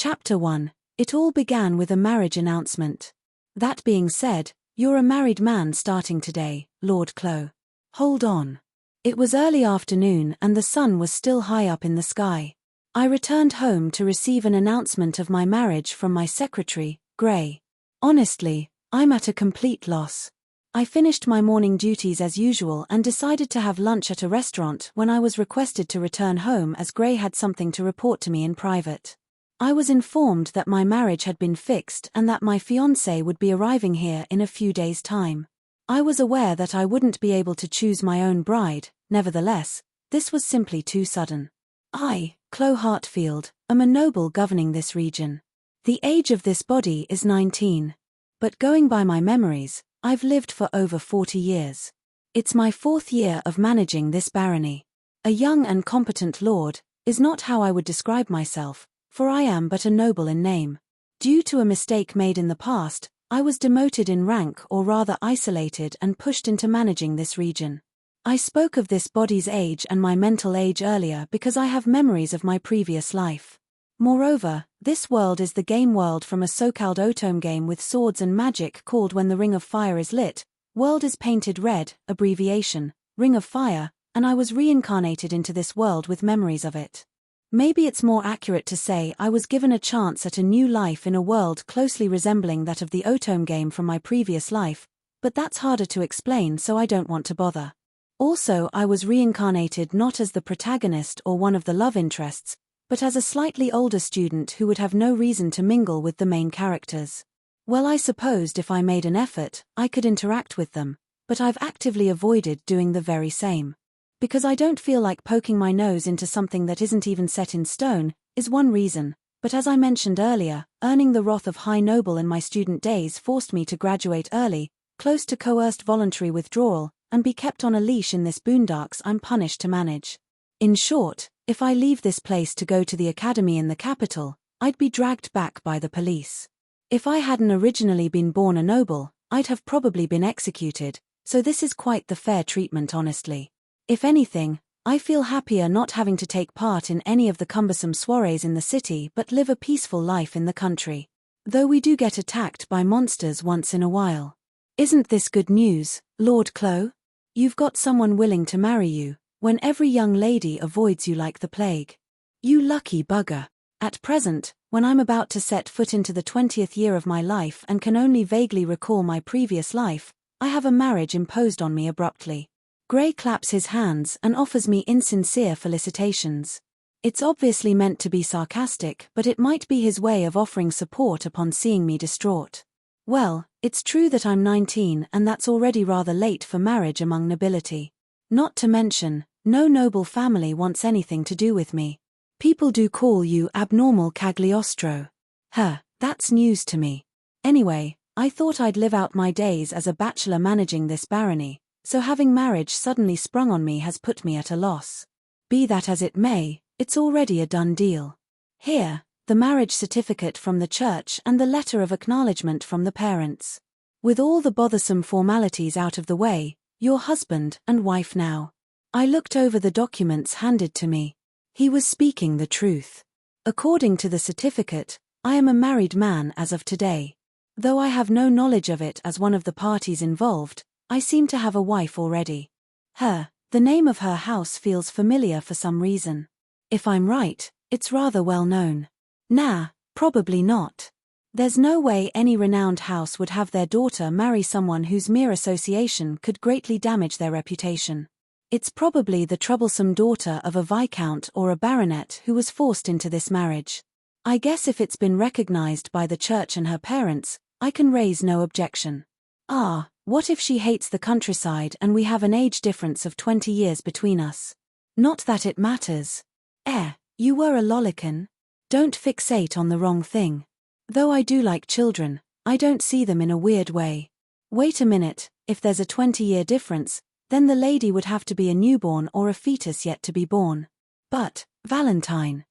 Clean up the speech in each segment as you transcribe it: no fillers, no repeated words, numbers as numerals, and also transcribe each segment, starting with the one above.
Chapter 1. It all began with a marriage announcement. That being said, you're a married man starting today, Lord Clo. Hold on. It was early afternoon and the sun was still high up in the sky. I returned home to receive an announcement of my marriage from my secretary, Gray. Honestly, I'm at a complete loss. I finished my morning duties as usual and decided to have lunch at a restaurant when I was requested to return home as Gray had something to report to me in private. I was informed that my marriage had been fixed and that my fiancé would be arriving here in a few days' time. I was aware that I wouldn't be able to choose my own bride, nevertheless, this was simply too sudden. I, Clo Hartfield, am a noble governing this region. The age of this body is 19. But going by my memories, I've lived for over 40 years. It's my 4th year of managing this barony. A young and competent lord is not how I would describe myself, for I am but a noble in name. Due to a mistake made in the past, I was demoted in rank or rather isolated and pushed into managing this region. I spoke of this body's age and my mental age earlier because I have memories of my previous life. Moreover, this world is the game world from a so-called Otome game with swords and magic called When the Ring of Fire is Lit. World is painted red, abbreviation, Ring of Fire, and I was reincarnated into this world with memories of it. Maybe it's more accurate to say I was given a chance at a new life in a world closely resembling that of the Otome game from my previous life, but that's harder to explain so I don't want to bother. Also, I was reincarnated not as the protagonist or one of the love interests, but as a slightly older student who would have no reason to mingle with the main characters. Well, I supposed if I made an effort, I could interact with them, but I've actively avoided doing the very same. Because I don't feel like poking my nose into something that isn't even set in stone, is one reason, but as I mentioned earlier, earning the wrath of High Noble in my student days forced me to graduate early, close to coerced voluntary withdrawal, and be kept on a leash in this boondocks I'm punished to manage. In short, if I leave this place to go to the academy in the capital, I'd be dragged back by the police. If I hadn't originally been born a noble, I'd have probably been executed, so this is quite the fair treatment honestly. If anything, I feel happier not having to take part in any of the cumbersome soirees in the city but live a peaceful life in the country. Though we do get attacked by monsters once in a while. Isn't this good news, Lord Clo? You've got someone willing to marry you, when every young lady avoids you like the plague. You lucky bugger. At present, when I'm about to set foot into the 20th year of my life and can only vaguely recall my previous life, I have a marriage imposed on me abruptly. Gray claps his hands and offers me insincere felicitations. It's obviously meant to be sarcastic, but it might be his way of offering support upon seeing me distraught. Well, it's true that I'm 19 and that's already rather late for marriage among nobility. Not to mention, no noble family wants anything to do with me. People do call you abnormal Cagliostro. That's news to me. Anyway, I thought I'd live out my days as a bachelor managing this barony, so having marriage suddenly sprung on me has put me at a loss. Be that as it may, it's already a done deal. Here, the marriage certificate from the church and the letter of acknowledgement from the parents. With all the bothersome formalities out of the way, you're husband and wife now. I looked over the documents handed to me. He was speaking the truth. According to the certificate, I am a married man as of today. Though I have no knowledge of it as one of the parties involved, I seem to have a wife already. The name of her house feels familiar for some reason. If I'm right, it's rather well known. Nah, probably not. There's no way any renowned house would have their daughter marry someone whose mere association could greatly damage their reputation. It's probably the troublesome daughter of a viscount or a baronet who was forced into this marriage. I guess if it's been recognized by the church and her parents, I can raise no objection. What if she hates the countryside and we have an age difference of 20 years between us? Not that it matters. You were a lolicon. Don't fixate on the wrong thing. Though I do like children, I don't see them in a weird way. Wait a minute, if there's a 20-year difference, then the lady would have to be a newborn or a fetus yet to be born. But, Valentine,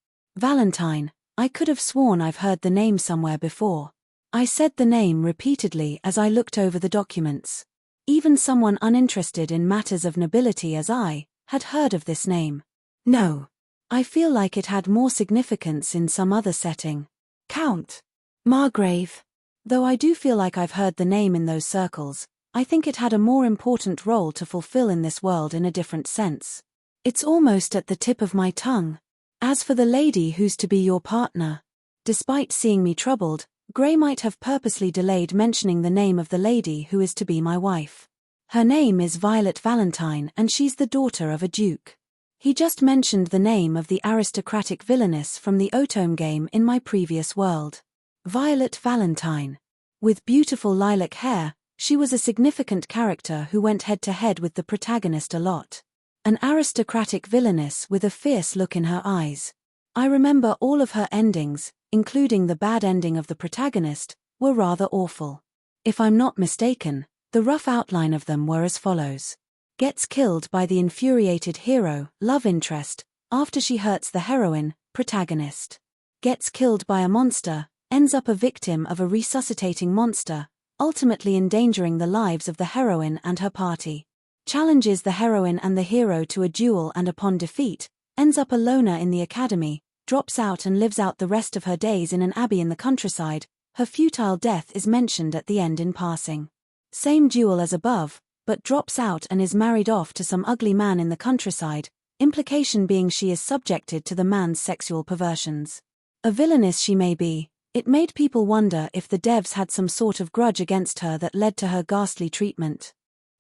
I could have sworn I've heard the name somewhere before. I said the name repeatedly as I looked over the documents. Even someone uninterested in matters of nobility as I had heard of this name. No. I feel like it had more significance in some other setting. Count Margrave. Though I do feel like I've heard the name in those circles, I think it had a more important role to fulfill in this world in a different sense. It's almost at the tip of my tongue. As for the lady who's to be your partner, despite seeing me troubled, Gray might have purposely delayed mentioning the name of the lady who is to be my wife. Her name is Violet Valentine and she's the daughter of a duke. He just mentioned the name of the aristocratic Villainess from the Otome game in my previous world. Violet Valentine. With beautiful lilac hair, she was a significant character who went head-to-head with the protagonist a lot. An aristocratic Villainess with a fierce look in her eyes. I remember all of her endings, including the bad ending of the protagonist, were rather awful. If I'm not mistaken, the rough outline of them were as follows. Gets killed by the infuriated hero, love interest, after she hurts the heroine, protagonist. Gets killed by a monster, ends up a victim of a resuscitating monster, ultimately endangering the lives of the heroine and her party. Challenges the heroine and the hero to a duel and upon defeat, ends up a loner in the academy, drops out and lives out the rest of her days in an abbey in the countryside. Her futile death is mentioned at the end in passing. Same duel as above, but drops out and is married off to some ugly man in the countryside, implication being she is subjected to the man's sexual perversions. A villainess she may be, it made people wonder if the devs had some sort of grudge against her that led to her ghastly treatment.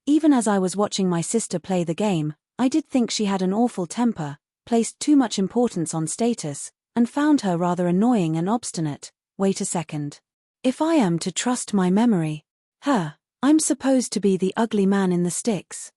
Even as I was watching my sister play the game, I did think she had an awful temper, placed too much importance on status, and found her rather annoying and obstinate. Wait a second. If I am to trust my memory, I'm supposed to be the ugly man in the sticks.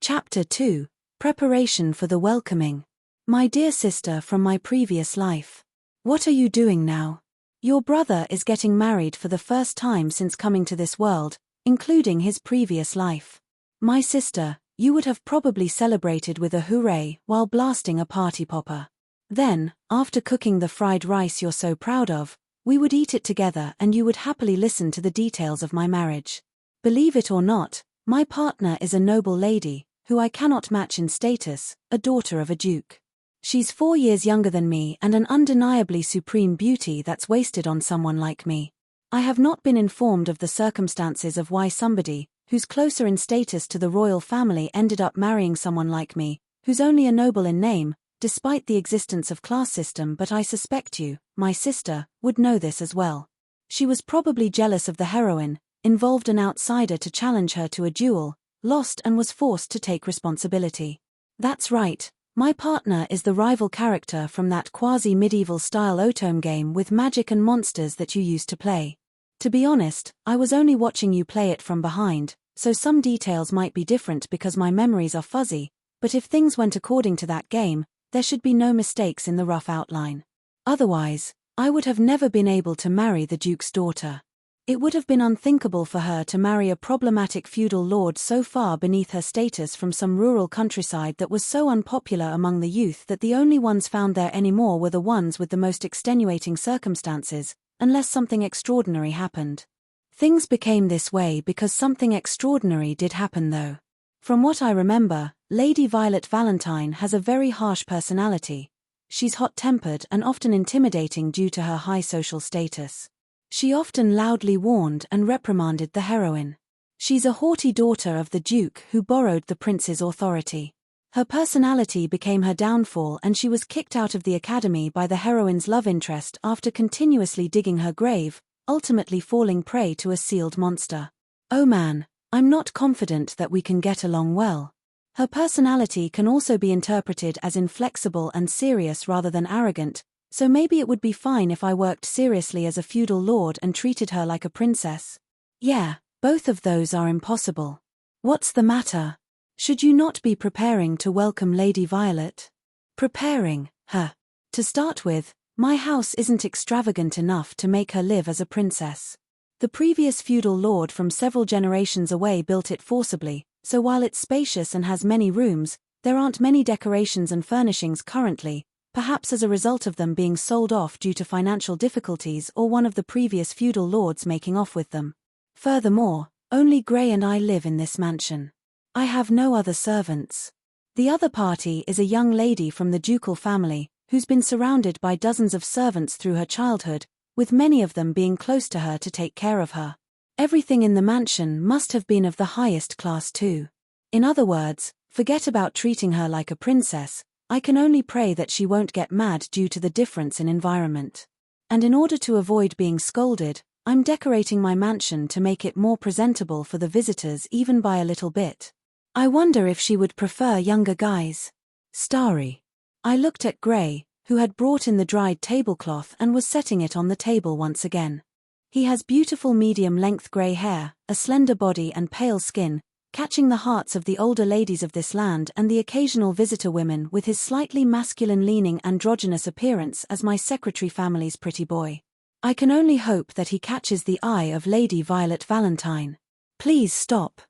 Chapter 2. Preparation for the Welcoming. My dear sister from my previous life. What are you doing now? Your brother is getting married for the first time since coming to this world, including his previous life. My sister, you would have probably celebrated with a hooray while blasting a party popper. Then, after cooking the fried rice you're so proud of, we would eat it together and you would happily listen to the details of my marriage. Believe it or not, my partner is a noble lady, who I cannot match in status, a daughter of a duke. She's 4 years younger than me and an undeniably supreme beauty that's wasted on someone like me. I have not been informed of the circumstances of why somebody, who's closer in status to the royal family ended up marrying someone like me, who's only a noble in name, despite the existence of class system, but I suspect you, my sister, would know this as well. She was probably jealous of the heroine, involved an outsider to challenge her to a duel, lost and was forced to take responsibility. That's right, my partner is the rival character from that quasi-medieval style Otome game with magic and monsters that you used to play. To be honest, I was only watching you play it from behind, so some details might be different because my memories are fuzzy, but if things went according to that game, there should be no mistakes in the rough outline. Otherwise, I would have never been able to marry the Duke's daughter. It would have been unthinkable for her to marry a problematic feudal lord so far beneath her status from some rural countryside that was so unpopular among the youth that the only ones found there anymore were the ones with the most extenuating circumstances, unless something extraordinary happened. Things became this way because something extraordinary did happen though. From what I remember, Lady Violet Valentine has a very harsh personality. She's hot-tempered and often intimidating due to her high social status. She often loudly warned and reprimanded the heroine. She's a haughty daughter of the Duke who borrowed the prince's authority. Her personality became her downfall and she was kicked out of the academy by the heroine's love interest after continuously digging her grave, ultimately falling prey to a sealed monster. Oh man, I'm not confident that we can get along well. Her personality can also be interpreted as inflexible and serious rather than arrogant, so maybe it would be fine if I worked seriously as a feudal lord and treated her like a princess. Yeah, both of those are impossible. What's the matter? Should you not be preparing to welcome Lady Violet? Preparing her. To start with, my house isn't extravagant enough to make her live as a princess. The previous feudal lord from several generations away built it forcibly, so while it's spacious and has many rooms, there aren't many decorations and furnishings currently, perhaps as a result of them being sold off due to financial difficulties or one of the previous feudal lords making off with them. Furthermore, only Grey and I live in this mansion. I have no other servants. The other party is a young lady from the ducal family, who's been surrounded by dozens of servants through her childhood, with many of them being close to her to take care of her. Everything in the mansion must have been of the highest class too. In other words, forget about treating her like a princess. I can only pray that she won't get mad due to the difference in environment. And in order to avoid being scolded, I'm decorating my mansion to make it more presentable for the visitors even by a little bit. I wonder if she would prefer younger guys. Starry. I looked at Gray, who had brought in the dried tablecloth and was setting it on the table once again. He has beautiful medium-length grey hair, a slender body and pale skin, catching the hearts of the older ladies of this land and the occasional visitor women with his slightly masculine-leaning androgynous appearance as my secretary family's pretty boy. I can only hope that he catches the eye of Lady Violet Valentine. Please stop.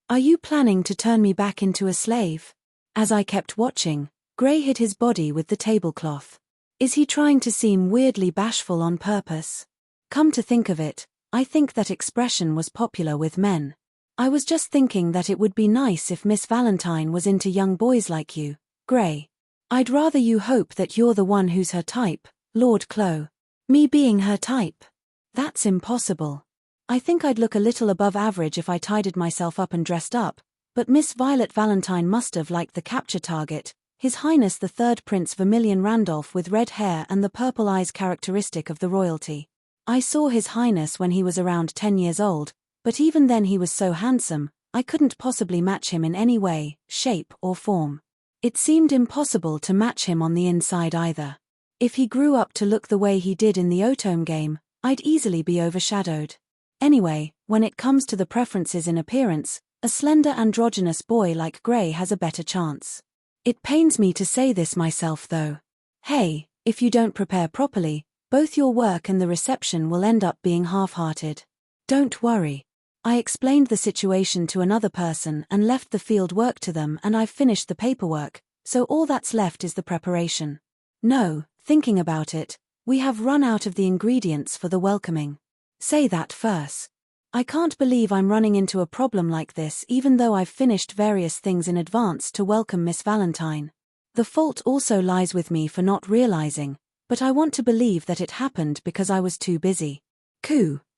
Are you planning to turn me back into a slave? As I kept watching, Gray hid his body with the tablecloth. Is he trying to seem weirdly bashful on purpose? Come to think of it, I think that expression was popular with men. I was just thinking that it would be nice if Miss Valentine was into young boys like you, Gray. I'd rather you hope that you're the one who's her type, Lord Clo. Me being her type? That's impossible. I think I'd look a little above average if I tidied myself up and dressed up, but Miss Violet Valentine must have liked the capture target, His Highness the Third Prince Vermilion Randolph with red hair and the purple eyes characteristic of the royalty. I saw His Highness when he was around 10 years old, but even then he was so handsome, I couldn't possibly match him in any way, shape or form. It seemed impossible to match him on the inside either. If he grew up to look the way he did in the Otome game, I'd easily be overshadowed. Anyway, when it comes to the preferences in appearance, a slender androgynous boy like Gray has a better chance. It pains me to say this myself though. Hey, if you don't prepare properly, both your work and the reception will end up being half-hearted. Don't worry. I explained the situation to another person and left the field work to them, and I've finished the paperwork, so all that's left is the preparation. No, thinking about it, we have run out of the ingredients for the welcoming. Say that first. I can't believe I'm running into a problem like this even though I've finished various things in advance to welcome Miss Valentine. The fault also lies with me for not realizing, but I want to believe that it happened because I was too busy.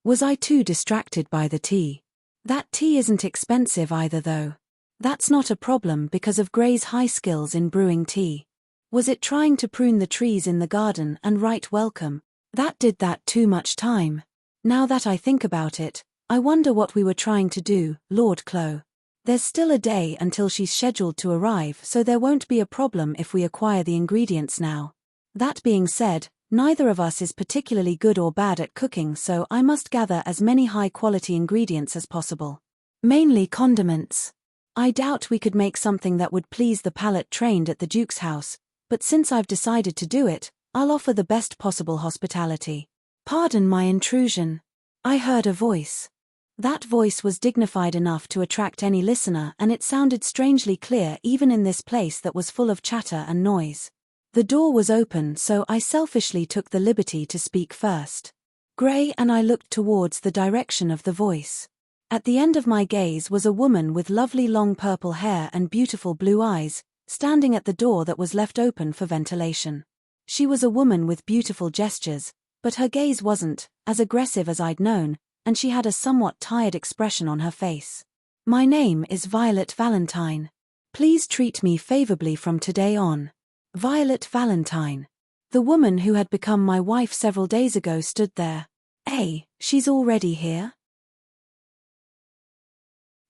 Was I too distracted by the tea? That tea isn't expensive either though. That's not a problem because of Gray's high skills in brewing tea. Was it trying to prune the trees in the garden and write welcome? That did that too much time. Now that I think about it, I wonder what we were trying to do, Lord Clo. There's still a day until she's scheduled to arrive, so there won't be a problem if we acquire the ingredients now. That being said, neither of us is particularly good or bad at cooking, so I must gather as many high-quality ingredients as possible. Mainly condiments. I doubt we could make something that would please the palate trained at the Duke's house, but since I've decided to do it, I'll offer the best possible hospitality. Pardon my intrusion. I heard a voice. That voice was dignified enough to attract any listener, and it sounded strangely clear even in this place that was full of chatter and noise. The door was open, so I selfishly took the liberty to speak first. Gray and I looked towards the direction of the voice. At the end of my gaze was a woman with lovely long purple hair and beautiful blue eyes, standing at the door that was left open for ventilation. She was a woman with beautiful gestures, but her gaze wasn't as aggressive as I'd known, and she had a somewhat tired expression on her face. My name is Violet Valentine. Please treat me favorably from today on. Violet Valentine. The woman who had become my wife several days ago stood there. Hey, she's already here?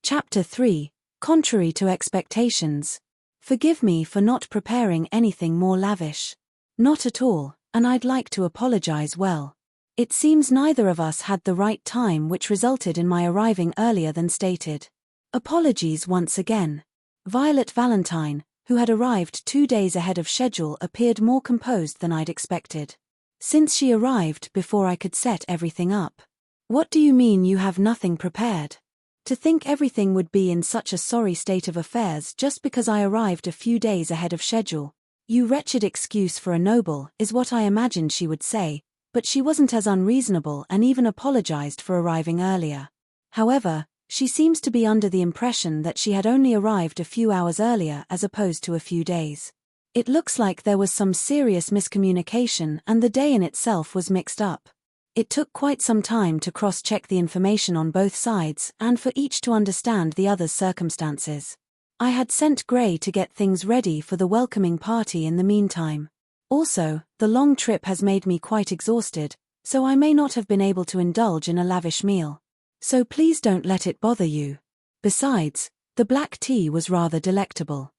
Chapter 3. Contrary to expectations. Forgive me for not preparing anything more lavish. Not at all, and I'd like to apologize well. It seems neither of us had the right time, which resulted in my arriving earlier than stated. Apologies once again. Violet Valentine, who had arrived 2 days ahead of schedule, appeared more composed than I'd expected. Since she arrived before I could set everything up. What do you mean you have nothing prepared? To think everything would be in such a sorry state of affairs just because I arrived a few days ahead of schedule. You wretched excuse for a noble, is what I imagined she would say, but she wasn't as unreasonable and even apologized for arriving earlier. However, she seems to be under the impression that she had only arrived a few hours earlier as opposed to a few days. It looks like there was some serious miscommunication and the day in itself was mixed up. It took quite some time to cross-check the information on both sides and for each to understand the other's circumstances. I had sent Gray to get things ready for the welcoming party in the meantime. Also, the long trip has made me quite exhausted, so I may not have been able to indulge in a lavish meal. So please don't let it bother you. Besides, the black tea was rather delectable.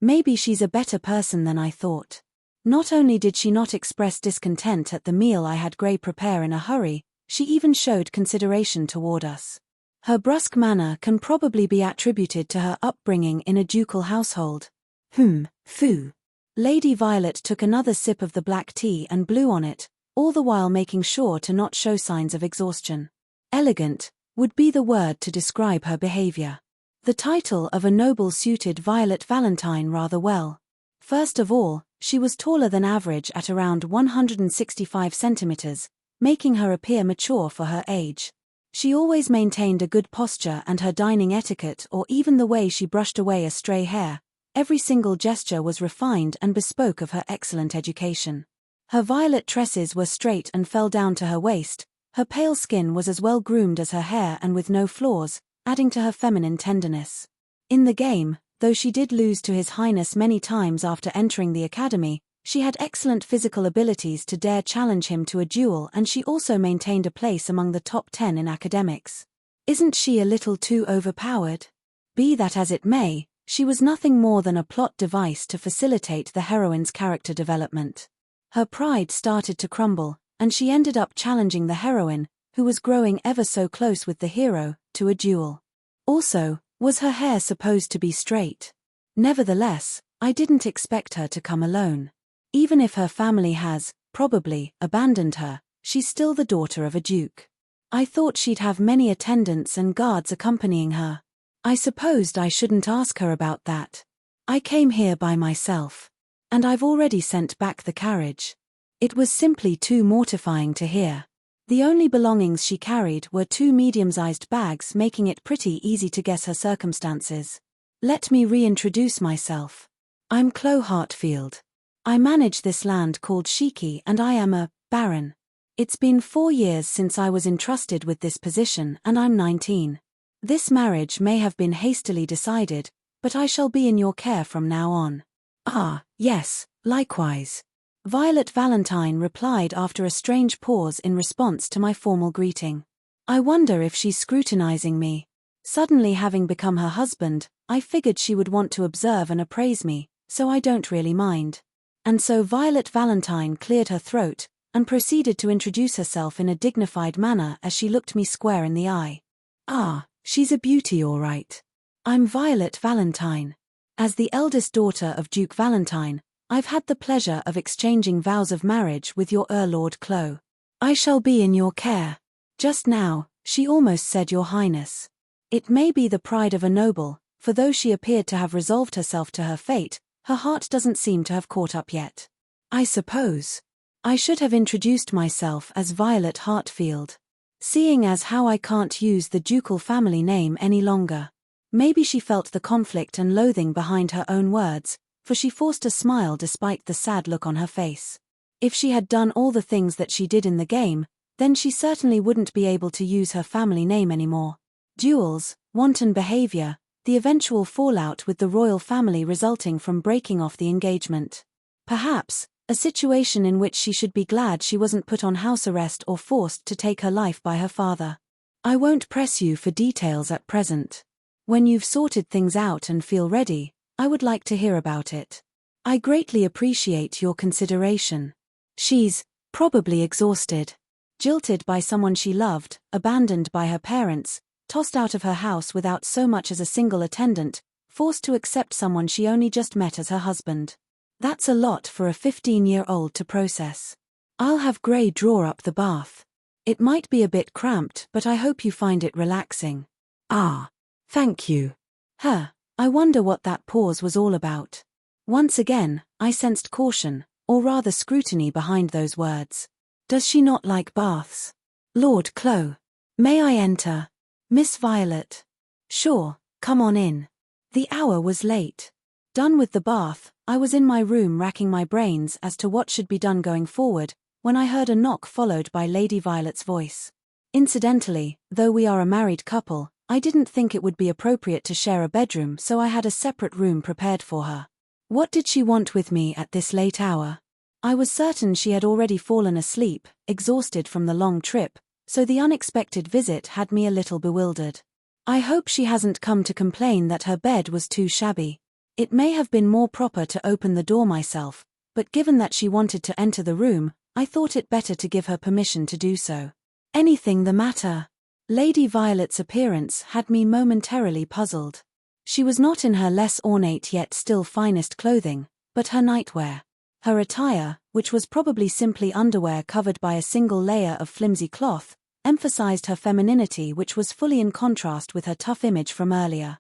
Maybe she's a better person than I thought. Not only did she not express discontent at the meal I had Gray prepare in a hurry, she even showed consideration toward us. Her brusque manner can probably be attributed to her upbringing in a ducal household. Phoo. Lady Violet took another sip of the black tea and blew on it, all the while making sure to not show signs of exhaustion. Elegant would be the word to describe her behavior. The title of a noble suited Violet Valentine rather well. First of all, she was taller than average at around 165 centimeters, making her appear mature for her age. She always maintained a good posture, and her dining etiquette, or even the way she brushed away a stray hair, every single gesture was refined and bespoke of her excellent education. Her violet tresses were straight and fell down to her waist, her pale skin was as well groomed as her hair and with no flaws, adding to her feminine tenderness. In the game, though she did lose to His Highness many times after entering the academy, she had excellent physical abilities to dare challenge him to a duel, and she also maintained a place among the top 10 in academics. Isn't she a little too overpowered? Be that as it may, she was nothing more than a plot device to facilitate the heroine's character development. Her pride started to crumble, and she ended up challenging the heroine, who was growing ever so close with the hero, to a duel. Also, was her hair supposed to be straight? Nevertheless, I didn't expect her to come alone. Even if her family has, probably, abandoned her, she's still the daughter of a duke. I thought she'd have many attendants and guards accompanying her. I supposed I shouldn't ask her about that. I came here by myself. And I've already sent back the carriage. It was simply too mortifying to hear. The only belongings she carried were 2 medium-sized bags, making it pretty easy to guess her circumstances. Let me reintroduce myself. I'm Chloe Hartfield. I manage this land called Shiki, and I am a baron. It's been 4 years since I was entrusted with this position, and I'm 19. This marriage may have been hastily decided, but I shall be in your care from now on. Ah, yes, likewise. Violet Valentine replied after a strange pause in response to my formal greeting. I wonder if she's scrutinizing me. Suddenly having become her husband, I figured she would want to observe and appraise me, so I don't really mind. And so Violet Valentine cleared her throat, and proceeded to introduce herself in a dignified manner as she looked me square in the eye. Ah, she's a beauty all right. I'm Violet Valentine. As the eldest daughter of Duke Valentine, I've had the pleasure of exchanging vows of marriage with your Lord Chloe. I shall be in your care. Just now, she almost said Your Highness. It may be the pride of a noble, for though she appeared to have resolved herself to her fate, her heart doesn't seem to have caught up yet. I suppose I should have introduced myself as Violet Hartfield. Seeing as how I can't use the ducal family name any longer. Maybe she felt the conflict and loathing behind her own words, for she forced a smile despite the sad look on her face. If she had done all the things that she did in the game, then she certainly wouldn't be able to use her family name anymore. Duels, wanton behavior, the eventual fallout with the royal family resulting from breaking off the engagement. Perhaps, a situation in which she should be glad she wasn't put on house arrest or forced to take her life by her father. I won't press you for details at present. When you've sorted things out and feel ready, I would like to hear about it. I greatly appreciate your consideration. She's probably exhausted. Jilted by someone she loved, abandoned by her parents, tossed out of her house without so much as a single attendant, forced to accept someone she only just met as her husband. That's a lot for a 15-year-old to process. I'll have Gray draw up the bath. It might be a bit cramped, but I hope you find it relaxing. Ah, thank you. I wonder what that pause was all about. Once again, I sensed caution, or rather scrutiny behind those words. Does she not like baths? Lord Chloe. May I enter? Miss Violet. Sure, come on in. The hour was late. Done with the bath, I was in my room racking my brains as to what should be done going forward, when I heard a knock followed by Lady Violet's voice. Incidentally, though we are a married couple, I didn't think it would be appropriate to share a bedroom, so I had a separate room prepared for her. What did she want with me at this late hour? I was certain she had already fallen asleep, exhausted from the long trip, so the unexpected visit had me a little bewildered. I hope she hasn't come to complain that her bed was too shabby. It may have been more proper to open the door myself, but given that she wanted to enter the room, I thought it better to give her permission to do so. Anything the matter? Lady Violet's appearance had me momentarily puzzled. She was not in her less ornate yet still finest clothing, but her nightwear. Her attire, which was probably simply underwear covered by a single layer of flimsy cloth, emphasized her femininity, which was fully in contrast with her tough image from earlier.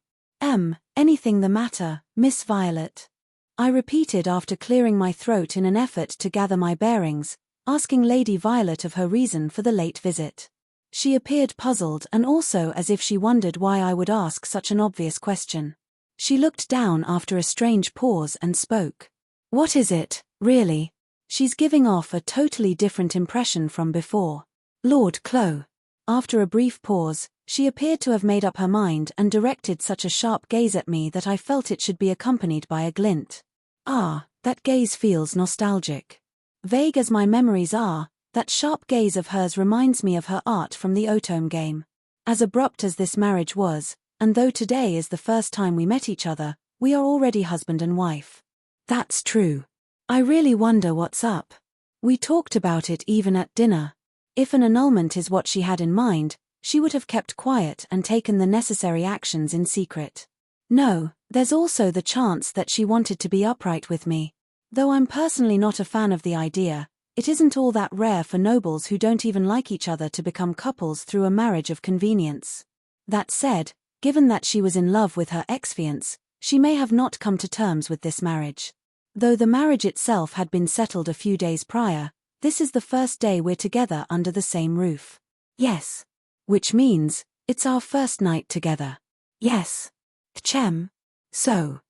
Anything the matter, Miss Violet? I repeated after clearing my throat in an effort to gather my bearings, asking Lady Violet of her reason for the late visit. She appeared puzzled and also as if she wondered why I would ask such an obvious question. She looked down after a strange pause and spoke. What is it, really? She's giving off a totally different impression from before. Lord Clo. After a brief pause, she appeared to have made up her mind and directed such a sharp gaze at me that I felt it should be accompanied by a glint. Ah, that gaze feels nostalgic. Vague as my memories are, that sharp gaze of hers reminds me of her art from the Otome game. As abrupt as this marriage was, and though today is the first time we met each other, we are already husband and wife. That's true. I really wonder what's up. We talked about it even at dinner. If an annulment is what she had in mind, she would have kept quiet and taken the necessary actions in secret. No, there's also the chance that she wanted to be upright with me. Though I'm personally not a fan of the idea, it isn't all that rare for nobles who don't even like each other to become couples through a marriage of convenience. That said, given that she was in love with her ex-fiancé, she may have not come to terms with this marriage. Though the marriage itself had been settled a few days prior, this is the first day we're together under the same roof. Yes. Which means, it's our first night together. Yes. Tchem. So.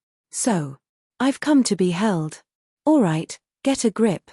I've come to be held. Alright, get a grip.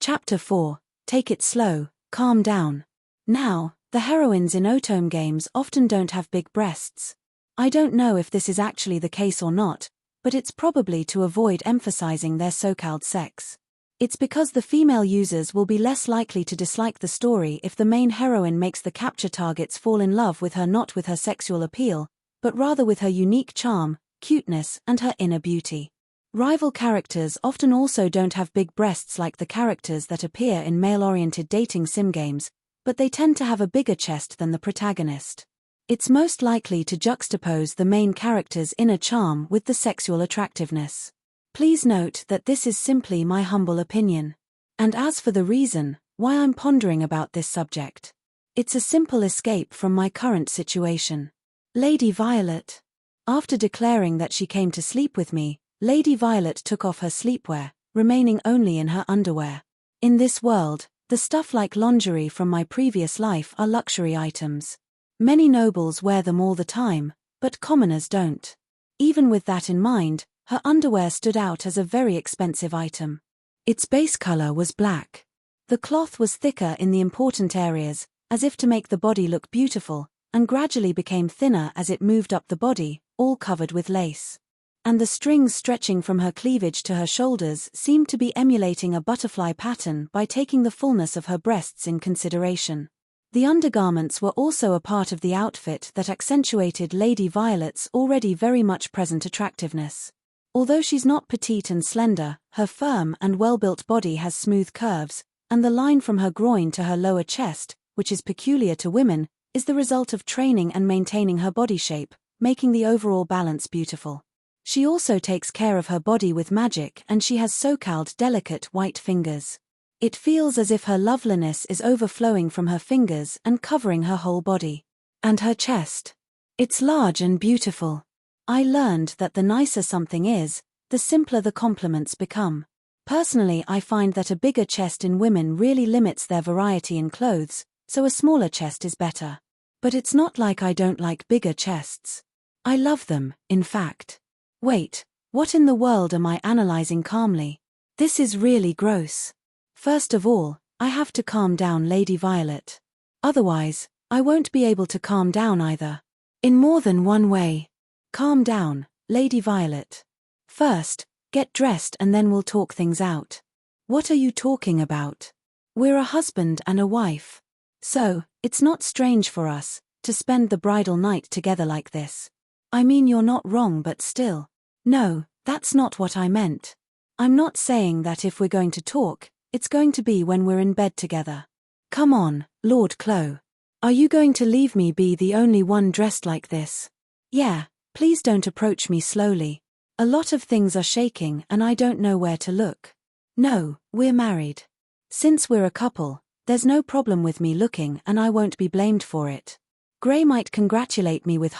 Chapter 4. Take it slow, calm down. Now, the heroines in Otome games often don't have big breasts. I don't know if this is actually the case or not, but it's probably to avoid emphasizing their so-called sex. It's because the female users will be less likely to dislike the story if the main heroine makes the capture targets fall in love with her, not with her sexual appeal, but rather with her unique charm, cuteness, and her inner beauty. Rival characters often also don't have big breasts like the characters that appear in male-oriented dating sim games, but they tend to have a bigger chest than the protagonist. It's most likely to juxtapose the main character's inner charm with the sexual attractiveness. Please note that this is simply my humble opinion. And as for the reason why I'm pondering about this subject, it's a simple escape from my current situation. Lady Violet. After declaring that she came to sleep with me, Lady Violet took off her sleepwear, remaining only in her underwear. In this world, the stuff like lingerie from my previous life are luxury items. Many nobles wear them all the time, but commoners don't. Even with that in mind, her underwear stood out as a very expensive item. Its base color was black. The cloth was thicker in the important areas, as if to make the body look beautiful, and gradually became thinner as it moved up the body, all covered with lace. And the strings stretching from her cleavage to her shoulders seemed to be emulating a butterfly pattern by taking the fullness of her breasts in consideration. The undergarments were also a part of the outfit that accentuated Lady Violet's already very much present attractiveness. Although she's not petite and slender, her firm and well-built body has smooth curves, and the line from her groin to her lower chest, which is peculiar to women, is the result of training and maintaining her body shape, making the overall balance beautiful. She also takes care of her body with magic, and she has so-called delicate white fingers. It feels as if her loveliness is overflowing from her fingers and covering her whole body. And her chest. It's large and beautiful. I learned that the nicer something is, the simpler the compliments become. Personally, I find that a bigger chest in women really limits their variety in clothes, so a smaller chest is better. But it's not like I don't like bigger chests. I love them, in fact. Wait, what in the world am I analyzing calmly? This is really gross. First of all, I have to calm down Lady Violet. Otherwise, I won't be able to calm down either. In more than one way. Calm down, Lady Violet. First, get dressed and then we'll talk things out. What are you talking about? We're a husband and a wife. So, it's not strange for us to spend the bridal night together like this. I mean, you're not wrong, but still. No, that's not what I meant. I'm not saying that if we're going to talk, it's going to be when we're in bed together. Come on, Lord Clo. Are you going to leave me be the only one dressed like this? Yeah, please don't approach me slowly. A lot of things are shaking and I don't know where to look. No, we're married. Since we're a couple, there's no problem with me looking and I won't be blamed for it. Gray might congratulate me with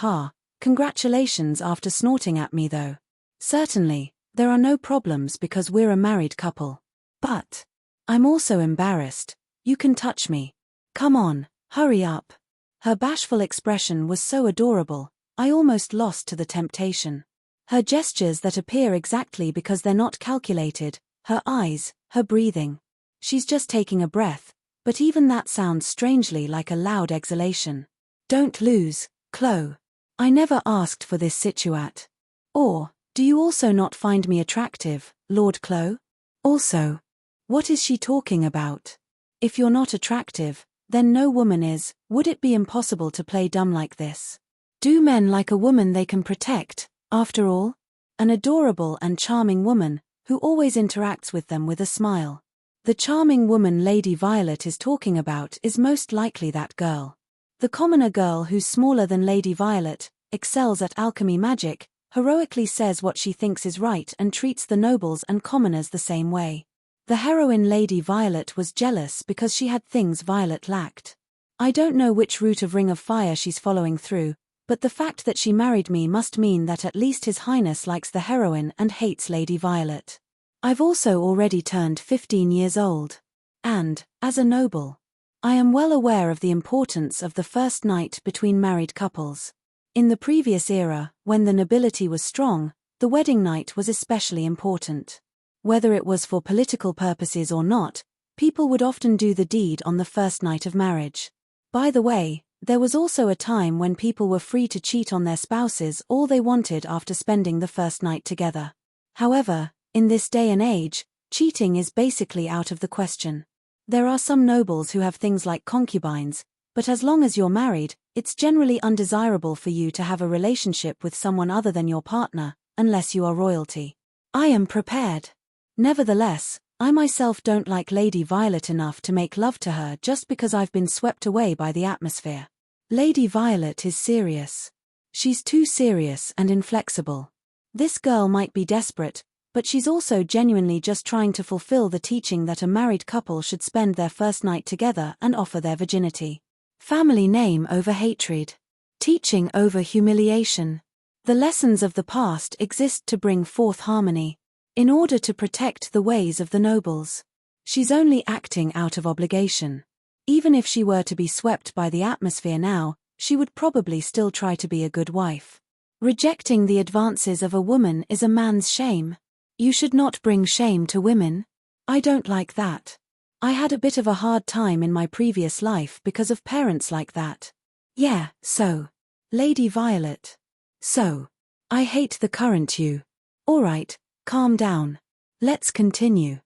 congratulations after snorting at me though. Certainly, there are no problems because we're a married couple. But I'm also embarrassed. You can touch me. Come on, hurry up. Her bashful expression was so adorable, I almost lost to the temptation. Her gestures that appear exactly because they're not calculated, her eyes, her breathing. She's just taking a breath, but even that sounds strangely like a loud exhalation. Don't lose, Clo. I never asked for this situat. Or, do you also not find me attractive, Lord Clo? Also, what is she talking about? If you're not attractive, then no woman is. Would it be impossible to play dumb like this? Do men like a woman they can protect, after all? An adorable and charming woman, who always interacts with them with a smile. The charming woman Lady Violet is talking about is most likely that girl. The commoner girl who's smaller than Lady Violet, excels at alchemy magic, heroically says what she thinks is right and treats the nobles and commoners the same way. The heroine Lady Violet was jealous because she had things Violet lacked. I don't know which route of Ring of Fire she's following through, but the fact that she married me must mean that at least His Highness likes the heroine and hates Lady Violet. I've also already turned 15 years old. And, as a noble, I am well aware of the importance of the first night between married couples. In the previous era, when the nobility was strong, the wedding night was especially important. Whether it was for political purposes or not, people would often do the deed on the first night of marriage. By the way, there was also a time when people were free to cheat on their spouses all they wanted after spending the first night together. However, in this day and age, cheating is basically out of the question. There are some nobles who have things like concubines, but as long as you're married, it's generally undesirable for you to have a relationship with someone other than your partner, unless you are royalty. I am prepared. Nevertheless, I myself don't like Lady Violet enough to make love to her just because I've been swept away by the atmosphere. Lady Violet is serious. She's too serious and inflexible. This girl might be desperate, but she's also genuinely just trying to fulfill the teaching that a married couple should spend their first night together and offer their virginity. Family name over hatred. Teaching over humiliation. The lessons of the past exist to bring forth harmony. In order to protect the ways of the nobles. She's only acting out of obligation. Even if she were to be swept by the atmosphere now, she would probably still try to be a good wife. Rejecting the advances of a woman is a man's shame. You should not bring shame to women. I don't like that. I had a bit of a hard time in my previous life because of parents like that. Yeah, so. Lady Violet. So. I hate the current you. Alright, calm down. Let's continue.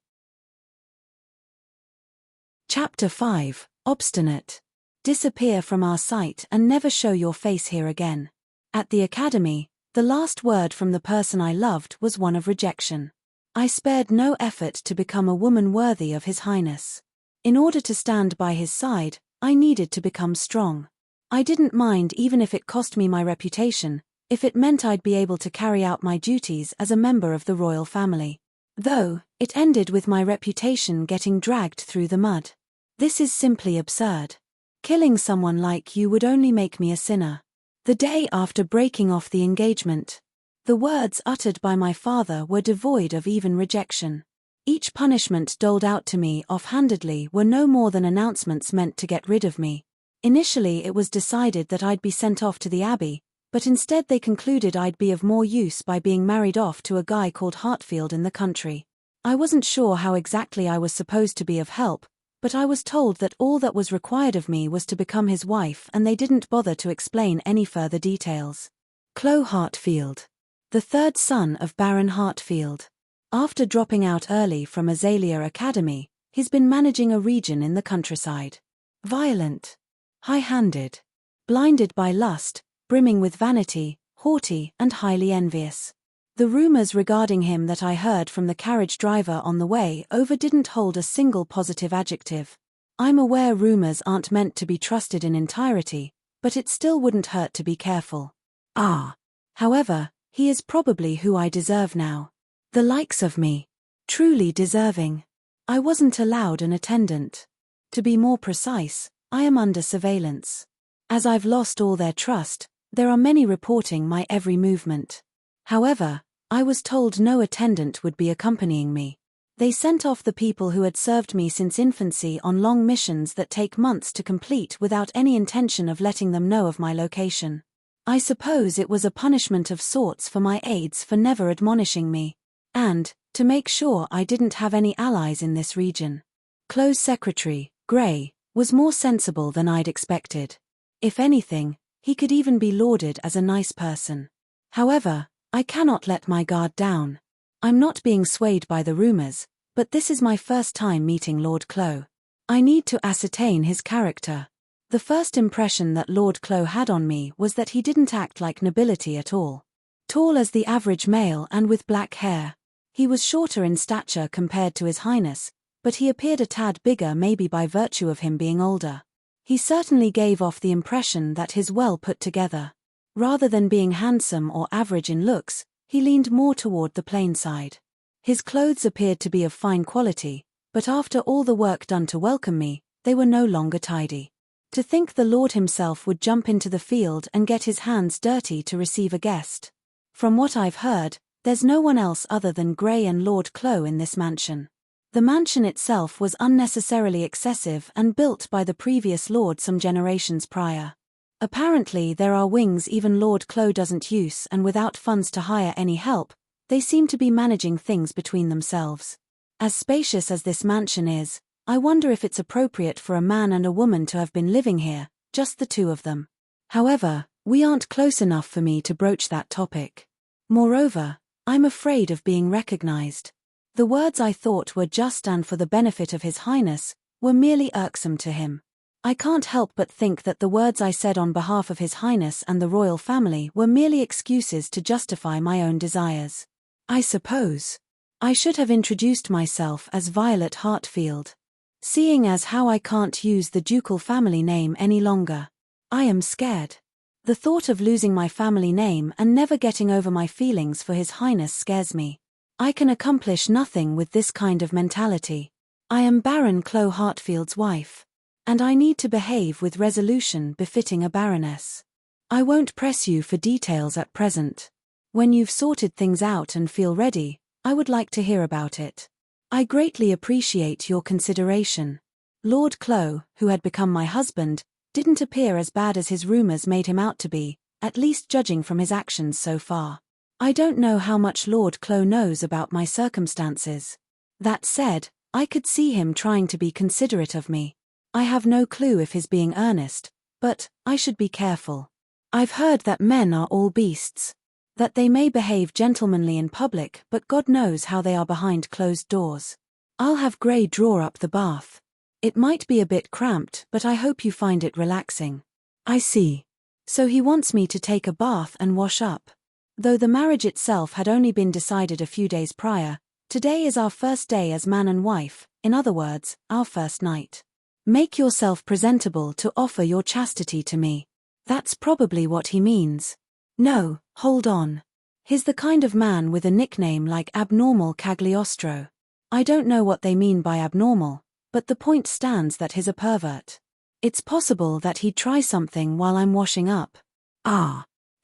Chapter 5, Obstinate. Disappear from our sight and never show your face here again. At the academy, the last word from the person I loved was one of rejection. I spared no effort to become a woman worthy of His Highness. In order to stand by his side, I needed to become strong. I didn't mind even if it cost me my reputation, if it meant I'd be able to carry out my duties as a member of the royal family. Though, it ended with my reputation getting dragged through the mud. This is simply absurd. Killing someone like you would only make me a sinner. The day after breaking off the engagement, the words uttered by my father were devoid of even rejection. Each punishment doled out to me offhandedly were no more than announcements meant to get rid of me. Initially it was decided that I'd be sent off to the abbey, But instead they concluded I'd be of more use by being married off to a guy called Hartfield in the country. I wasn't sure how exactly I was supposed to be of help, but I was told that all that was required of me was to become his wife, and they didn't bother to explain any further details. Chloe Hartfield, the third son of Baron Hartfield. After dropping out early from Azalea Academy, he's been managing a region in the countryside. Violent, high-handed, blinded by lust, brimming with vanity, haughty and highly envious. The rumors regarding him that I heard from the carriage driver on the way over didn't hold a single positive adjective. I'm aware rumors aren't meant to be trusted in entirety, but it still wouldn't hurt to be careful. However, he is probably who I deserve now. The likes of me. Truly deserving. I wasn't allowed an attendant. To be more precise, I am under surveillance. As I've lost all their trust, there are many reporting my every movement. However, I was told no attendant would be accompanying me. They sent off the people who had served me since infancy on long missions that take months to complete without any intention of letting them know of my location. I suppose it was a punishment of sorts for my aides for never admonishing me. And, to make sure I didn't have any allies in this region. Chloe's secretary, Gray, was more sensible than I'd expected. If anything, he could even be lauded as a nice person. However, I cannot let my guard down. I'm not being swayed by the rumors, but this is my first time meeting Lord Chloe. I need to ascertain his character. The first impression that Lord Chloe had on me was that he didn't act like nobility at all. Tall as the average male and with black hair. He was shorter in stature compared to His Highness, but he appeared a tad bigger, maybe by virtue of him being older. He certainly gave off the impression that he's well put together. Rather than being handsome or average in looks, he leaned more toward the plain side. His clothes appeared to be of fine quality, but after all the work done to welcome me, they were no longer tidy. To think the Lord himself would jump into the field and get his hands dirty to receive a guest. From what I've heard, there's no one else other than Gray and Lord Chloe in this mansion. The mansion itself was unnecessarily excessive and built by the previous lord some generations prior. Apparently there are wings even Lord Chloe doesn't use, and without funds to hire any help, they seem to be managing things between themselves. As spacious as this mansion is, I wonder if it's appropriate for a man and a woman to have been living here, just the two of them. However, we aren't close enough for me to broach that topic. Moreover, I'm afraid of being recognized. The words I thought were just and for the benefit of His Highness were merely irksome to him. I can't help but think that the words I said on behalf of His Highness and the royal family were merely excuses to justify my own desires. I suppose I should have introduced myself as Violet Hartfield. Seeing as how I can't use the ducal family name any longer. I am scared. The thought of losing my family name and never getting over my feelings for His Highness scares me. I can accomplish nothing with this kind of mentality. I am Baron Chloe Hartfield's wife. And I need to behave with resolution befitting a baroness. I won't press you for details at present. When you've sorted things out and feel ready, I would like to hear about it. I greatly appreciate your consideration. Lord Chloe, who had become my husband, didn't appear as bad as his rumors made him out to be, at least judging from his actions so far. I don't know how much Lord Chloe knows about my circumstances. That said, I could see him trying to be considerate of me. I have no clue if he's being earnest, but I should be careful. I've heard that men are all beasts. That they may behave gentlemanly in public, but God knows how they are behind closed doors. I'll have Gray draw up the bath. It might be a bit cramped, but I hope you find it relaxing. I see. So he wants me to take a bath and wash up. Though the marriage itself had only been decided a few days prior, today is our first day as man and wife, in other words, our first night. Make yourself presentable to offer your chastity to me. That's probably what he means. No, hold on. He's the kind of man with a nickname like Abnormal Cagliostro. I don't know what they mean by abnormal, but the point stands that he's a pervert. It's possible that he'd try something while I'm washing up.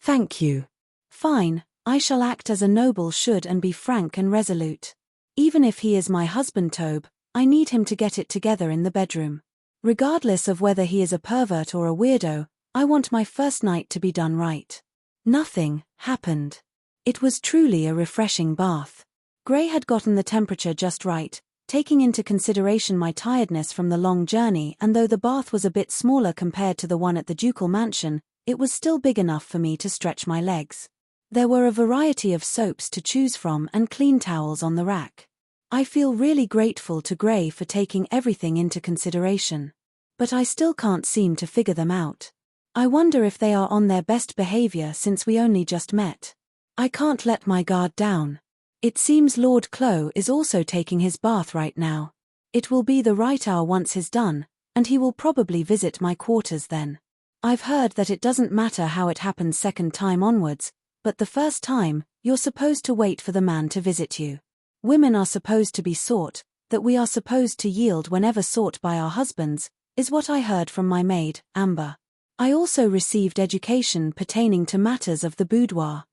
Thank you. Fine, I shall act as a noble should and be frank and resolute. Even if he is my husband Tobe, I need him to get it together in the bedroom. Regardless of whether he is a pervert or a weirdo, I want my first night to be done right. Nothing happened. It was truly a refreshing bath. Gray had gotten the temperature just right, taking into consideration my tiredness from the long journey, and though the bath was a bit smaller compared to the one at the ducal mansion, it was still big enough for me to stretch my legs. There were a variety of soaps to choose from and clean towels on the rack. I feel really grateful to Gray for taking everything into consideration. But I still can't seem to figure them out. I wonder if they are on their best behavior since we only just met. I can't let my guard down. It seems Lord Clo is also taking his bath right now. It will be the right hour once he's done, and he will probably visit my quarters then. I've heard that it doesn't matter how it happens second time onwards, but the first time, you're supposed to wait for the man to visit you. Women are supposed to be sought, that we are supposed to yield whenever sought by our husbands, is what I heard from my maid, Amber. I also received education pertaining to matters of the boudoir.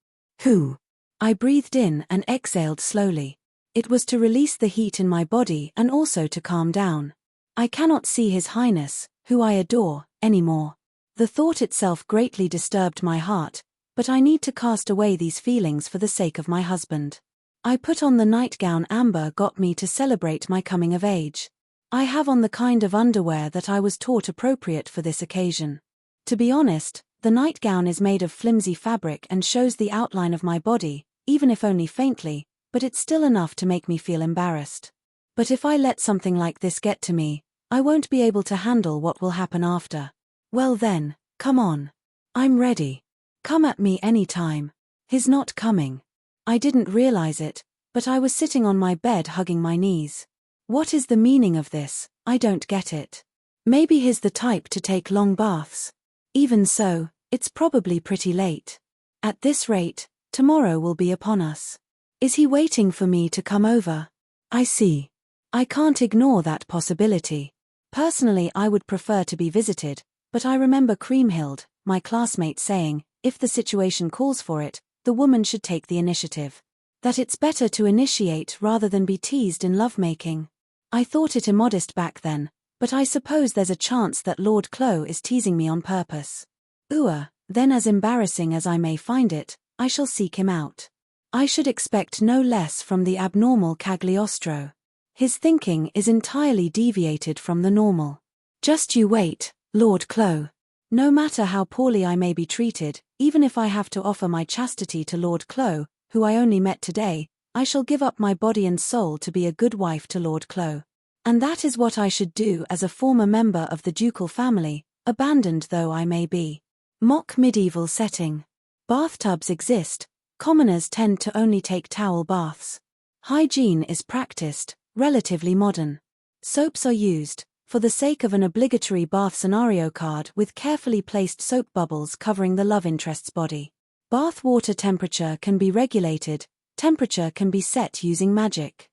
Who? I breathed in and exhaled slowly. It was to release the heat in my body and also to calm down. I cannot see His Highness, who I adore, anymore. The thought itself greatly disturbed my heart, but I need to cast away these feelings for the sake of my husband. I put on the nightgown Amber got me to celebrate my coming of age. I have on the kind of underwear that I was taught appropriate for this occasion. To be honest, the nightgown is made of flimsy fabric and shows the outline of my body, even if only faintly, but it's still enough to make me feel embarrassed. But if I let something like this get to me, I won't be able to handle what will happen after. Well then, come on. I'm ready. Come at me any time. He's not coming. I didn't realize it, but I was sitting on my bed hugging my knees. What is the meaning of this? I don't get it. Maybe he's the type to take long baths. Even so, it's probably pretty late. At this rate, tomorrow will be upon us. Is he waiting for me to come over? I see. I can't ignore that possibility. Personally, I would prefer to be visited, but I remember Creamhild, my classmate, saying, if the situation calls for it, the woman should take the initiative. That it's better to initiate rather than be teased in lovemaking. I thought it immodest back then, but I suppose there's a chance that Lord Clo is teasing me on purpose. Then as embarrassing as I may find it, I shall seek him out. I should expect no less from the abnormal Cagliostro. His thinking is entirely deviated from the normal. Just you wait, Lord Clo. No matter how poorly I may be treated, even if I have to offer my chastity to Lord Clo, who I only met today, I shall give up my body and soul to be a good wife to Lord Clo. And that is what I should do as a former member of the ducal family, abandoned though I may be. Mock medieval setting. Bathtubs exist, commoners tend to only take towel baths. Hygiene is practiced, relatively modern. Soaps are used, for the sake of an obligatory bath scenario card with carefully placed soap bubbles covering the love interest's body. Bath water temperature can be regulated, temperature can be set using magic.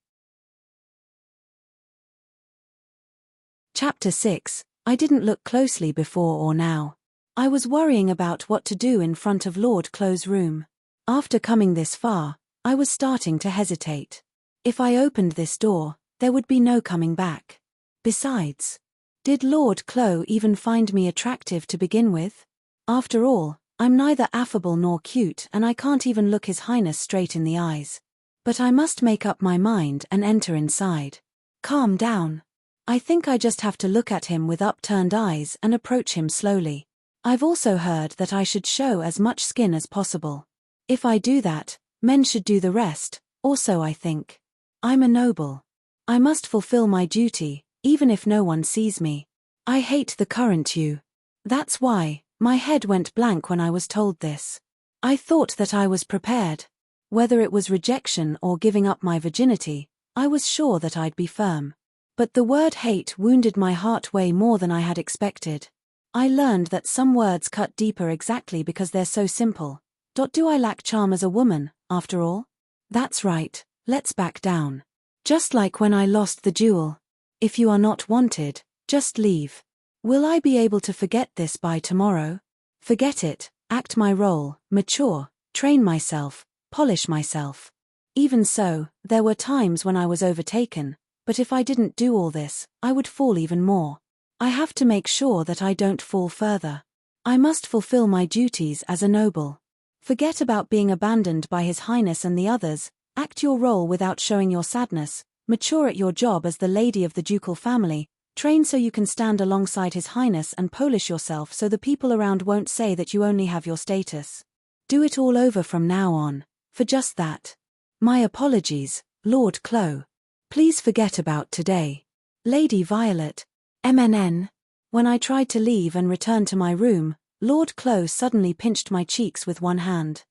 Chapter 6. I didn't look closely before or now. I was worrying about what to do in front of Lord Clo's room. After coming this far, I was starting to hesitate. If I opened this door, there would be no coming back. Besides, did Lord Clo even find me attractive to begin with? After all, I'm neither affable nor cute and I can't even look His Highness straight in the eyes. But I must make up my mind and enter inside. Calm down. I think I just have to look at him with upturned eyes and approach him slowly. I've also heard that I should show as much skin as possible. If I do that, men should do the rest, or so I think. I'm a noble. I must fulfill my duty, even if no one sees me. I hate the current you. That's why, my head went blank when I was told this. I thought that I was prepared. Whether it was rejection or giving up my virginity, I was sure that I'd be firm. But the word hate wounded my heart way more than I had expected. I learned that some words cut deeper exactly because they're so simple. Do I lack charm as a woman, after all? That's right, let's back down. Just like when I lost the duel. If you are not wanted, just leave. Will I be able to forget this by tomorrow? Forget it, act my role, mature, train myself, polish myself. Even so, there were times when I was overtaken, but if I didn't do all this, I would fall even more. I have to make sure that I don't fall further. I must fulfill my duties as a noble. Forget about being abandoned by His Highness and the others, act your role without showing your sadness, mature at your job as the lady of the ducal family, train so you can stand alongside His Highness and polish yourself so the people around won't say that you only have your status. Do it all over from now on, for just that. My apologies, Lord Clo. Please forget about today. Lady Violet. MNN. When I tried to leave and return to my room, Lord Clo suddenly pinched my cheeks with one hand.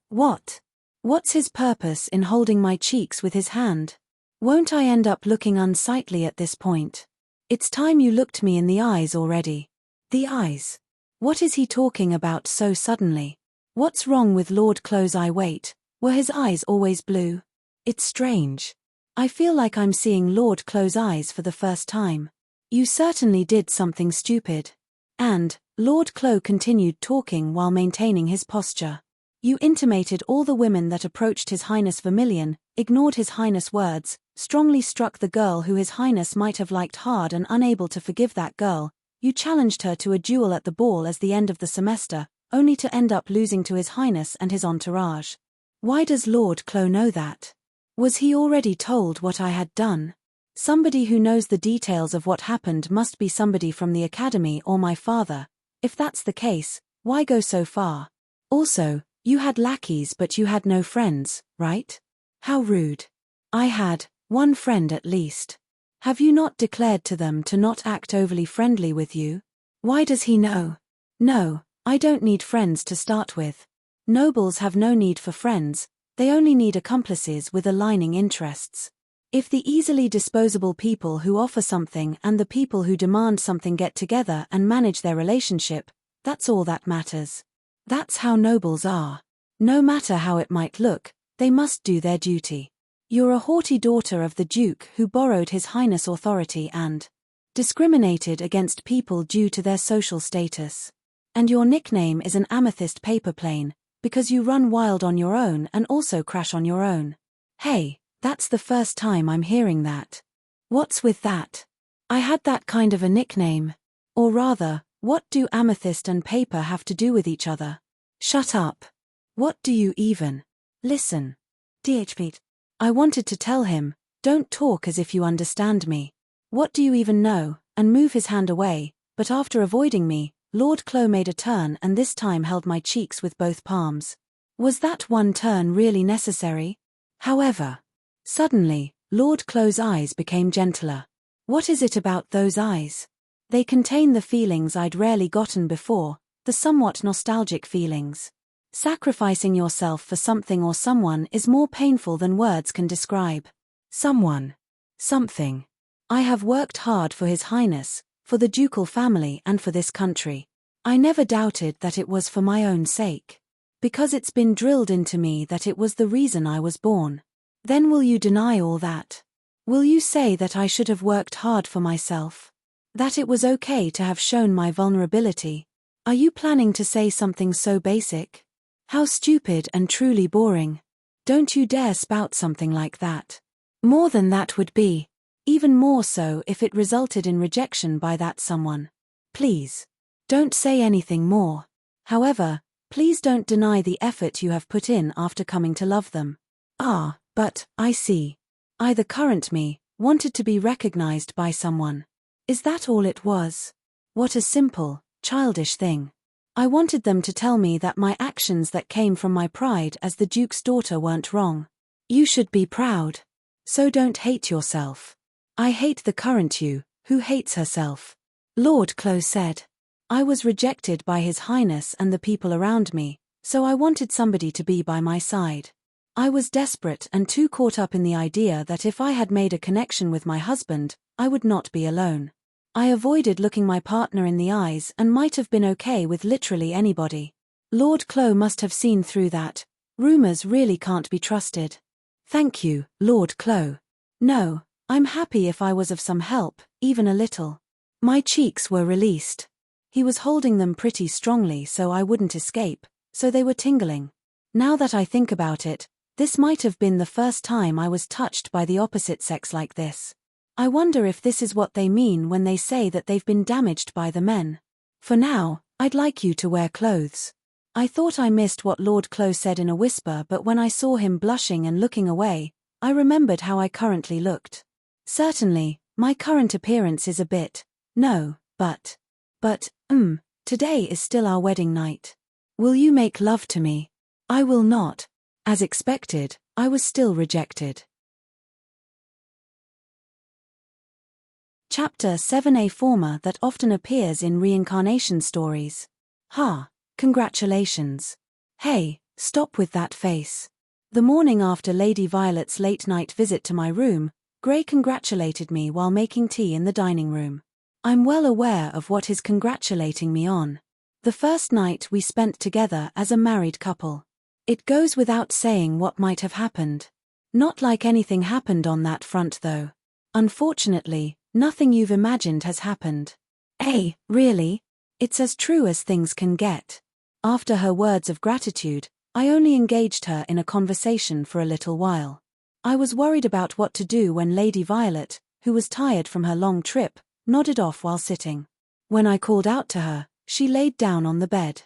What? What's his purpose in holding my cheeks with his hand? Won't I end up looking unsightly at this point? It's time you looked me in the eyes already. The eyes. What is he talking about so suddenly? What's wrong with Lord Clo's eye? Wait, were his eyes always blue? It's strange. I feel like I'm seeing Lord Clo's eyes for the first time. You certainly did something stupid. And, Lord Clo continued talking while maintaining his posture. You intimated all the women that approached His Highness Vermilion, ignored His Highness' words, strongly struck the girl who His Highness might have liked hard and unable to forgive that girl. You challenged her to a duel at the ball as the end of the semester, only to end up losing to His Highness and his entourage. Why does Lord Clo know that? Was he already told what I had done? Somebody who knows the details of what happened must be somebody from the academy or my father. If that's the case, why go so far? Also, you had lackeys but you had no friends, right? How rude. I had one friend at least. Have you not declared to them to not act overly friendly with you? Why does he know? No, I don't need friends to start with. Nobles have no need for friends, they only need accomplices with aligning interests. If the easily disposable people who offer something and the people who demand something get together and manage their relationship, that's all that matters. That's how nobles are. No matter how it might look, they must do their duty. You're a haughty daughter of the Duke who borrowed His Highness' authority and discriminated against people due to their social status. And your nickname is an amethyst paper plane, because you run wild on your own and also crash on your own. Hey, that's the first time I'm hearing that. What's with that? I had that kind of a nickname. Or rather, what do amethyst and paper have to do with each other? Shut up. What do you even? Listen. DHP. I wanted to tell him, don't talk as if you understand me. What do you even know, and move his hand away, but after avoiding me, Lord Clo made a turn and this time held my cheeks with both palms. Was that one turn really necessary? However, suddenly, Lord Clo's eyes became gentler. What is it about those eyes? They contain the feelings I'd rarely gotten before, the somewhat nostalgic feelings. Sacrificing yourself for something or someone is more painful than words can describe. Someone. Something. I have worked hard for His Highness, for the ducal family and for this country. I never doubted that it was for my own sake. Because it's been drilled into me that it was the reason I was born. Then will you deny all that? Will you say that I should have worked hard for myself? That it was okay to have shown my vulnerability? Are you planning to say something so basic? How stupid and truly boring. Don't you dare spout something like that. More than that would be. Even more so if it resulted in rejection by that someone. Please. Don't say anything more. However, please don't deny the effort you have put in after coming to love them. Ah, but, I see. The current me wanted to be recognized by someone. Is that all it was? What a simple, childish thing. I wanted them to tell me that my actions that came from my pride as the Duke's daughter weren't wrong. You should be proud. So don't hate yourself. I hate the current you, who hates herself. Lord Clo said. I was rejected by His Highness and the people around me, so I wanted somebody to be by my side. I was desperate and too caught up in the idea that if I had made a connection with my husband, I would not be alone. I avoided looking my partner in the eyes and might have been okay with literally anybody. Lord Clo must have seen through that. Rumors really can't be trusted. Thank you, Lord Clo. No, I'm happy if I was of some help, even a little. My cheeks were released. He was holding them pretty strongly so I wouldn't escape, so they were tingling. Now that I think about it, this might have been the first time I was touched by the opposite sex like this. I wonder if this is what they mean when they say that they've been damaged by the men. For now, I'd like you to wear clothes. I thought I missed what Lord Clo said in a whisper, but when I saw him blushing and looking away, I remembered how I currently looked. Certainly, my current appearance is a bit, no, but, today is still our wedding night. Will you make love to me? I will not. As expected, I was still rejected. Chapter 7, a former that often appears in reincarnation stories. Congratulations. Hey, stop with that face. The morning after Lady Violet's late-night visit to my room, Gray congratulated me while making tea in the dining room. I'm well aware of what he's congratulating me on. The first night we spent together as a married couple. It goes without saying what might have happened. Not like anything happened on that front though. Unfortunately, nothing you've imagined has happened. Really? It's as true as things can get. After her words of gratitude, I only engaged her in a conversation for a little while. I was worried about what to do when Lady Violet, who was tired from her long trip, nodded off while sitting. When I called out to her, she laid down on the bed.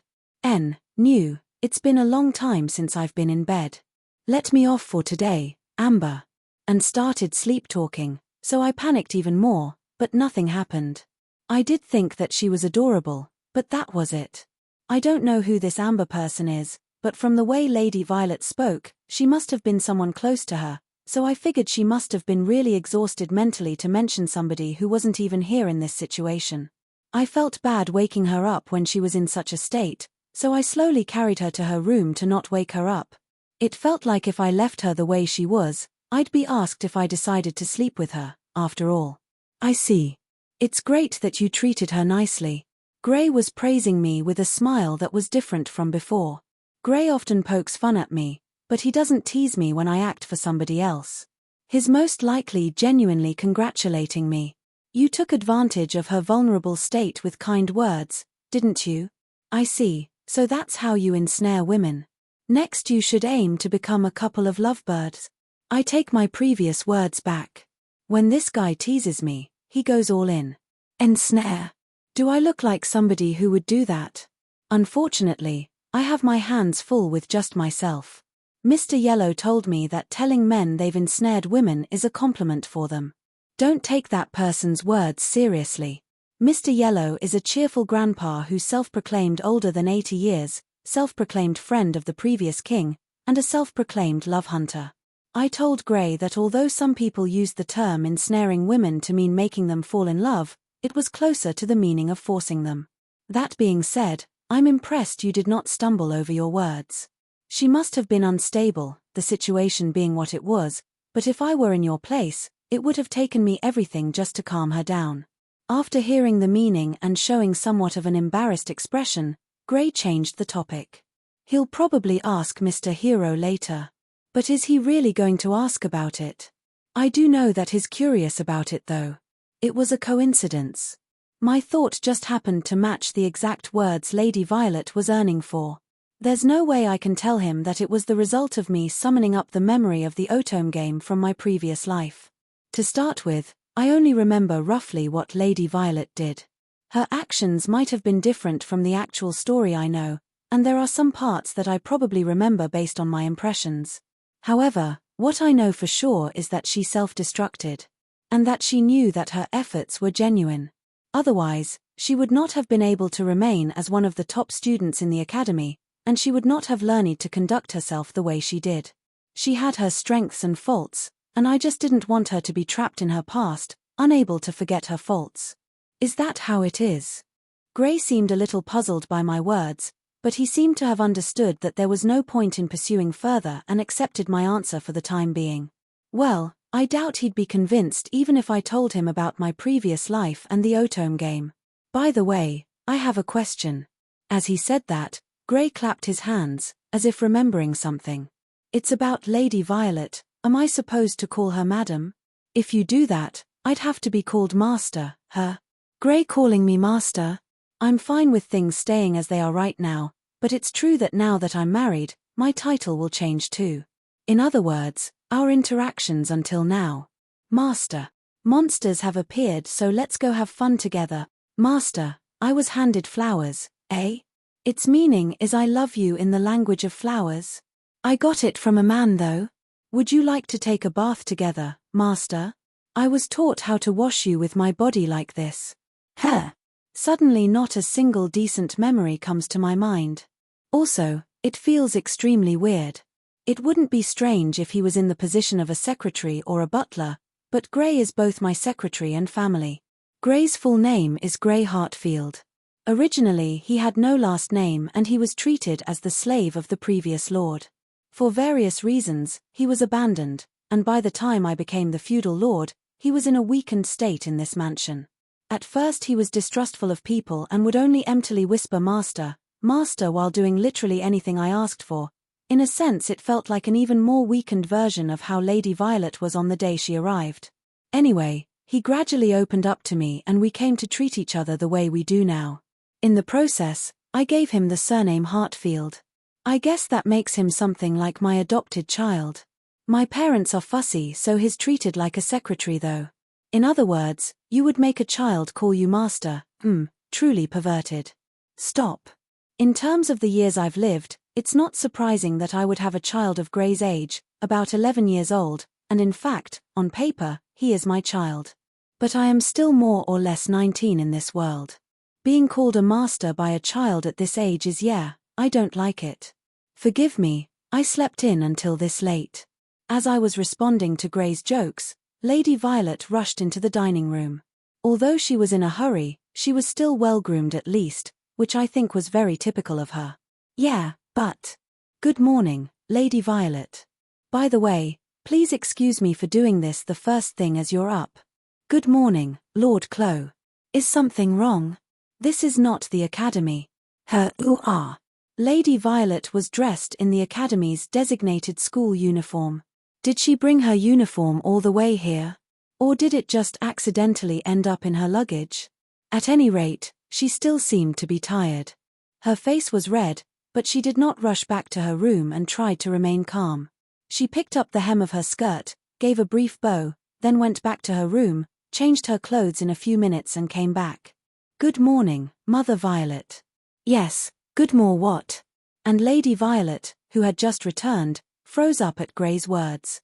New, it's been a long time since I've been in bed. Let me off for today, Amber. And started sleep-talking, so I panicked even more, but nothing happened. I did think that she was adorable, but that was it. I don't know who this Amber person is, but from the way Lady Violet spoke, she must have been someone close to her, so I figured she must have been really exhausted mentally to mention somebody who wasn't even here in this situation. I felt bad waking her up when she was in such a state, so I slowly carried her to her room to not wake her up. It felt like if I left her the way she was, I'd be asked if I decided to sleep with her, after all. I see. It's great that you treated her nicely. Gray was praising me with a smile that was different from before. Gray often pokes fun at me, but he doesn't tease me when I act for somebody else. He's most likely genuinely congratulating me. You took advantage of her vulnerable state with kind words, didn't you? I see, so that's how you ensnare women. Next you should aim to become a couple of lovebirds. I take my previous words back. When this guy teases me, he goes all in. Ensnare. Do I look like somebody who would do that? Unfortunately, I have my hands full with just myself. Mr. Yellow told me that telling men they've ensnared women is a compliment for them. Don't take that person's words seriously. Mr. Yellow is a cheerful grandpa who's self-proclaimed older than 80 years, self-proclaimed friend of the previous king, and a self-proclaimed love hunter. I told Gray that although some people used the term ensnaring women to mean making them fall in love, it was closer to the meaning of forcing them. That being said, I'm impressed you did not stumble over your words. She must have been unstable, the situation being what it was, but if I were in your place, it would have taken me everything just to calm her down. After hearing the meaning and showing somewhat of an embarrassed expression, Gray changed the topic. He'll probably ask Mr. Hero later. But is he really going to ask about it? I do know that he's curious about it though. It was a coincidence. My thought just happened to match the exact words Lady Violet was yearning for. There's no way I can tell him that it was the result of me summoning up the memory of the Otome game from my previous life. To start with, I only remember roughly what Lady Violet did. Her actions might have been different from the actual story I know, and there are some parts that I probably remember based on my impressions. However, what I know for sure is that she self-destructed. And that she knew that her efforts were genuine. Otherwise, she would not have been able to remain as one of the top students in the academy, and she would not have learned to conduct herself the way she did. She had her strengths and faults, and I just didn't want her to be trapped in her past, unable to forget her faults. Is that how it is? Gray seemed a little puzzled by my words, but he seemed to have understood that there was no point in pursuing further and accepted my answer for the time being. Well, I doubt he'd be convinced even if I told him about my previous life and the Otome game. By the way, I have a question. As he said that, Gray clapped his hands, as if remembering something. It's about Lady Violet. Am I supposed to call her Madam? If you do that, I'd have to be called Master, her. Gray calling me Master? I'm fine with things staying as they are right now, but it's true that now that I'm married, my title will change too. In other words, our interactions until now. Master. Monsters have appeared, so let's go have fun together. Master, I was handed flowers, eh? Its meaning is I love you in the language of flowers. I got it from a man though. Would you like to take a bath together, master? I was taught how to wash you with my body like this. Huh. Suddenly not a single decent memory comes to my mind. Also, it feels extremely weird. It wouldn't be strange if he was in the position of a secretary or a butler, but Gray is both my secretary and family. Gray's full name is Gray Hartfield. Originally he had no last name and he was treated as the slave of the previous lord. For various reasons, he was abandoned, and by the time I became the feudal lord, he was in a weakened state in this mansion. At first he was distrustful of people and would only emptily whisper master, master while doing literally anything I asked for. In a sense it felt like an even more weakened version of how Lady Violet was on the day she arrived. Anyway, he gradually opened up to me and we came to treat each other the way we do now. In the process, I gave him the surname Hartfield. I guess that makes him something like my adopted child. My parents are fussy so he's treated like a secretary though. In other words, you would make a child call you master, truly perverted. Stop. In terms of the years I've lived, it's not surprising that I would have a child of Gray's age, about 11 years old, and in fact, on paper, he is my child. But I am still more or less 19 in this world. Being called a master by a child at this age is I don't like it. Forgive me, I slept in until this late. As I was responding to Gray's jokes, Lady Violet rushed into the dining room. Although she was in a hurry, she was still well-groomed at least, which I think was very typical of her. But... Good morning, Lady Violet. By the way, please excuse me for doing this the first thing as you're up. Good morning, Lord Clo. Is something wrong? This is not the academy. Lady Violet was dressed in the academy's designated school uniform. Did she bring her uniform all the way here? Or did it just accidentally end up in her luggage? At any rate, she still seemed to be tired. Her face was red, but she did not rush back to her room and tried to remain calm. She picked up the hem of her skirt, gave a brief bow, then went back to her room, changed her clothes in a few minutes and came back. Good morning, Mother Violet. Yes, good more what? And Lady Violet, who had just returned, froze up at Gray's words.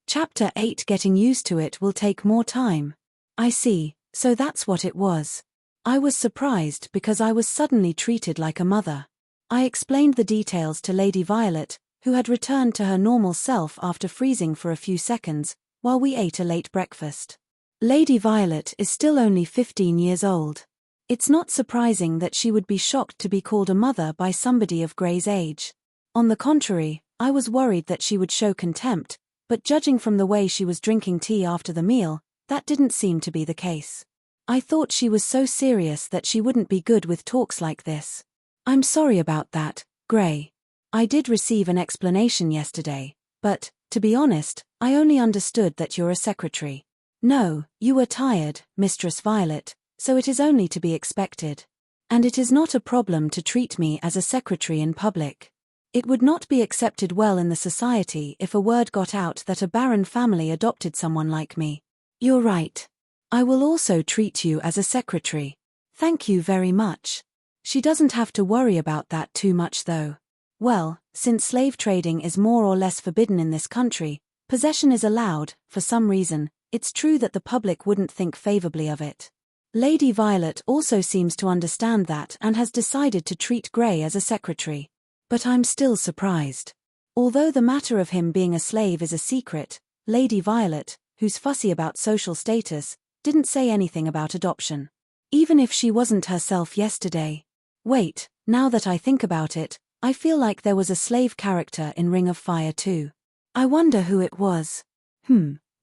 Chapter 8 Getting used to it will take more time. I see, so that's what it was. I was surprised because I was suddenly treated like a mother. I explained the details to Lady Violet, who had returned to her normal self after freezing for a few seconds, while we ate a late breakfast. Lady Violet is still only 15 years old. It's not surprising that she would be shocked to be called a mother by somebody of Gray's age. On the contrary, I was worried that she would show contempt, but judging from the way she was drinking tea after the meal, that didn't seem to be the case. I thought she was so serious that she wouldn't be good with talks like this. I'm sorry about that, Gray. I did receive an explanation yesterday, but, to be honest, I only understood that you're a secretary. No, you were tired, Mistress Violet, so it is only to be expected. And it is not a problem to treat me as a secretary in public. It would not be accepted well in the society if a word got out that a barren family adopted someone like me. You're right. I will also treat you as a secretary. Thank you very much. She doesn't have to worry about that too much though. Well, since slave trading is more or less forbidden in this country, possession is allowed, for some reason. It's true that the public wouldn't think favorably of it. Lady Violet also seems to understand that and has decided to treat Gray as a secretary. But I'm still surprised. Although the matter of him being a slave is a secret, Lady Violet, who's fussy about social status, didn't say anything about adoption. Even if she wasn't herself yesterday. Wait, now that I think about it, I feel like there was a slave character in Ring of Fire too. I wonder who it was.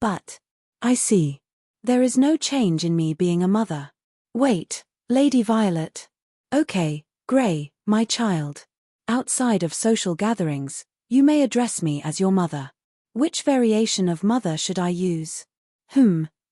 But... I see. There is no change in me being a mother. Wait, Lady Violet. Okay, Gray, my child. Outside of social gatherings, you may address me as your mother. Which variation of mother should I use?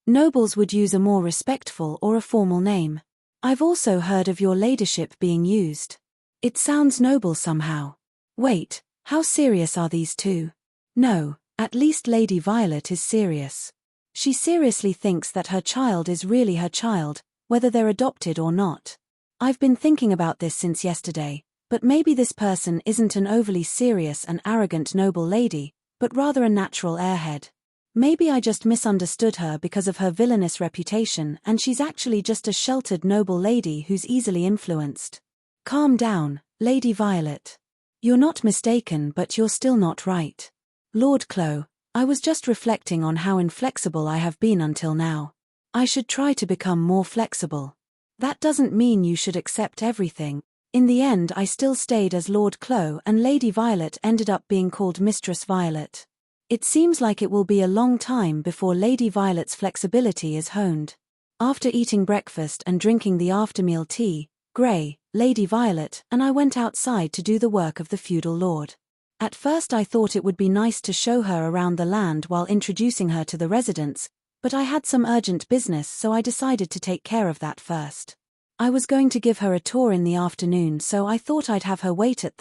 Nobles would use a more respectful or a formal name. I've also heard of your ladyship being used. It sounds noble somehow. Wait, how serious are these two? No, at least Lady Violet is serious. She seriously thinks that her child is really her child, whether they're adopted or not. I've been thinking about this since yesterday, but maybe this person isn't an overly serious and arrogant noble lady, but rather a natural airhead. Maybe I just misunderstood her because of her villainous reputation and she's actually just a sheltered noble lady who's easily influenced. Calm down, Lady Violet. You're not mistaken, but you're still not right. Lord Clo, I was just reflecting on how inflexible I have been until now. I should try to become more flexible. That doesn't mean you should accept everything. In the end I still stayed as Lord Clo and Lady Violet ended up being called Mistress Violet. It seems like it will be a long time before Lady Violet's flexibility is honed. After eating breakfast and drinking the after-meal tea, Grey, Lady Violet, and I went outside to do the work of the feudal lord. At first I thought it would be nice to show her around the land while introducing her to the residents, but I had some urgent business so I decided to take care of that first. I was going to give her a tour in the afternoon so I thought I'd have her wait at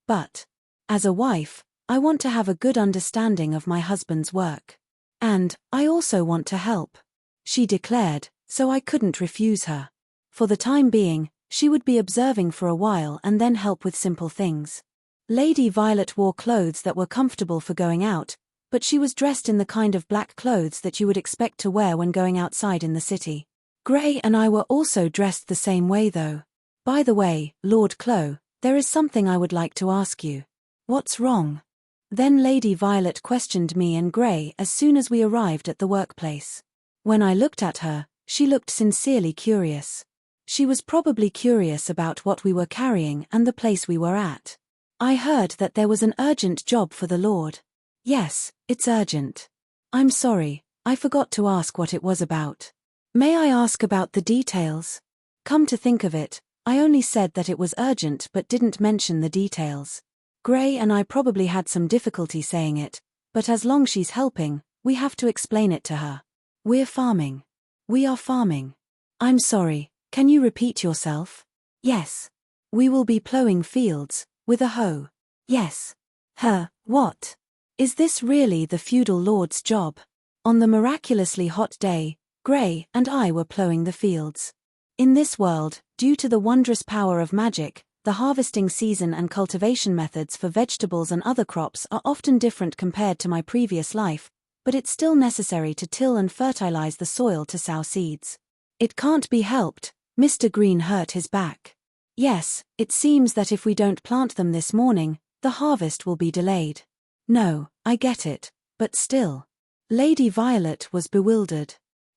but as a wife, I want to have a good understanding of my husband's work. And I also want to help, she declared, so I couldn't refuse her. For the time being, she would be observing for a while and then help with simple things. Lady Violet wore clothes that were comfortable for going out, but she was dressed in the kind of black clothes that you would expect to wear when going outside in the city. Grey and I were also dressed the same way though. By the way, Lord Clo, there is something I would like to ask you. What's wrong? Then Lady Violet questioned me and Grey as soon as we arrived at the workplace. When I looked at her, she looked sincerely curious. She was probably curious about what we were carrying and the place we were at. I heard that there was an urgent job for the Lord. Yes, it's urgent. I'm sorry, I forgot to ask what it was about. May I ask about the details? Come to think of it, I only said that it was urgent but didn't mention the details. Grey and I probably had some difficulty saying it, but as long as she's helping, we have to explain it to her. We're farming. We are farming. I'm sorry, can you repeat yourself? Yes. We will be plowing fields, with a hoe. Yes. What? Is this really the feudal lord's job? On the miraculously hot day, Grey and I were plowing the fields. In this world, due to the wondrous power of magic, the harvesting season and cultivation methods for vegetables and other crops are often different compared to my previous life, but it's still necessary to till and fertilize the soil to sow seeds. It can't be helped, Mr. Green hurt his back. Yes, it seems that if we don't plant them this morning, the harvest will be delayed. No, I get it, but still. Lady Violet was bewildered.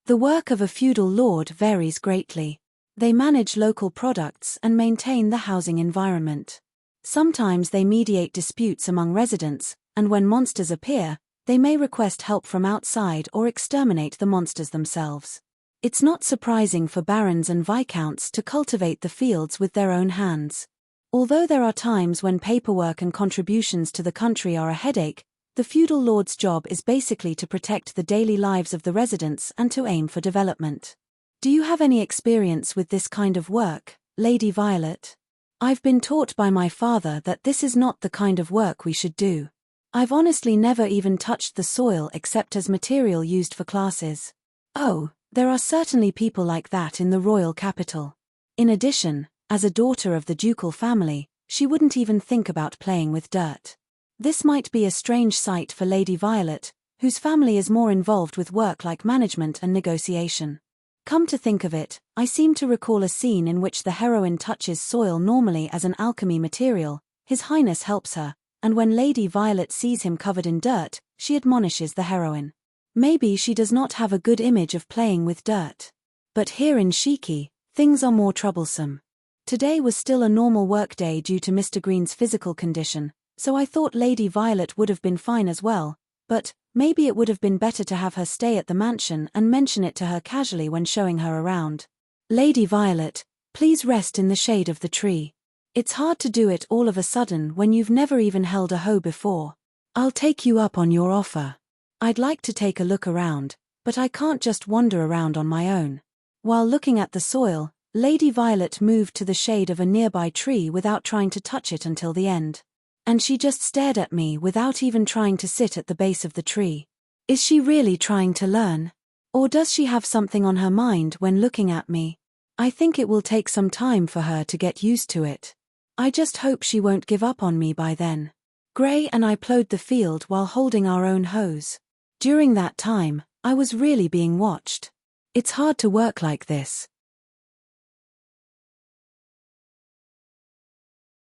The work of a feudal lord varies greatly. They manage local products and maintain the housing environment. Sometimes they mediate disputes among residents, and when monsters appear, they may request help from outside or exterminate the monsters themselves. It's not surprising for barons and viscounts to cultivate the fields with their own hands. Although there are times when paperwork and contributions to the country are a headache, the feudal lord's job is basically to protect the daily lives of the residents and to aim for development. Do you have any experience with this kind of work, Lady Violet? I've been taught by my father that this is not the kind of work we should do. I've honestly never even touched the soil except as material used for classes. Oh, there are certainly people like that in the royal capital. In addition, as a daughter of the ducal family, she wouldn't even think about playing with dirt. This might be a strange sight for Lady Violet, whose family is more involved with work like management and negotiation. Come to think of it, I seem to recall a scene in which the heroine touches soil normally as an alchemy material, His Highness helps her, and when Lady Violet sees him covered in dirt, she admonishes the heroine. Maybe she does not have a good image of playing with dirt. But here in Shiki, things are more troublesome. Today was still a normal workday due to Mr. Green's physical condition, so I thought Lady Violet would have been fine as well, but maybe it would have been better to have her stay at the mansion and mention it to her casually when showing her around. Lady Violet, please rest in the shade of the tree. It's hard to do it all of a sudden when you've never even held a hoe before. I'll take you up on your offer. I'd like to take a look around, but I can't just wander around on my own. While looking at the soil, Lady Violet moved to the shade of a nearby tree without trying to touch it until the end. And she just stared at me without even trying to sit at the base of the tree. Is she really trying to learn? Or does she have something on her mind when looking at me? I think it will take some time for her to get used to it. I just hope she won't give up on me by then. Gray and I plowed the field while holding our own hoes. During that time, I was really being watched. It's hard to work like this.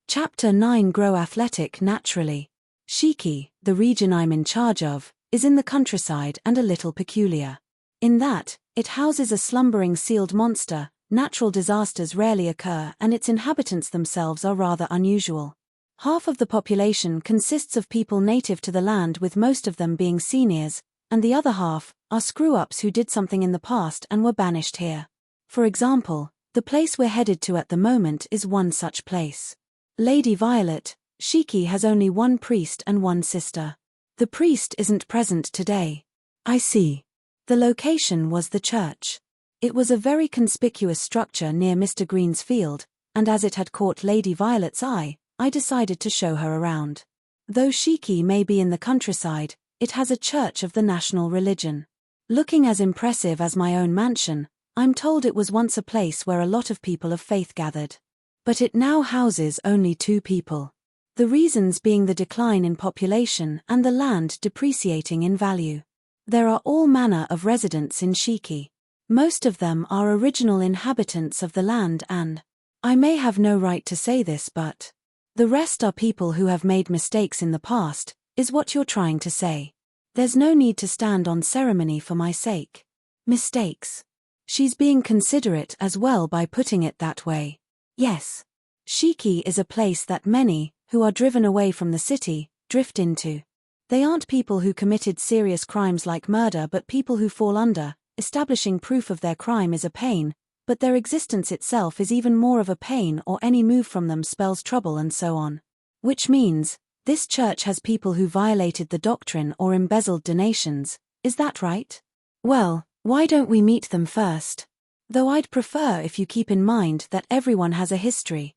Chapter 9. Grow athletic naturally. Shiki, the region I'm in charge of, is in the countryside and a little peculiar. In that, it houses a slumbering sealed monster. Natural disasters rarely occur and its inhabitants themselves are rather unusual. Half of the population consists of people native to the land, with most of them being seniors, and the other half are screw-ups who did something in the past and were banished here. For example, the place we're headed to at the moment is one such place. Lady Violet, Shiki has only one priest and one sister. The priest isn't present today. I see. The location was the church. It was a very conspicuous structure near Mr. Green's field, and as it had caught Lady Violet's eye, I decided to show her around. Though Shiki may be in the countryside, it has a church of the national religion. Looking as impressive as my own mansion, I'm told it was once a place where a lot of people of faith gathered. But it now houses only 2 people. The reasons being the decline in population and the land depreciating in value. There are all manner of residents in Shiki. Most of them are original inhabitants of the land and, I may have no right to say this, but the rest are people who have made mistakes in the past, is what you're trying to say. There's no need to stand on ceremony for my sake. Mistakes. She's being considerate as well by putting it that way. Yes. Shiki is a place that many, who are driven away from the city, drift into. They aren't people who committed serious crimes like murder, but people who fall under. Establishing proof of their crime is a pain, but their existence itself is even more of a pain, or any move from them spells trouble and so on. Which means, this church has people who violated the doctrine or embezzled donations, is that right? Well, why don't we meet them first? Though I'd prefer if you keep in mind that everyone has a history.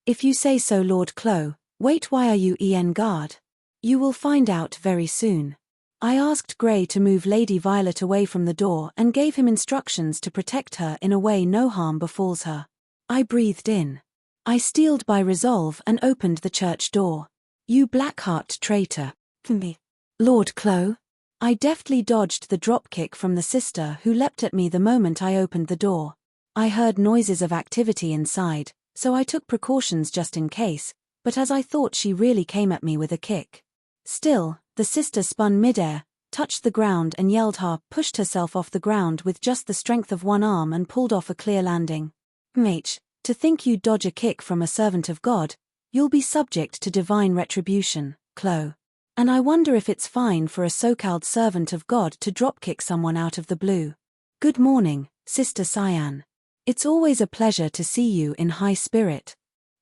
If you say so, Lord Clo. Wait, why are you en garde? You will find out very soon. I asked Gray to move Lady Violet away from the door and gave him instructions to protect her in a way no harm befalls her. I breathed in. I steeled by resolve and opened the church door. You Blackheart traitor. Me. Lord Clo. I deftly dodged the dropkick from the sister who leapt at me the moment I opened the door. I heard noises of activity inside, so I took precautions just in case, but as I thought she really came at me with a kick. Still, the sister spun midair, touched the ground and yelled pushed herself off the ground with just the strength of one arm and pulled off a clear landing. Mate, to think you'd dodge a kick from a servant of God, you'll be subject to divine retribution, Clo. And I wonder if it's fine for a so-called servant of God to dropkick someone out of the blue. Good morning, Sister Cyan. It's always a pleasure to see you in high spirit.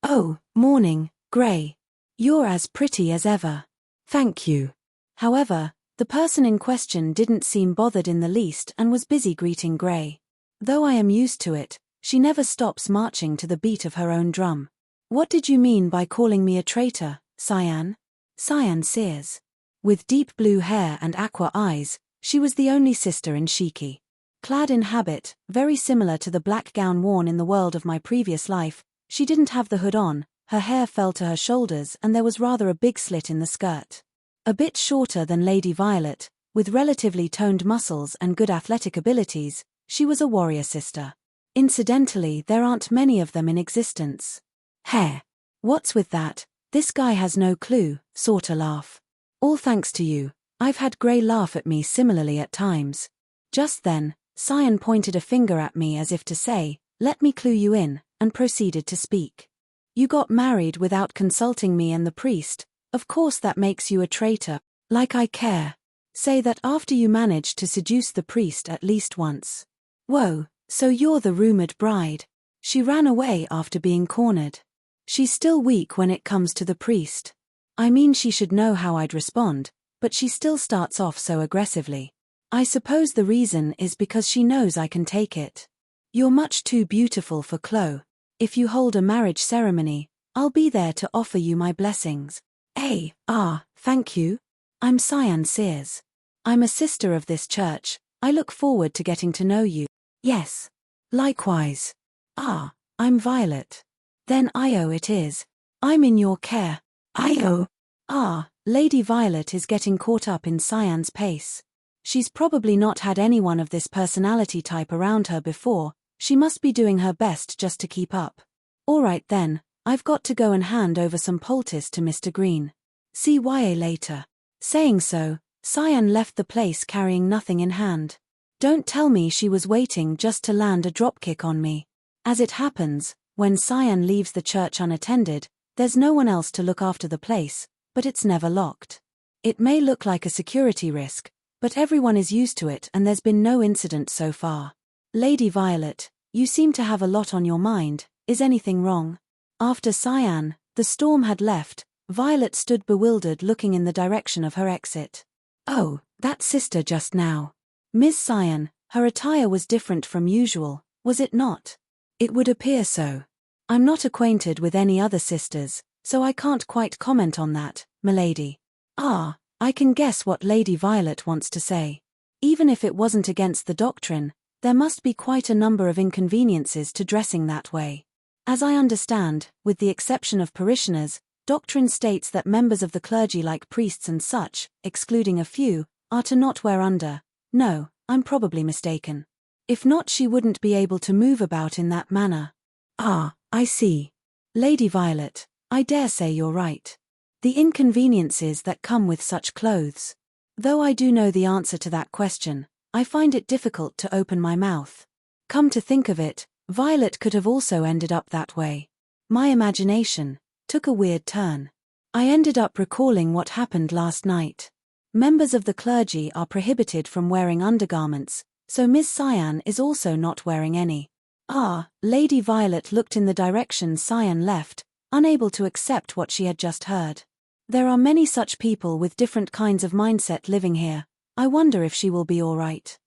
Oh, morning, Gray. You're as pretty as ever. Thank you. However, the person in question didn't seem bothered in the least and was busy greeting Gray. Though I am used to it, she never stops marching to the beat of her own drum. What did you mean by calling me a traitor, Cyan? Cyan Sears. With deep blue hair and aqua eyes, she was the only sister in Shiki. Clad in habit, very similar to the black gown worn in the world of my previous life, she didn't have the hood on, her hair fell to her shoulders and there was rather a big slit in the skirt. A bit shorter than Lady Violet, with relatively toned muscles and good athletic abilities, she was a warrior sister. Incidentally, there aren't many of them in existence. Hair. What's with that? This guy has no clue, sorta laugh. All thanks to you. I've had Gray laugh at me similarly at times. Just then, Cyan pointed a finger at me as if to say, let me clue you in, and proceeded to speak. You got married without consulting me and the priest, of course that makes you a traitor, like I care. Say that after you managed to seduce the priest at least once. Whoa, so you're the rumored bride. She ran away after being cornered. She's still weak when it comes to the priest. I mean, she should know how I'd respond, but she still starts off so aggressively. I suppose the reason is because she knows I can take it. You're much too beautiful for Clo. If you hold a marriage ceremony, I'll be there to offer you my blessings. Thank you. I'm Cyan Sears. I'm a sister of this church. I look forward to getting to know you. Yes. Likewise. Ah, I'm Violet. Then Io it is. I'm in your care. Io. Ah, Lady Violet is getting caught up in Cyan's pace. She's probably not had anyone of this personality type around her before. She must be doing her best just to keep up. Alright then, I've got to go and hand over some poultice to Mr. Green. See YA later. Saying so, Cyan left the place carrying nothing in hand. Don't tell me she was waiting just to land a dropkick on me. As it happens, when Cyan leaves the church unattended, there's no one else to look after the place, but it's never locked. It may look like a security risk, but everyone is used to it and there's been no incident so far. Lady Violet, you seem to have a lot on your mind. Is anything wrong? After Cyan, the storm had left, Violet stood bewildered looking in the direction of her exit. Oh, that sister just now. Miss Cyan, her attire was different from usual, was it not? It would appear so. I'm not acquainted with any other sisters, so I can't quite comment on that, milady. Ah, I can guess what Lady Violet wants to say. Even if it wasn't against the doctrine, there must be quite a number of inconveniences to dressing that way. As I understand, with the exception of parishioners, doctrine states that members of the clergy like priests and such, excluding a few, are to not wear under. No, I'm probably mistaken. If not, she wouldn't be able to move about in that manner. Ah, I see. Lady Violet, I dare say you're right. The inconveniences that come with such clothes. Though I do know the answer to that question, I find it difficult to open my mouth. Come to think of it, Violet could have also ended up that way. My imagination took a weird turn. I ended up recalling what happened last night. Members of the clergy are prohibited from wearing undergarments, so Miss Cyan is also not wearing any. Ah, Lady Violet looked in the direction Cyan left, unable to accept what she had just heard. There are many such people with different kinds of mindset living here. I wonder if she will be all right.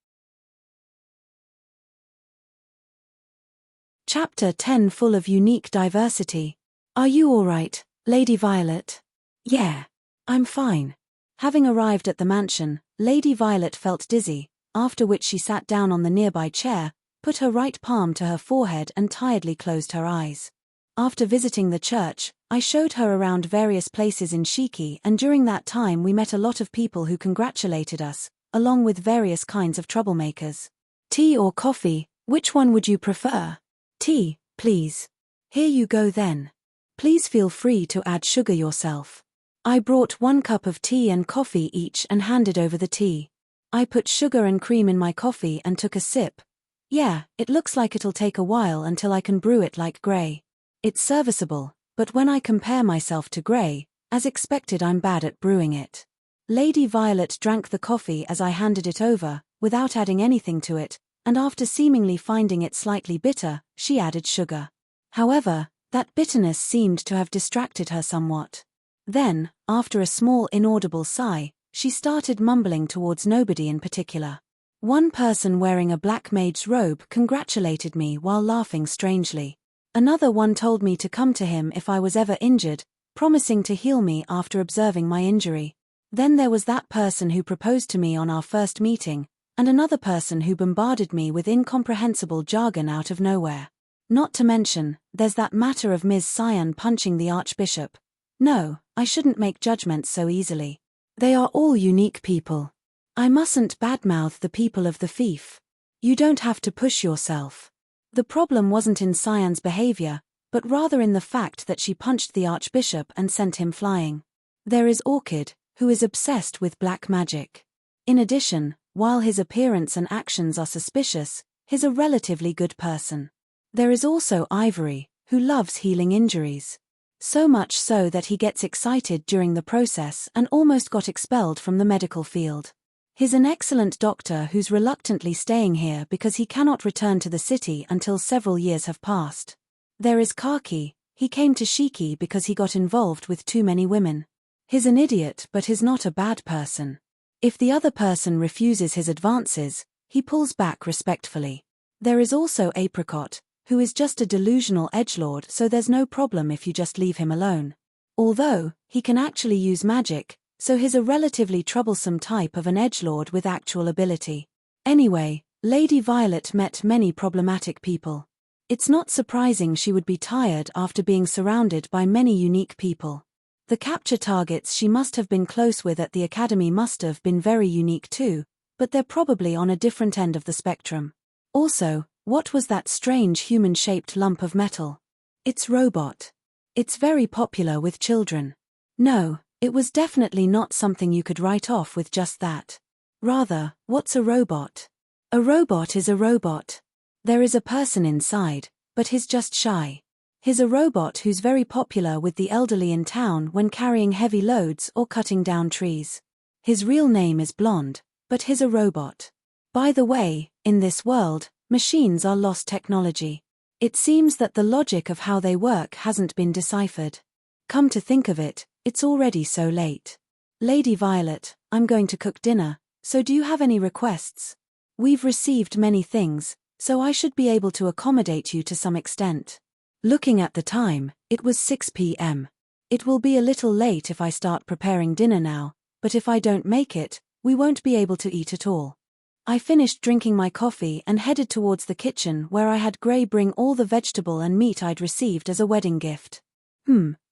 Chapter 10 full of unique diversity. Are you all right, Lady Violet? Yeah. I'm fine. Having arrived at the mansion, Lady Violet felt dizzy, after which she sat down on the nearby chair, put her right palm to her forehead and tiredly closed her eyes. After visiting the church, I showed her around various places in Shiki, and during that time we met a lot of people who congratulated us, along with various kinds of troublemakers. Tea or coffee, which one would you prefer? Tea, please. Here you go then. Please feel free to add sugar yourself. I brought 1 cup of tea and coffee each and handed over the tea. I put sugar and cream in my coffee and took a sip. Yeah, it looks like it'll take a while until I can brew it like Grey. It's serviceable, but when I compare myself to Grey, as expected I'm bad at brewing it. Lady Violet drank the coffee as I handed it over, without adding anything to it, and after seemingly finding it slightly bitter, she added sugar. However, that bitterness seemed to have distracted her somewhat. Then, after a small inaudible sigh, she started mumbling towards nobody in particular. One person wearing a black maid's robe congratulated me while laughing strangely. Another one told me to come to him if I was ever injured, promising to heal me after observing my injury. Then there was that person who proposed to me on our first meeting, and another person who bombarded me with incomprehensible jargon out of nowhere. Not to mention, there's that matter of Ms. Cyan punching the Archbishop. No, I shouldn't make judgments so easily. They are all unique people. I mustn't badmouth the people of the fief. You don't have to push yourself. The problem wasn't in Cyan's behavior, but rather in the fact that she punched the Archbishop and sent him flying. There is Orchid, who is obsessed with black magic. In addition, while his appearance and actions are suspicious, he's a relatively good person. There is also Ivory, who loves healing injuries. So much so that he gets excited during the process and almost got expelled from the medical field. He's an excellent doctor who's reluctantly staying here because he cannot return to the city until several years have passed. There is Kaki, he came to Shiki because he got involved with too many women. He's an idiot but he's not a bad person. If the other person refuses his advances, he pulls back respectfully. There is also Apricot, who is just a delusional edgelord, so there's no problem if you just leave him alone. Although, he can actually use magic, so he's a relatively troublesome type of an edgelord with actual ability. Anyway, Lady Violet met many problematic people. It's not surprising she would be tired after being surrounded by many unique people. The capture targets she must have been close with at the academy must have been very unique too, but they're probably on a different end of the spectrum. Also, what was that strange human-shaped lump of metal? It's robot. It's very popular with children. No, it was definitely not something you could write off with just that. Rather, what's a robot? A robot is a robot. There is a person inside, but he's just shy. He's a robot who's very popular with the elderly in town when carrying heavy loads or cutting down trees. His real name is Blonde, but he's a robot. By the way, in this world, machines are lost technology. It seems that the logic of how they work hasn't been deciphered. Come to think of it, it's already so late. Lady Violet, I'm going to cook dinner, so do you have any requests? We've received many things, so I should be able to accommodate you to some extent. Looking at the time, it was 6 p.m. It will be a little late if I start preparing dinner now, but if I don't make it, we won't be able to eat at all. I finished drinking my coffee and headed towards the kitchen where I had Gray bring all the vegetable and meat I'd received as a wedding gift.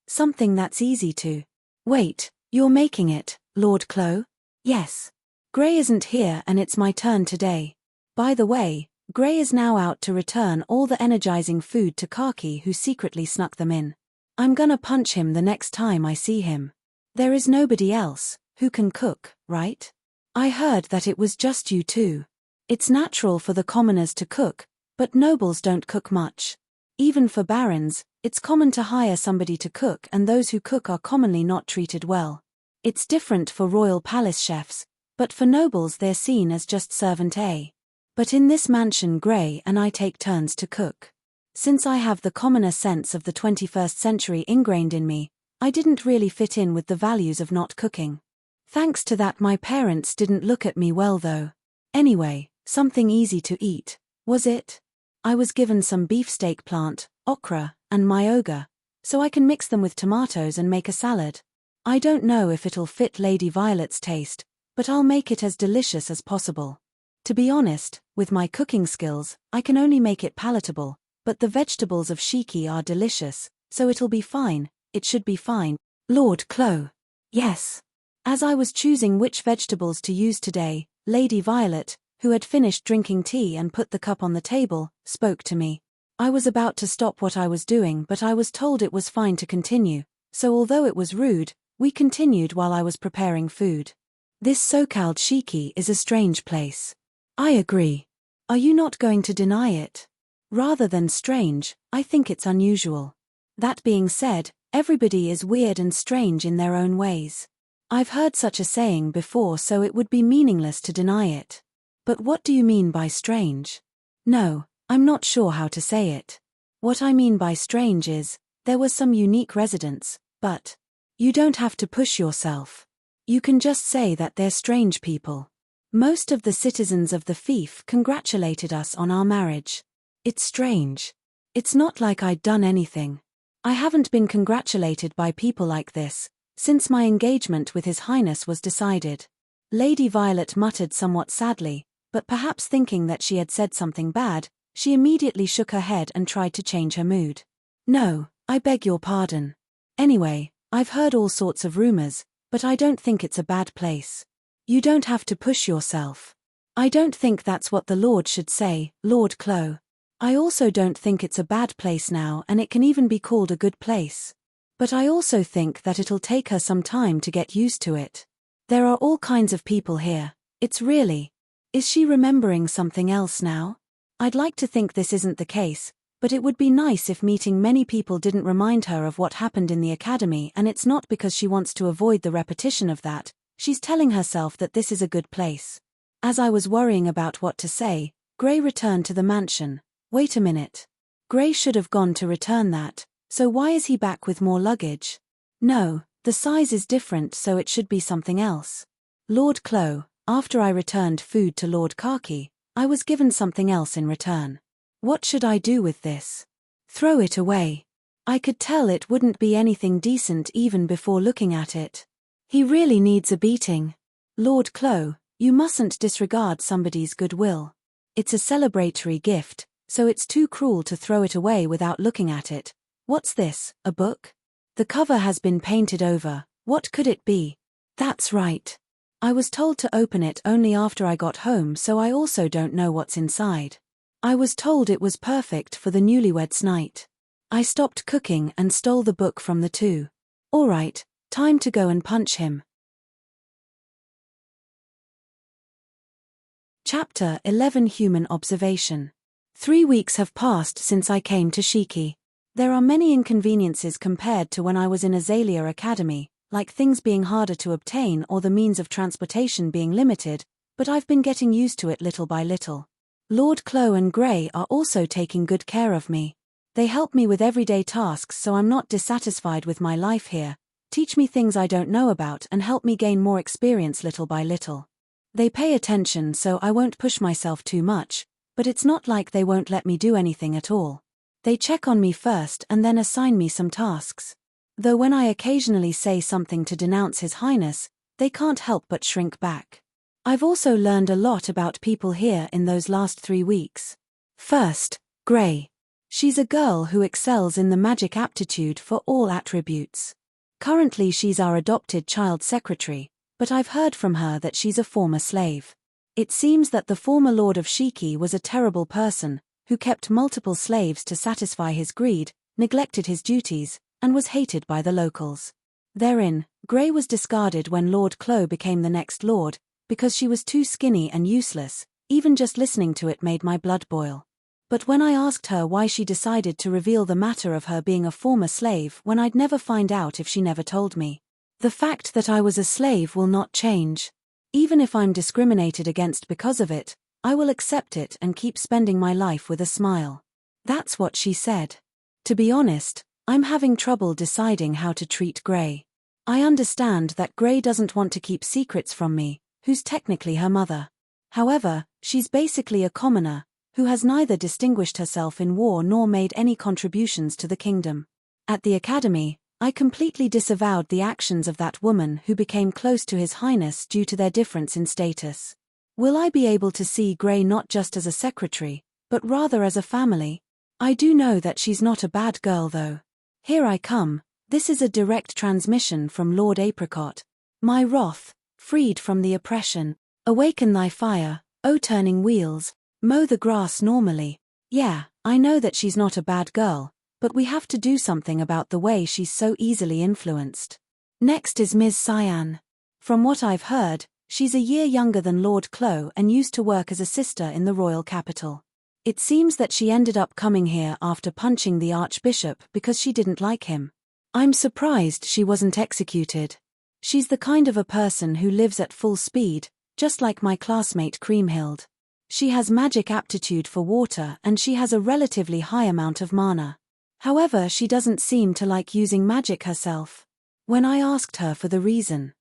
Something that's easy to. Wait, you're making it, Lord Clo? Yes. Gray isn't here and it's my turn today. By the way, Gray is now out to return all the energizing food to Khaki who secretly snuck them in. I'm gonna punch him the next time I see him. There is nobody else who can cook, right? I heard that it was just you two. It's natural for the commoners to cook, but nobles don't cook much. Even for barons, it's common to hire somebody to cook and those who cook are commonly not treated well. It's different for royal palace chefs, but for nobles they're seen as just servant A. But in this mansion Gray and I take turns to cook. Since I have the commoner sense of the 21st century ingrained in me, I didn't really fit in with the values of not cooking. Thanks to that my parents didn't look at me well though. Anyway, something easy to eat, was it? I was given some beefsteak plant, okra, and myoga, so I can mix them with tomatoes and make a salad. I don't know if it'll fit Lady Violet's taste, but I'll make it as delicious as possible. To be honest, with my cooking skills, I can only make it palatable, but the vegetables of Shiki are delicious, so it'll be fine, it should be fine. Lord Clo. Yes. As I was choosing which vegetables to use today, Lady Violet, who had finished drinking tea and put the cup on the table, spoke to me. I was about to stop what I was doing but I was told it was fine to continue, so although it was rude, we continued while I was preparing food. This so-called Shiki is a strange place. I agree. Are you not going to deny it? Rather than strange, I think it's unusual. That being said, everybody is weird and strange in their own ways. I've heard such a saying before so it would be meaningless to deny it. But what do you mean by strange? No, I'm not sure how to say it. What I mean by strange is, there were some unique residents, but you don't have to push yourself. You can just say that they're strange people. Most of the citizens of the fief congratulated us on our marriage. It's strange. It's not like I'd done anything. I haven't been congratulated by people like this, since my engagement with His Highness was decided. Lady Violet muttered somewhat sadly, but perhaps thinking that she had said something bad, she immediately shook her head and tried to change her mood. No, I beg your pardon. Anyway, I've heard all sorts of rumors, but I don't think it's a bad place. You don't have to push yourself. I don't think that's what the Lord should say, Lord Clo. I also don't think it's a bad place now and it can even be called a good place. But I also think that it'll take her some time to get used to it. There are all kinds of people here. It's really. Is she remembering something else now? I'd like to think this isn't the case, but it would be nice if meeting many people didn't remind her of what happened in the academy, and it's not because she wants to avoid the repetition of that. She's telling herself that this is a good place. As I was worrying about what to say, Gray returned to the mansion. Wait a minute. Gray should have gone to return that, so why is he back with more luggage? No, the size is different so it should be something else. Lord Clo, after I returned food to Lord Khaki, I was given something else in return. What should I do with this? Throw it away. I could tell it wouldn't be anything decent even before looking at it. He really needs a beating. Lord Clo, you mustn't disregard somebody's goodwill. It's a celebratory gift, so it's too cruel to throw it away without looking at it. What's this, a book? The cover has been painted over. What could it be? That's right. I was told to open it only after I got home, so I also don't know what's inside. I was told it was perfect for the newlyweds' night. I stopped cooking and stole the book from the two. All right, time to go and punch him. Chapter 11 Human Observation. 3 weeks have passed since I came to Shiki. There are many inconveniences compared to when I was in Azalea Academy, like things being harder to obtain or the means of transportation being limited, but I've been getting used to it little by little. Lord Clo and Grey are also taking good care of me. They help me with everyday tasks so I'm not dissatisfied with my life here, teach me things I don't know about and help me gain more experience little by little. They pay attention so I won't push myself too much, but it's not like they won't let me do anything at all. They check on me first and then assign me some tasks. Though when I occasionally say something to denounce His Highness, they can't help but shrink back. I've also learned a lot about people here in those last 3 weeks. First, Grey. She's a girl who excels in the magic aptitude for all attributes. Currently she's our adopted child secretary, but I've heard from her that she's a former slave. It seems that the former Lord of Shiki was a terrible person, who kept multiple slaves to satisfy his greed, neglected his duties, and was hated by the locals. Therein, Grey was discarded when Lord Clo became the next lord, because she was too skinny and useless. Even just listening to it made my blood boil. But when I asked her why she decided to reveal the matter of her being a former slave when I'd never find out if she never told me. The fact that I was a slave will not change. Even if I'm discriminated against because of it, I will accept it and keep spending my life with a smile. That's what she said. To be honest, I'm having trouble deciding how to treat Grey. I understand that Grey doesn't want to keep secrets from me, who's technically her mother. However, she's basically a commoner, who has neither distinguished herself in war nor made any contributions to the kingdom. At the academy, I completely disavowed the actions of that woman who became close to His Highness due to their difference in status. Will I be able to see Grey not just as a secretary, but rather as a family? I do know that she's not a bad girl though. Here I come. This is a direct transmission from Lord Apricot. My wrath, freed from the oppression. Awaken thy fire, O turning wheels. Mow the grass normally. Yeah, I know that she's not a bad girl, but we have to do something about the way she's so easily influenced. Next is Ms. Cyan. From what I've heard, she's a year younger than Lord Clo and used to work as a sister in the royal capital. It seems that she ended up coming here after punching the Archbishop because she didn't like him. I'm surprised she wasn't executed. She's the kind of a person who lives at full speed, just like my classmate Creamhild. She has magic aptitude for water and she has a relatively high amount of mana. However, she doesn't seem to like using magic herself. When I asked her for the reason,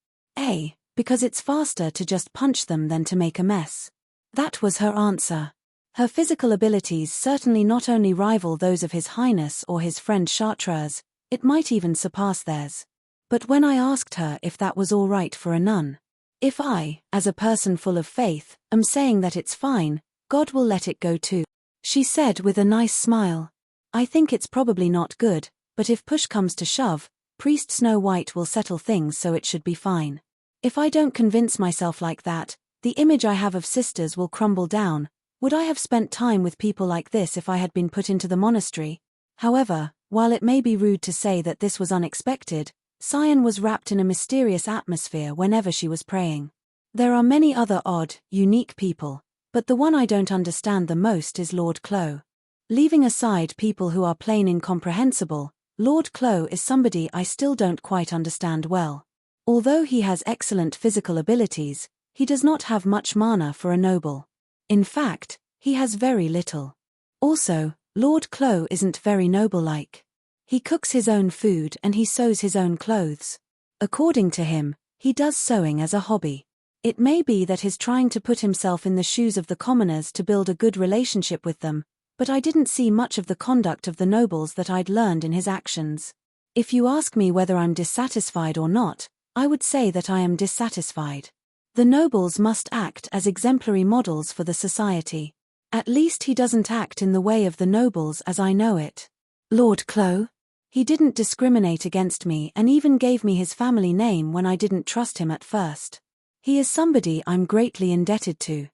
because it's faster to just punch them than to make a mess. That was her answer. Her physical abilities certainly not only rival those of His Highness or his friend Chartreuse, it might even surpass theirs. But when I asked her if that was all right for a nun, if I, as a person full of faith, am saying that it's fine, God will let it go too. She said with a nice smile. I think it's probably not good, but if push comes to shove, Priest Snow White will settle things so it should be fine. If I don't convince myself like that, the image I have of sisters will crumble down. Would I have spent time with people like this if I had been put into the monastery? However, while it may be rude to say that this was unexpected, Cyan was wrapped in a mysterious atmosphere whenever she was praying. There are many other odd, unique people, but the one I don't understand the most is Lord Clo. Leaving aside people who are plain incomprehensible, Lord Clo is somebody I still don't quite understand well. Although he has excellent physical abilities, he does not have much mana for a noble. In fact, he has very little. Also, Lord Clo isn't very noble-like. He cooks his own food and he sews his own clothes. According to him, he does sewing as a hobby. It may be that he's trying to put himself in the shoes of the commoners to build a good relationship with them, but I didn't see much of the conduct of the nobles that I'd learned in his actions. If you ask me whether I'm dissatisfied or not, I would say that I am dissatisfied. The nobles must act as exemplary models for the society. At least he doesn't act in the way of the nobles as I know it. Lord Clo? He didn't discriminate against me and even gave me his family name when I didn't trust him at first. He is somebody I'm greatly indebted to.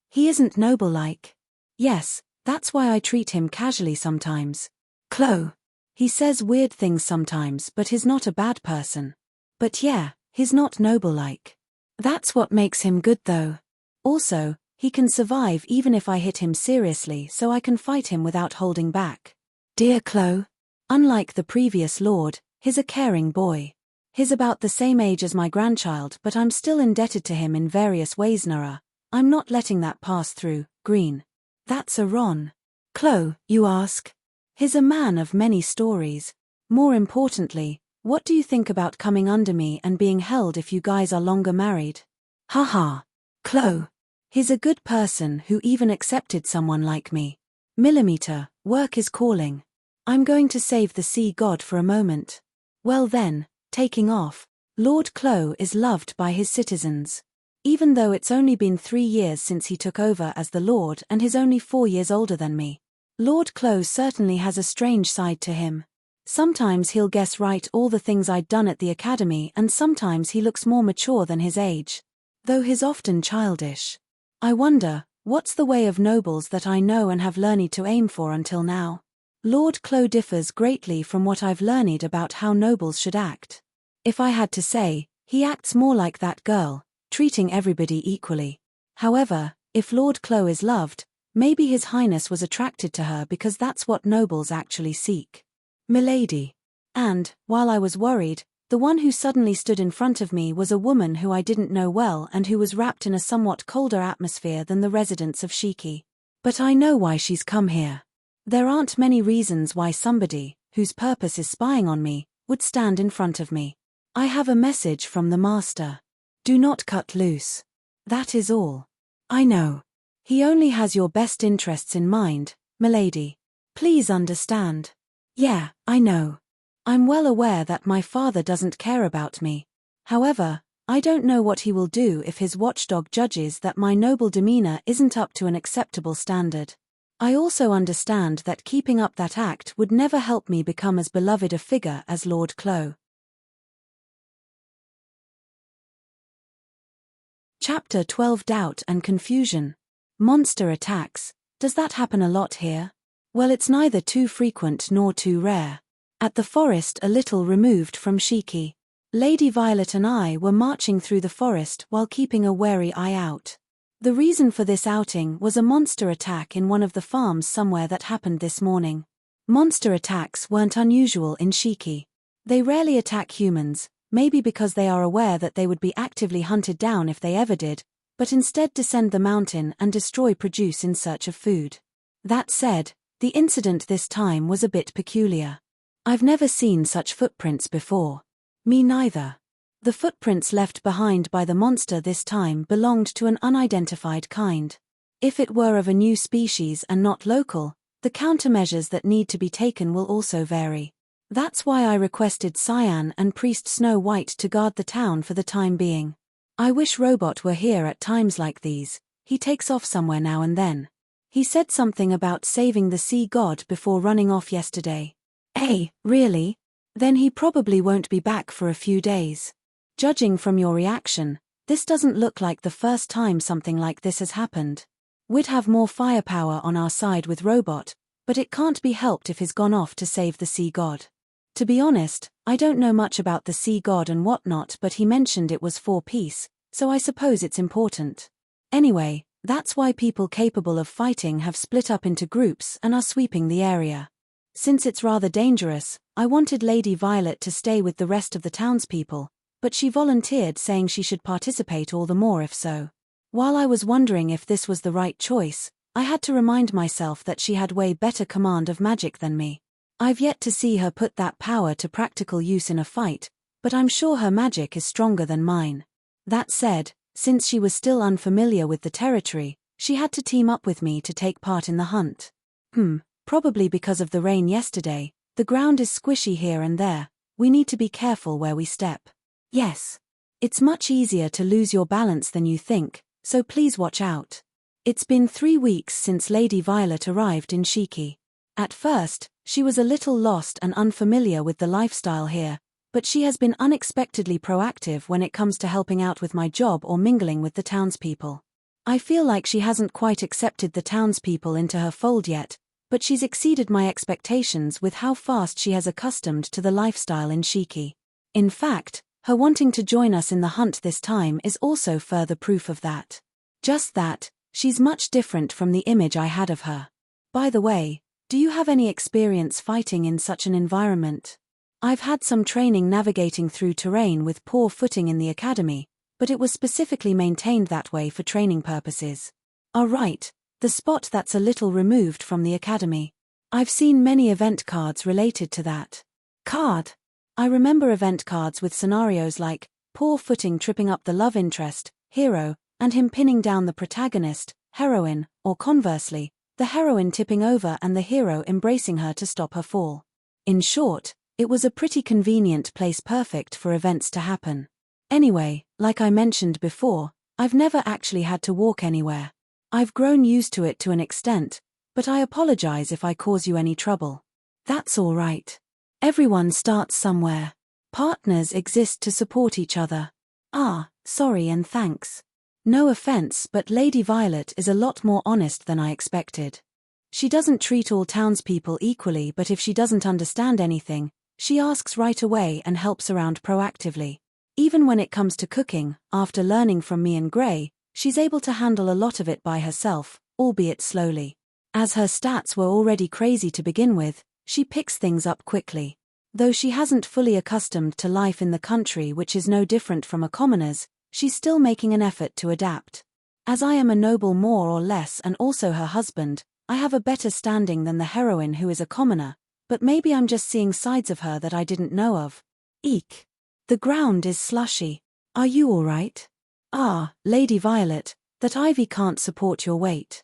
He isn't noble-like. Yes, that's why I treat him casually sometimes. Clo. He says weird things sometimes but he's not a bad person. But yeah, he's not noble-like. That's what makes him good though. Also, he can survive even if I hit him seriously so I can fight him without holding back. Dear Clo. Unlike the previous lord, he's a caring boy. He's about the same age as my grandchild but I'm still indebted to him in various ways Nara. I'm not letting that pass through, Green. That's a Ron. Clo, you ask? He's a man of many stories. More importantly, what do you think about coming under me and being held if you guys are longer married? Haha. Clo. He's a good person who even accepted someone like me. Millimeter, work is calling. I'm going to save the sea god for a moment. Well then, taking off. Lord Clo is loved by his citizens. Even though it's only been 3 years since he took over as the Lord and he's only 4 years older than me. Lord Clo certainly has a strange side to him. Sometimes he'll guess right all the things I'd done at the academy and sometimes he looks more mature than his age. Though he's often childish. I wonder, what's the way of nobles that I know and have learned to aim for until now? Lord Clo differs greatly from what I've learned about how nobles should act. If I had to say, he acts more like that girl, treating everybody equally. However, if Lord Clo is loved, maybe His Highness was attracted to her because that's what nobles actually seek. Milady. And, while I was worried, the one who suddenly stood in front of me was a woman who I didn't know well and who was wrapped in a somewhat colder atmosphere than the residents of Shiki. But I know why she's come here. There aren't many reasons why somebody, whose purpose is spying on me, would stand in front of me. I have a message from the Master. Do not cut loose. That is all. I know. He only has your best interests in mind, milady. Please understand. Yeah, I know. I'm well aware that my father doesn't care about me. However, I don't know what he will do if his watchdog judges that my noble demeanor isn't up to an acceptable standard. I also understand that keeping up that act would never help me become as beloved a figure as Lord Clo. Chapter 12 Doubt and Confusion. Monster attacks. Does that happen a lot here? Well, it's neither too frequent nor too rare. At the forest a little removed from Shiki, Lady Violet and I were marching through the forest while keeping a wary eye out. The reason for this outing was a monster attack in one of the farms somewhere that happened this morning. Monster attacks weren't unusual in Shiki. They rarely attack humans, maybe because they are aware that they would be actively hunted down if they ever did, but instead descend the mountain and destroy produce in search of food. That said, the incident this time was a bit peculiar. I've never seen such footprints before. Me neither. The footprints left behind by the monster this time belonged to an unidentified kind. If it were of a new species and not local, the countermeasures that need to be taken will also vary. That's why I requested Cyan and Priest Snow White to guard the town for the time being. I wish Robot were here at times like these. He takes off somewhere now and then. He said something about saving the sea god before running off yesterday. Hey, really? Then he probably won't be back for a few days. Judging from your reaction, this doesn't look like the first time something like this has happened. We'd have more firepower on our side with Robot, but it can't be helped if he's gone off to save the sea god. To be honest, I don't know much about the sea god and whatnot, but he mentioned it was for peace, so I suppose it's important. Anyway, that's why people capable of fighting have split up into groups and are sweeping the area. Since it's rather dangerous, I wanted Lady Violet to stay with the rest of the townspeople, but she volunteered saying she should participate all the more if so. While I was wondering if this was the right choice, I had to remind myself that she had way better command of magic than me. I've yet to see her put that power to practical use in a fight, but I'm sure her magic is stronger than mine. That said, since she was still unfamiliar with the territory, she had to team up with me to take part in the hunt. Probably because of the rain yesterday, the ground is squishy here and there. We need to be careful where we step. Yes. It's much easier to lose your balance than you think, so please watch out. It's been 3 weeks since Lady Violet arrived in Shiki. At first, she was a little lost and unfamiliar with the lifestyle here, but she has been unexpectedly proactive when it comes to helping out with my job or mingling with the townspeople. I feel like she hasn't quite accepted the townspeople into her fold yet, but she's exceeded my expectations with how fast she has accustomed to the lifestyle in Shiki. In fact, her wanting to join us in the hunt this time is also further proof of that. Just that, she's much different from the image I had of her. By the way, do you have any experience fighting in such an environment? I've had some training navigating through terrain with poor footing in the academy, but it was specifically maintained that way for training purposes. Right, the spot that's a little removed from the academy. I've seen many event cards related to that. Card? I remember event cards with scenarios like poor footing tripping up the love interest, hero, and him pinning down the protagonist, heroine, or conversely, the heroine tipping over and the hero embracing her to stop her fall. In short, it was a pretty convenient place perfect for events to happen. Anyway, like I mentioned before, I've never actually had to walk anywhere. I've grown used to it to an extent, but I apologize if I cause you any trouble. That's all right. Everyone starts somewhere. Partners exist to support each other. Sorry and thanks. No offense, but Lady Violet is a lot more honest than I expected. She doesn't treat all townspeople equally, but if she doesn't understand anything, she asks right away and helps around proactively. Even when it comes to cooking, after learning from me and Gray, she's able to handle a lot of it by herself, albeit slowly. As her stats were already crazy to begin with, she picks things up quickly. Though she hasn't fully accustomed to life in the country, which is no different from a commoner's, she's still making an effort to adapt. As I am a noble more or less and also her husband, I have a better standing than the heroine who is a commoner, but maybe I'm just seeing sides of her that I didn't know of. Eek. The ground is slushy. Are you all right? Lady Violet, that ivy can't support your weight.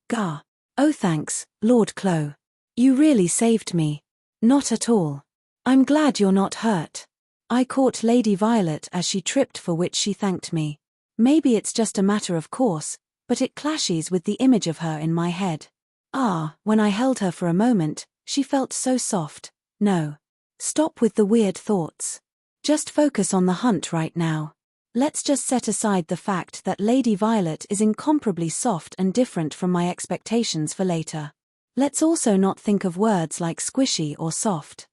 Gah. Oh thanks, Lord Clo. You really saved me. Not at all. I'm glad you're not hurt. I caught Lady Violet as she tripped, for which she thanked me. Maybe it's just a matter of course, but it clashes with the image of her in my head. When I held her for a moment, she felt so soft. No. Stop with the weird thoughts. Just focus on the hunt right now. Let's just set aside the fact that Lady Violet is incomparably soft and different from my expectations for later. Let's also not think of words like squishy or soft.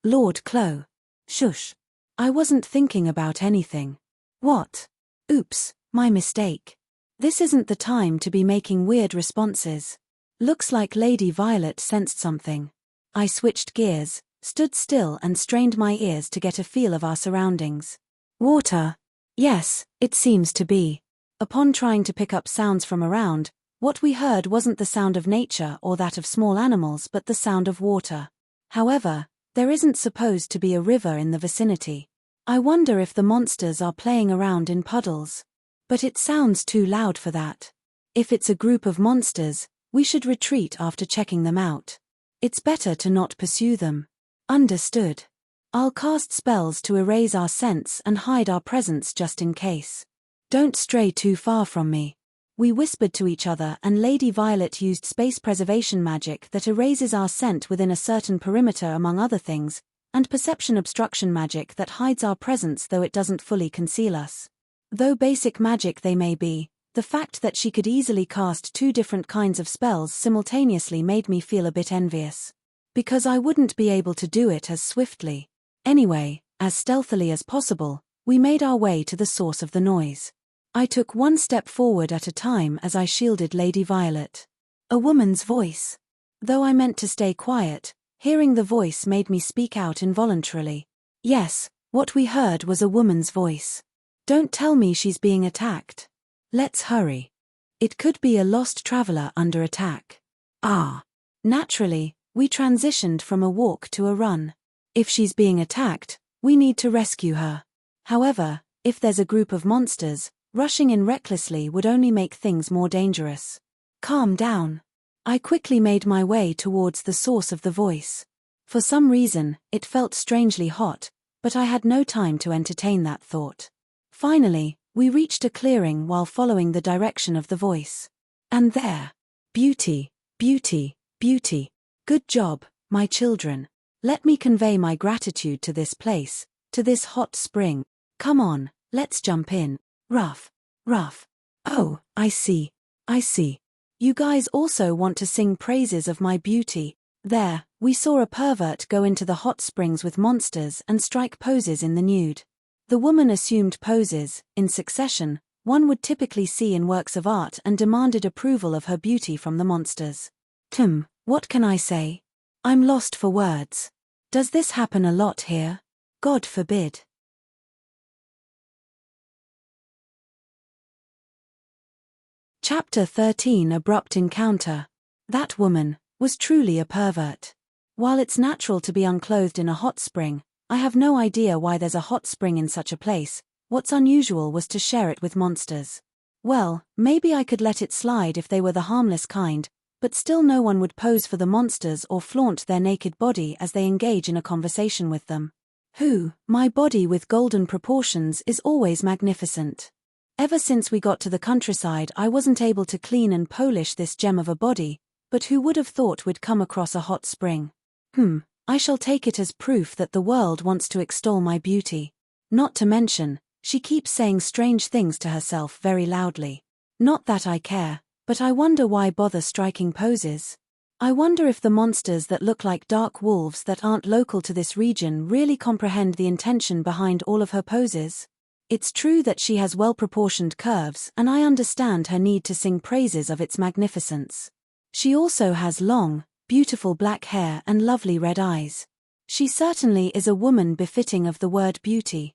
Lord Clo. Shush. I wasn't thinking about anything. What? Oops, my mistake. This isn't the time to be making weird responses. Looks like Lady Violet sensed something. I switched gears, stood still and strained my ears to get a feel of our surroundings. Water. Yes, it seems to be. Upon trying to pick up sounds from around, what we heard wasn't the sound of nature or that of small animals but the sound of water. However, there isn't supposed to be a river in the vicinity. I wonder if the monsters are playing around in puddles. But it sounds too loud for that. If it's a group of monsters, we should retreat after checking them out. It's better to not pursue them. Understood. I'll cast spells to erase our scents and hide our presence just in case. Don't stray too far from me. We whispered to each other and Lady Violet used space preservation magic that erases our scent within a certain perimeter among other things, and perception obstruction magic that hides our presence though it doesn't fully conceal us. Though basic magic they may be, the fact that she could easily cast 2 different kinds of spells simultaneously made me feel a bit envious. Because I wouldn't be able to do it as swiftly. Anyway, as stealthily as possible, we made our way to the source of the noise. I took 1 step forward at a time as I shielded Lady Violet. A woman's voice. Though I meant to stay quiet, hearing the voice made me speak out involuntarily. Yes, what we heard was a woman's voice. Don't tell me she's being attacked. Let's hurry. It could be a lost traveler under attack. Naturally, we transitioned from a walk to a run. If she's being attacked, we need to rescue her. However, if there's a group of monsters, rushing in recklessly would only make things more dangerous. Calm down. I quickly made my way towards the source of the voice. For some reason, it felt strangely hot, but I had no time to entertain that thought. Finally, We reached a clearing while following the direction of the voice. And there. Beauty, beauty, beauty. Good job, my children. Let me convey my gratitude to this place, to this hot spring. Come on, let's jump in. Rough, rough. Oh, I see. I see. You guys also want to sing praises of my beauty. There, we saw a pervert go into the hot springs with monsters and strike poses in the nude. The woman assumed poses, in succession, one would typically see in works of art and demanded approval of her beauty from the monsters. What can I say? I'm lost for words. Does this happen a lot here? God forbid. Chapter 13 Abrupt Encounter. That woman was truly a pervert. While it's natural to be unclothed in a hot spring, I have no idea why there's a hot spring in such a place. What's unusual was to share it with monsters. Well, maybe I could let it slide if they were the harmless kind, but still no one would pose for the monsters or flaunt their naked body as they engage in a conversation with them. My body with golden proportions is always magnificent. Ever since we got to the countryside I wasn't able to clean and polish this gem of a body, but who would have thought we'd come across a hot spring? I shall take it as proof that the world wants to extol my beauty. Not to mention, she keeps saying strange things to herself very loudly. Not that I care, but I wonder why bother striking poses. I wonder if the monsters that look like dark wolves that aren't local to this region really comprehend the intention behind all of her poses. It's true that she has well-proportioned curves and I understand her need to sing praises of its magnificence. She also has long, beautiful black hair and lovely red eyes. She certainly is a woman befitting of the word beauty.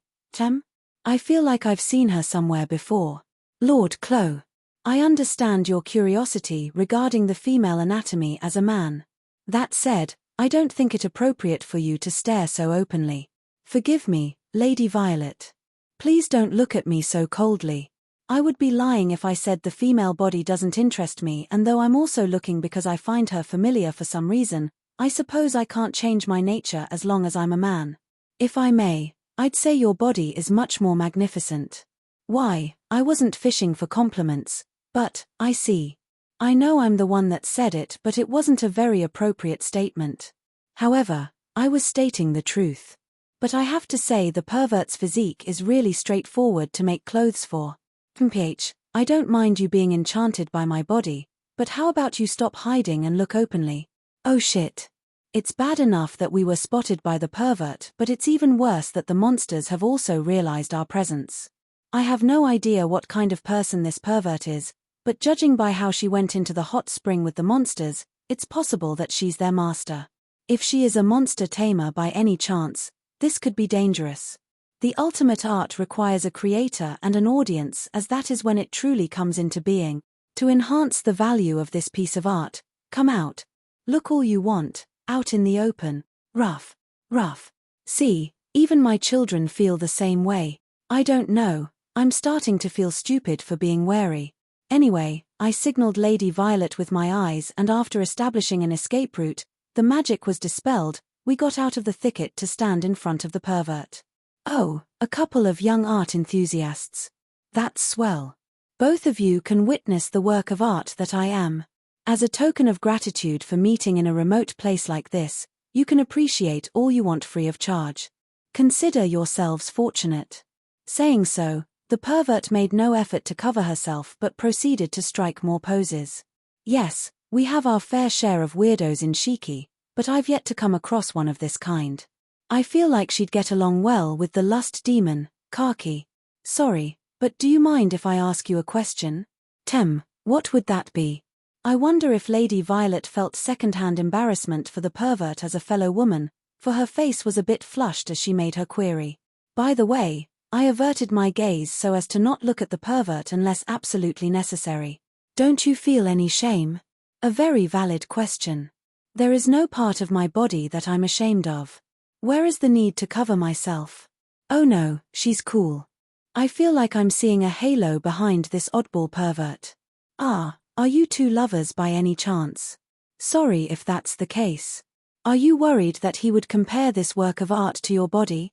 I feel like I've seen her somewhere before. Lord Clo. I understand your curiosity regarding the female anatomy as a man. That said, I don't think it appropriate for you to stare so openly. Forgive me, Lady Violet. Please don't look at me so coldly. I would be lying if I said the female body doesn't interest me, and though I'm also looking because I find her familiar for some reason, I suppose I can't change my nature as long as I'm a man. If I may, I'd say your body is much more magnificent. Why, I wasn't fishing for compliments, but, I see. I know I'm the one that said it, but it wasn't a very appropriate statement. However, I was stating the truth. But I have to say the pervert's physique is really straightforward to make clothes for. I don't mind you being enchanted by my body, but how about you stop hiding and look openly? Oh shit. It's bad enough that we were spotted by the pervert, but it's even worse that the monsters have also realized our presence. I have no idea what kind of person this pervert is, but judging by how she went into the hot spring with the monsters, it's possible that she's their master. If she is a monster tamer by any chance, this could be dangerous. The ultimate art requires a creator and an audience, as that is when it truly comes into being. To enhance the value of this piece of art, come out. Look all you want, out in the open. Rough. See, even my children feel the same way. I don't know, I'm starting to feel stupid for being wary. Anyway, I signaled Lady Violet with my eyes, and after establishing an escape route, the magic was dispelled. We got out of the thicket to stand in front of the pervert. Oh, a couple of young art enthusiasts. That's swell. Both of you can witness the work of art that I am. As a token of gratitude for meeting in a remote place like this, you can appreciate all you want free of charge. Consider yourselves fortunate. Saying so, the pervert made no effort to cover herself but proceeded to strike more poses. Yes, we have our fair share of weirdos in Shiki, but I've yet to come across one of this kind. I feel like she'd get along well with the lust demon, Kaki. Sorry, but do you mind if I ask you a question? What would that be? I wonder if Lady Violet felt second-hand embarrassment for the pervert as a fellow woman, for her face was a bit flushed as she made her query. By the way, I averted my gaze so as to not look at the pervert unless absolutely necessary. Don't you feel any shame? A very valid question. There is no part of my body that I'm ashamed of. Where is the need to cover myself? Oh no, she's cool. I feel like I'm seeing a halo behind this oddball pervert. Are you two lovers by any chance? Sorry if that's the case. Are you worried that he would compare this work of art to your body?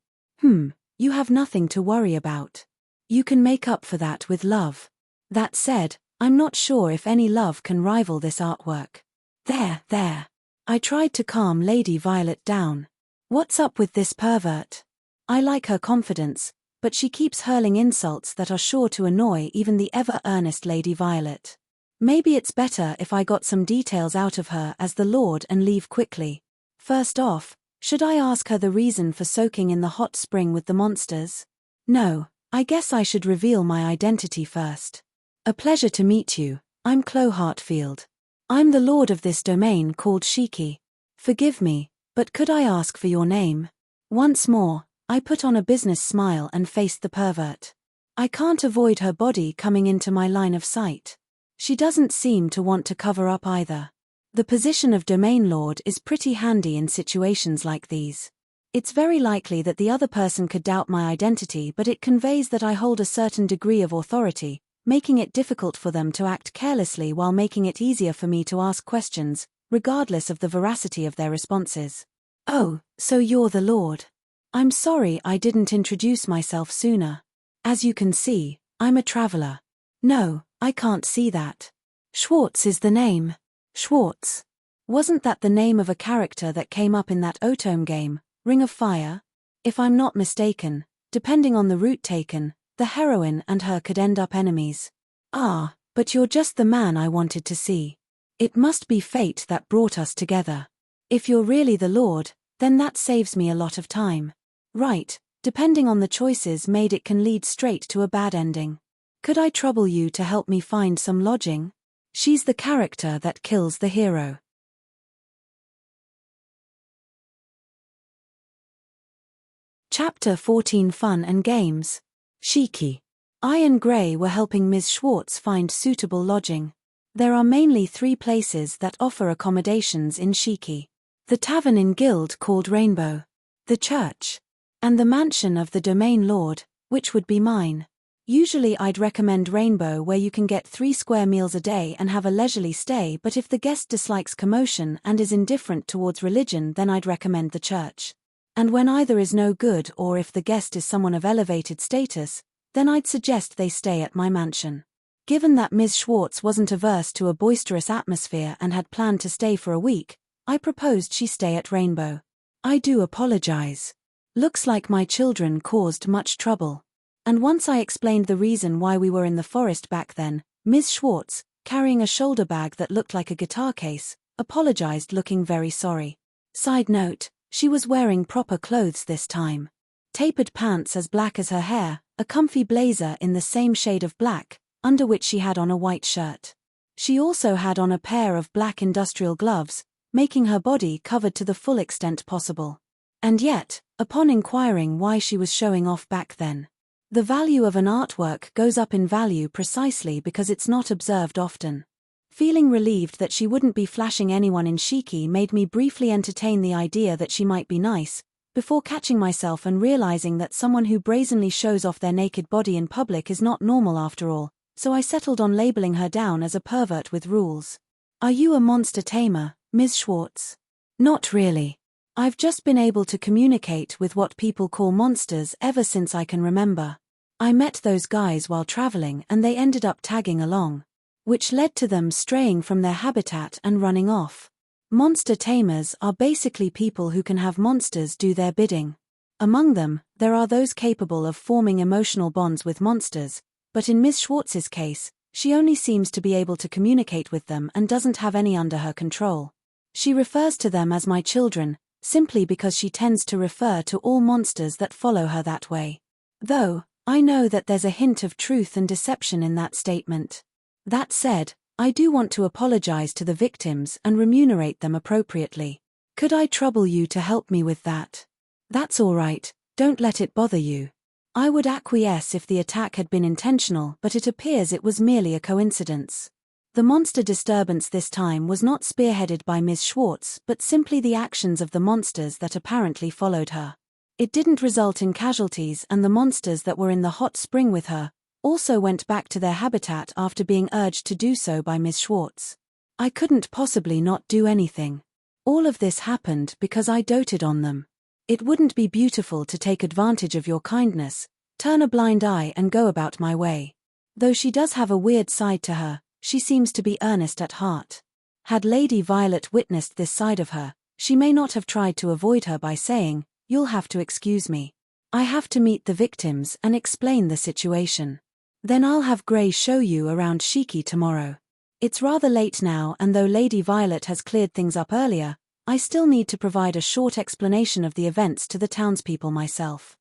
You have nothing to worry about. You can make up for that with love. That said, I'm not sure if any love can rival this artwork. There. I tried to calm Lady Violet down. What's up with this pervert? I like her confidence, but she keeps hurling insults that are sure to annoy even the ever-earnest Lady Violet. Maybe it's better if I got some details out of her as the Lord and leave quickly. First off, should I ask her the reason for soaking in the hot spring with the monsters? No, I guess I should reveal my identity first. A pleasure to meet you, I'm Chloe Hartfield. I'm the lord of this domain called Shiki. Forgive me, but could I ask for your name? Once more, I put on a business smile and faced the pervert. I can't avoid her body coming into my line of sight. She doesn't seem to want to cover up either. The position of domain lord is pretty handy in situations like these. It's very likely that the other person could doubt my identity, but it conveys that I hold a certain degree of authority, making it difficult for them to act carelessly while making it easier for me to ask questions, regardless of the veracity of their responses. Oh, so you're the Lord. I'm sorry I didn't introduce myself sooner. As you can see, I'm a traveler. No, I can't see that. Schwartz is the name. Schwartz. Wasn't that the name of a character that came up in that Otome game, Ring of Fire? If I'm not mistaken, depending on the route taken, the heroine and her could end up enemies. Ah, but you're just the man I wanted to see. It must be fate that brought us together. If you're really the Lord, then that saves me a lot of time. Right, depending on the choices made it can lead straight to a bad ending. Could I trouble you to help me find some lodging? She's the character that kills the hero. Chapter 14 Fun and Games. Shiki. I and Gray were helping Ms. Schwartz find suitable lodging. There are mainly 3 places that offer accommodations in Shiki. The tavern in Guild called Rainbow, the church, and the mansion of the domain lord, which would be mine. Usually I'd recommend Rainbow, where you can get 3 square meals a day and have a leisurely stay, but if the guest dislikes commotion and is indifferent towards religion, then I'd recommend the church. And when either is no good, or if the guest is someone of elevated status, then I'd suggest they stay at my mansion. Given that Ms. Schwartz wasn't averse to a boisterous atmosphere and had planned to stay for a week, I proposed she stay at Rainbow. I do apologize. Looks like my children caused much trouble. And once I explained the reason why we were in the forest back then, Ms. Schwartz, carrying a shoulder bag that looked like a guitar case, apologized, looking very sorry. Side note, she was wearing proper clothes this time. Tapered pants as black as her hair, a comfy blazer in the same shade of black, under which she had on a white shirt. She also had on a pair of black industrial gloves, making her body covered to the full extent possible. And yet, upon inquiring why she was showing off back then, the value of an artwork goes up in value precisely because it's not observed often. Feeling relieved that she wouldn't be flashing anyone in Shiki made me briefly entertain the idea that she might be nice, before catching myself and realizing that someone who brazenly shows off their naked body in public is not normal after all, so I settled on labeling her down as a pervert with rules. Are you a monster tamer, Ms. Schwartz? Not really. I've just been able to communicate with what people call monsters ever since I can remember. I met those guys while traveling and they ended up tagging along, which led to them straying from their habitat and running off. Monster tamers are basically people who can have monsters do their bidding. Among them, there are those capable of forming emotional bonds with monsters, but in Ms. Schwartz's case, she only seems to be able to communicate with them and doesn't have any under her control. She refers to them as my children, simply because she tends to refer to all monsters that follow her that way. Though, I know that there's a hint of truth and deception in that statement. That said, I do want to apologize to the victims and remunerate them appropriately. Could I trouble you to help me with that? That's all right, don't let it bother you. I would acquiesce if the attack had been intentional, but it appears it was merely a coincidence. The monster disturbance this time was not spearheaded by Ms. Schwartz, but simply the actions of the monsters that apparently followed her. It didn't result in casualties, and the monsters that were in the hot spring with her also went back to their habitat after being urged to do so by Ms. Schwartz. I couldn't possibly not do anything. All of this happened because I doted on them. It wouldn't be beautiful to take advantage of your kindness, turn a blind eye and go about my way. Though she does have a weird side to her, she seems to be earnest at heart. Had Lady Violet witnessed this side of her, she may not have tried to avoid her by saying, "You'll have to excuse me. I have to meet the victims and explain the situation. Then I'll have Grey show you around Shiki tomorrow." It's rather late now, and though Lady Violet has cleared things up earlier, I still need to provide a short explanation of the events to the townspeople myself.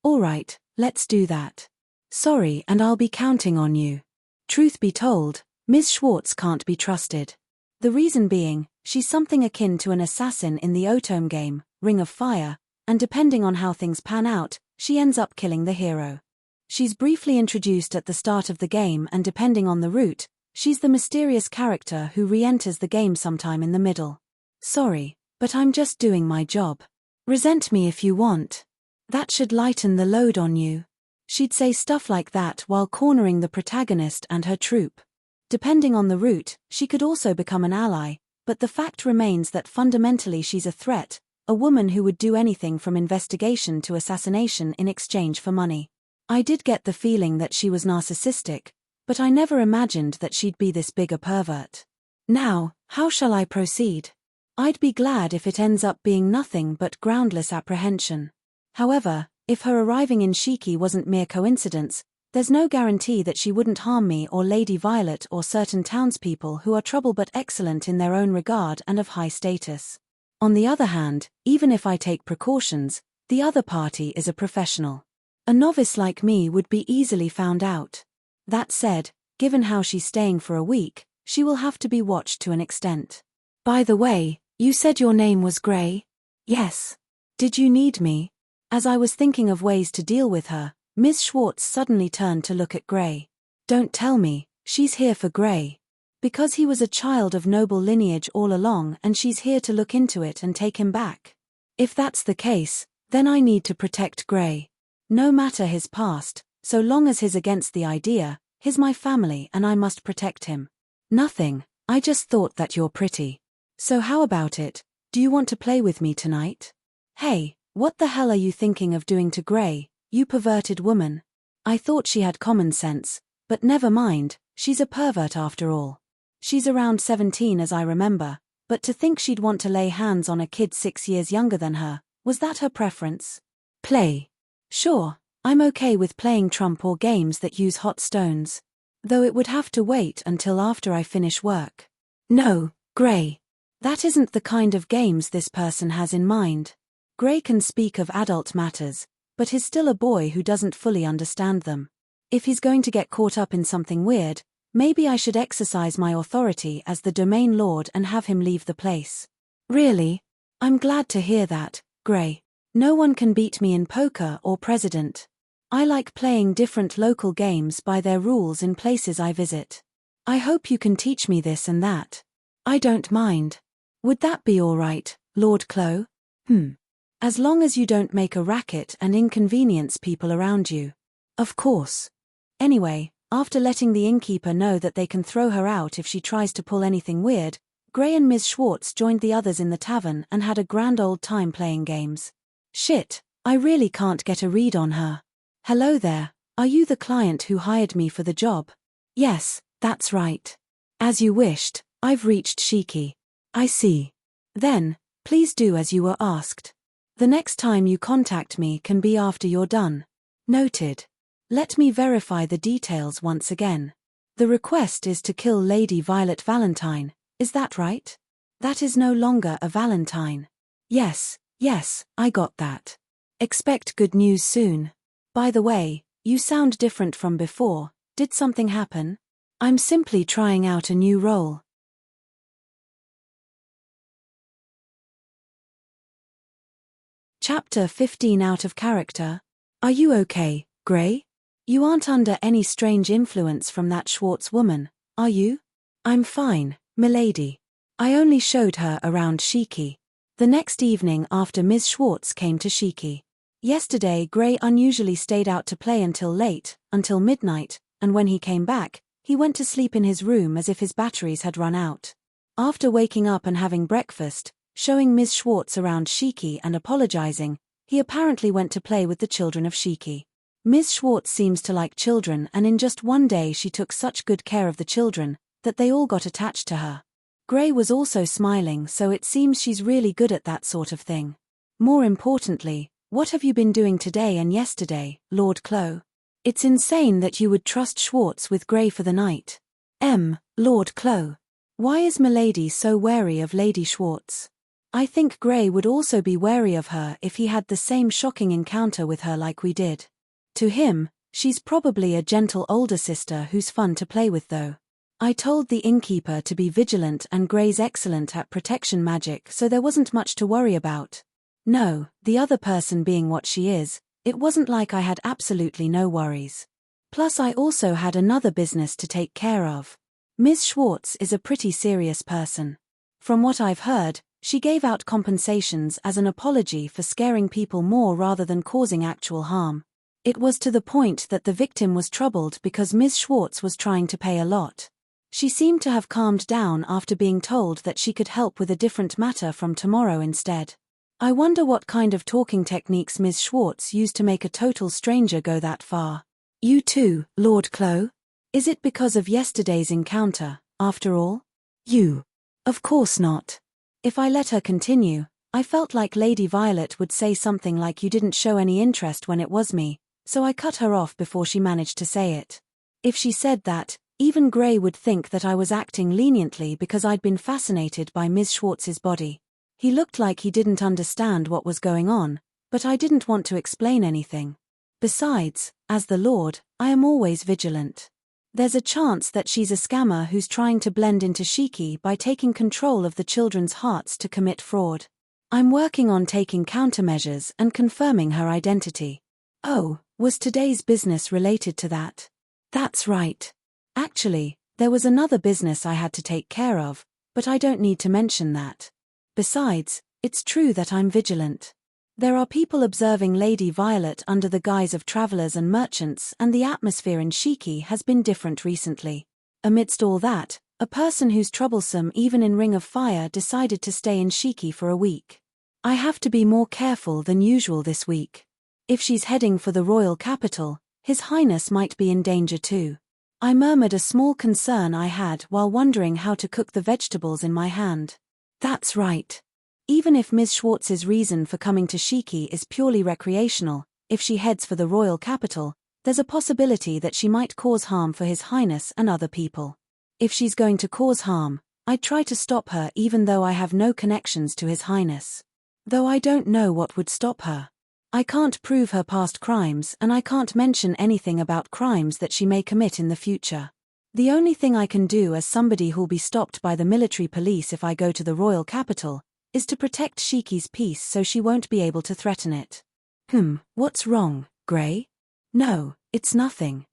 All right, let's do that. Sorry, and I'll be counting on you. Truth be told, Ms. Schwartz can't be trusted. The reason being, she's something akin to an assassin in the Otome game, Ring of Fire, and depending on how things pan out, she ends up killing the hero. She's briefly introduced at the start of the game, and depending on the route, she's the mysterious character who re-enters the game sometime in the middle. Sorry, but I'm just doing my job. Resent me if you want. That should lighten the load on you. She'd say stuff like that while cornering the protagonist and her troop. Depending on the route, she could also become an ally, but the fact remains that fundamentally she's a threat, a woman who would do anything from investigation to assassination in exchange for money. I did get the feeling that she was narcissistic, but I never imagined that she'd be this big a pervert. Now, how shall I proceed? I'd be glad if it ends up being nothing but groundless apprehension. However, if her arriving in Shiki wasn't mere coincidence, there's no guarantee that she wouldn't harm me or Lady Violet or certain townspeople who are trouble but excellent in their own regard and of high status. On the other hand, even if I take precautions, the other party is a professional. A novice like me would be easily found out. That said, given how she's staying for a week, she will have to be watched to an extent. By the way, you said your name was Grey? Yes. Did you need me? As I was thinking of ways to deal with her, Ms. Schwartz suddenly turned to look at Grey. Don't tell me, she's here for Grey. Because he was a child of noble lineage all along and she's here to look into it and take him back. If that's the case, then I need to protect Grey. No matter his past, so long as he's against the idea, he's my family and I must protect him. Nothing, I just thought that you're pretty. So how about it, do you want to play with me tonight? Hey, what the hell are you thinking of doing to Grey, you perverted woman? I thought she had common sense, but never mind, she's a pervert after all. She's around 17 as I remember, but to think she'd want to lay hands on a kid 6 years younger than her, was that her preference? Play. Sure, I'm okay with playing trump or games that use hot stones. Though it would have to wait until after I finish work. No, Grey. That isn't the kind of games this person has in mind. Grey can speak of adult matters, but he's still a boy who doesn't fully understand them. If he's going to get caught up in something weird, maybe I should exercise my authority as the domain lord and have him leave the place. Really? I'm glad to hear that, Grey. No one can beat me in poker or president. I like playing different local games by their rules in places I visit. I hope you can teach me this and that. I don't mind. Would that be all right, Lord Clo? As long as you don't make a racket and inconvenience people around you. Of course. Anyway, after letting the innkeeper know that they can throw her out if she tries to pull anything weird, Grey and Ms. Schwartz joined the others in the tavern and had a grand old time playing games. Shit, I really can't get a read on her. Hello there, are you the client who hired me for the job? Yes, that's right. As you wished, I've reached Shiki. I see. Then, please do as you were asked. The next time you contact me can be after you're done. Noted. Let me verify the details once again. The request is to kill Lady Violet Valentine, is that right? That is no longer a Valentine. Yes, I got that. Expect good news soon. By the way, you sound different from before, did something happen? I'm simply trying out a new role. Chapter 15 Out of Character. Are you okay, Grey? You aren't under any strange influence from that Schwartz woman, are you? I'm fine, milady. I only showed her around Shiki. The next evening after Ms. Schwartz came to Shiki. Yesterday Grey unusually stayed out to play until late, until midnight, and when he came back, he went to sleep in his room as if his batteries had run out. After waking up and having breakfast, showing Ms. Schwartz around Shiki and apologizing, he apparently went to play with the children of Shiki. Ms. Schwartz seems to like children, and in just one day she took such good care of the children that they all got attached to her. Gray was also smiling, so it seems she's really good at that sort of thing. More importantly, what have you been doing today and yesterday, Lord Clo? It's insane that you would trust Schwartz with Gray for the night. Lord Clo. Why is Milady so wary of Lady Schwartz? I think Gray would also be wary of her if he had the same shocking encounter with her like we did. To him, she's probably a gentle older sister who's fun to play with though. I told the innkeeper to be vigilant and Gray's excellent at protection magic, so there wasn't much to worry about. No, the other person being what she is, it wasn't like I had absolutely no worries. Plus I also had another business to take care of. Ms. Schwartz is a pretty serious person. From what I've heard, she gave out compensations as an apology for scaring people more rather than causing actual harm. It was to the point that the victim was troubled because Ms. Schwartz was trying to pay a lot. She seemed to have calmed down after being told that she could help with a different matter from tomorrow instead. I wonder what kind of talking techniques Ms. Schwartz used to make a total stranger go that far. You too, Lord Clo? Is it because of yesterday's encounter, after all? You. Of course not. If I let her continue, I felt like Lady Violet would say something like you didn't show any interest when it was me, so I cut her off before she managed to say it. If she said that, even Gray would think that I was acting leniently because I'd been fascinated by Ms. Schwartz's body. He looked like he didn't understand what was going on, but I didn't want to explain anything. Besides, as the Lord, I am always vigilant. There's a chance that she's a scammer who's trying to blend into Shiki by taking control of the children's hearts to commit fraud. I'm working on taking countermeasures and confirming her identity. Oh, was today's business related to that? That's right. Actually, there was another business I had to take care of, but I don't need to mention that. Besides, it's true that I'm vigilant. There are people observing Lady Violet under the guise of travelers and merchants, and the atmosphere in Shiki has been different recently. Amidst all that, a person who's troublesome even in Ring of Fire decided to stay in Shiki for a week. I have to be more careful than usual this week. If she's heading for the royal capital, His Highness might be in danger too. I murmured a small concern I had while wondering how to cook the vegetables in my hand. That's right. Even if Ms. Schwartz's reason for coming to Shiki is purely recreational, if she heads for the royal capital, there's a possibility that she might cause harm for His Highness and other people. If she's going to cause harm, I'd try to stop her even though I have no connections to His Highness. Though I don't know what would stop her. I can't prove her past crimes and I can't mention anything about crimes that she may commit in the future. The only thing I can do as somebody who'll be stopped by the military police if I go to the royal capital, is to protect Shiki's peace so she won't be able to threaten it. What's wrong, Gray? No, it's nothing.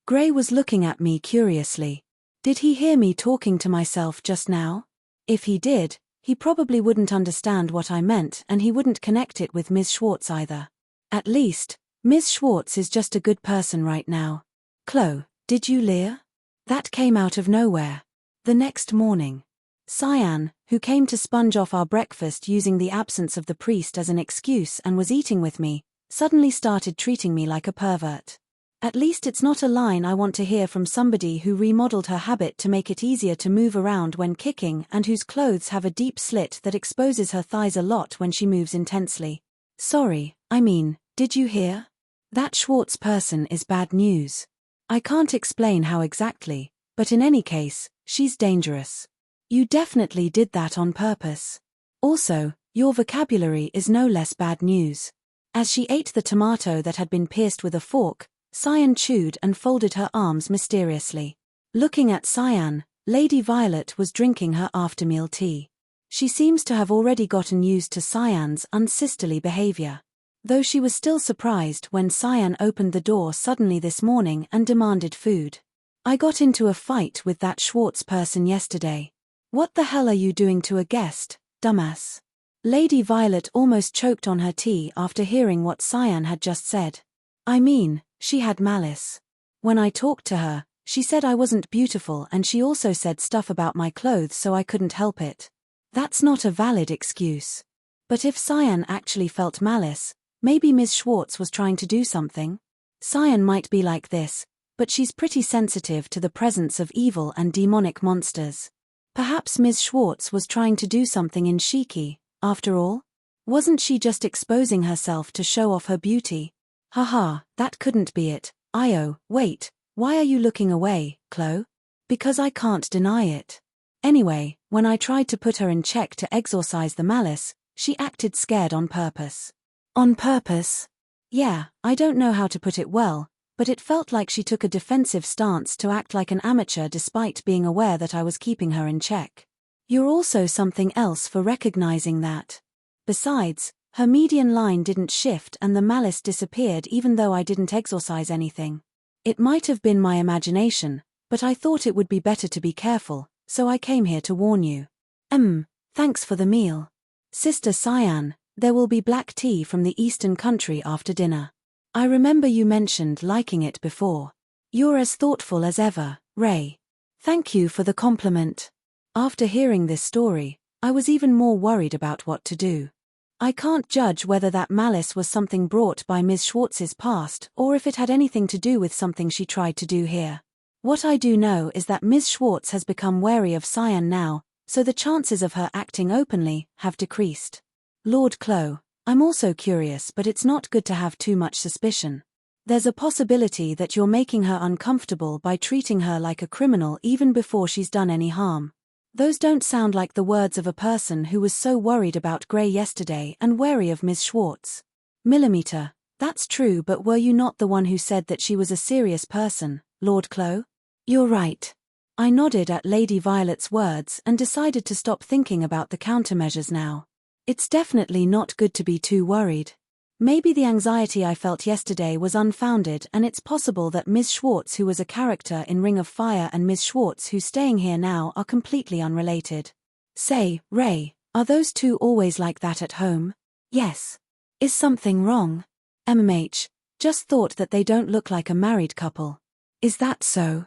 Gray was looking at me curiously. Did he hear me talking to myself just now? If he did, he probably wouldn't understand what I meant and he wouldn't connect it with Ms. Schwartz either. At least, Ms. Schwartz is just a good person right now. Clo, did you leer? That came out of nowhere. The next morning, Cyan, who came to sponge off our breakfast using the absence of the priest as an excuse and was eating with me, suddenly started treating me like a pervert. At least it's not a line I want to hear from somebody who remodeled her habit to make it easier to move around when kicking and whose clothes have a deep slit that exposes her thighs a lot when she moves intensely. Sorry, did you hear? That Schwartz person is bad news. I can't explain how exactly, but in any case, she's dangerous. You definitely did that on purpose. Also, your vocabulary is no less bad news. As she ate the tomato that had been pierced with a fork, Cyan chewed and folded her arms mysteriously. Looking at Cyan, Lady Violet was drinking her after-meal tea. She seems to have already gotten used to Cyan's unsisterly behavior. Though she was still surprised when Cyan opened the door suddenly this morning and demanded food. I got into a fight with that Schwartz person yesterday. What the hell are you doing to a guest, dumbass? Lady Violet almost choked on her tea after hearing what Cyan had just said. She had malice. When I talked to her, she said I wasn't beautiful and she also said stuff about my clothes so I couldn't help it. That's not a valid excuse. But if Cyan actually felt malice, maybe Ms. Schwartz was trying to do something? Cyan might be like this, but she's pretty sensitive to the presence of evil and demonic monsters. Perhaps Ms. Schwartz was trying to do something in Shiki, after all? Wasn't she just exposing herself to show off her beauty? Haha, that couldn't be it. Wait, why are you looking away, Chloe? Because I can't deny it. Anyway, when I tried to put her in check to exorcise the malice, she acted scared on purpose. On purpose? Yeah, I don't know how to put it well, but it felt like she took a defensive stance to act like an amateur despite being aware that I was keeping her in check. You're also something else for recognizing that. Besides, her median line didn't shift and the malice disappeared even though I didn't exorcise anything. It might have been my imagination, but I thought it would be better to be careful, so I came here to warn you. Thanks for the meal. Sister Cyan, there will be black tea from the Eastern Country after dinner. I remember you mentioned liking it before. You're as thoughtful as ever, Ray. Thank you for the compliment. After hearing this story, I was even more worried about what to do. I can't judge whether that malice was something brought by Ms. Schwartz's past or if it had anything to do with something she tried to do here. What I do know is that Ms. Schwartz has become wary of Cyan now, so the chances of her acting openly have decreased. Lord Chloe, I'm also curious, but it's not good to have too much suspicion. There's a possibility that you're making her uncomfortable by treating her like a criminal even before she's done any harm. Those don't sound like the words of a person who was so worried about Grey yesterday and wary of Ms. Schwartz. Millimeter, that's true, but were you not the one who said that she was a serious person, Lord Chloe? You're right. I nodded at Lady Violet's words and decided to stop thinking about the countermeasures now. It's definitely not good to be too worried. Maybe the anxiety I felt yesterday was unfounded, and it's possible that Ms. Schwartz, who was a character in Ring of Fire, and Ms. Schwartz, who's staying here now, are completely unrelated. Say, Ray, are those two always like that at home? Yes. Is something wrong? Just thought that they don't look like a married couple. Is that so?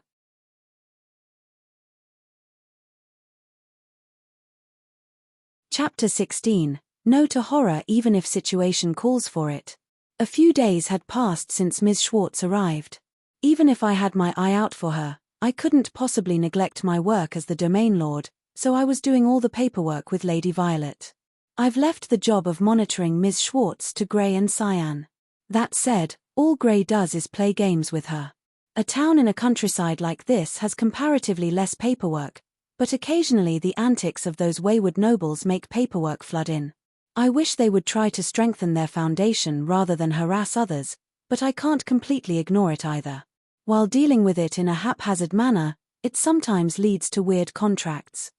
Chapter 16. No to horror even if situation calls for it. A few days had passed since Ms. Schwartz arrived. Even if I had my eye out for her, I couldn't possibly neglect my work as the domain lord, so I was doing all the paperwork with Lady Violet. I've left the job of monitoring Ms. Schwartz to Grey and Cyan. That said, all Grey does is play games with her. A town in a countryside like this has comparatively less paperwork, but occasionally the antics of those wayward nobles make paperwork flood in. I wish they would try to strengthen their foundation rather than harass others, but I can't completely ignore it either. While dealing with it in a haphazard manner, it sometimes leads to weird contracts.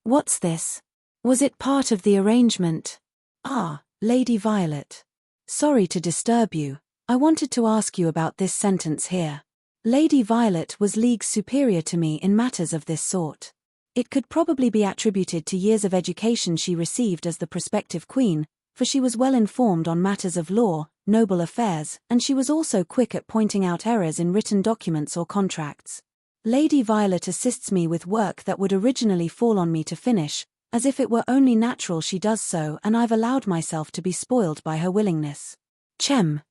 What's this? Was it part of the arrangement? Ah, Lady Violet. Sorry to disturb you. I wanted to ask you about this sentence here. Lady Violet was leagues superior to me in matters of this sort. It could probably be attributed to years of education she received as the prospective queen, for she was well informed on matters of law, noble affairs, and she was also quick at pointing out errors in written documents or contracts. Lady Violet assists me with work that would originally fall on me to finish, as if it were only natural she does so, and I've allowed myself to be spoiled by her willingness.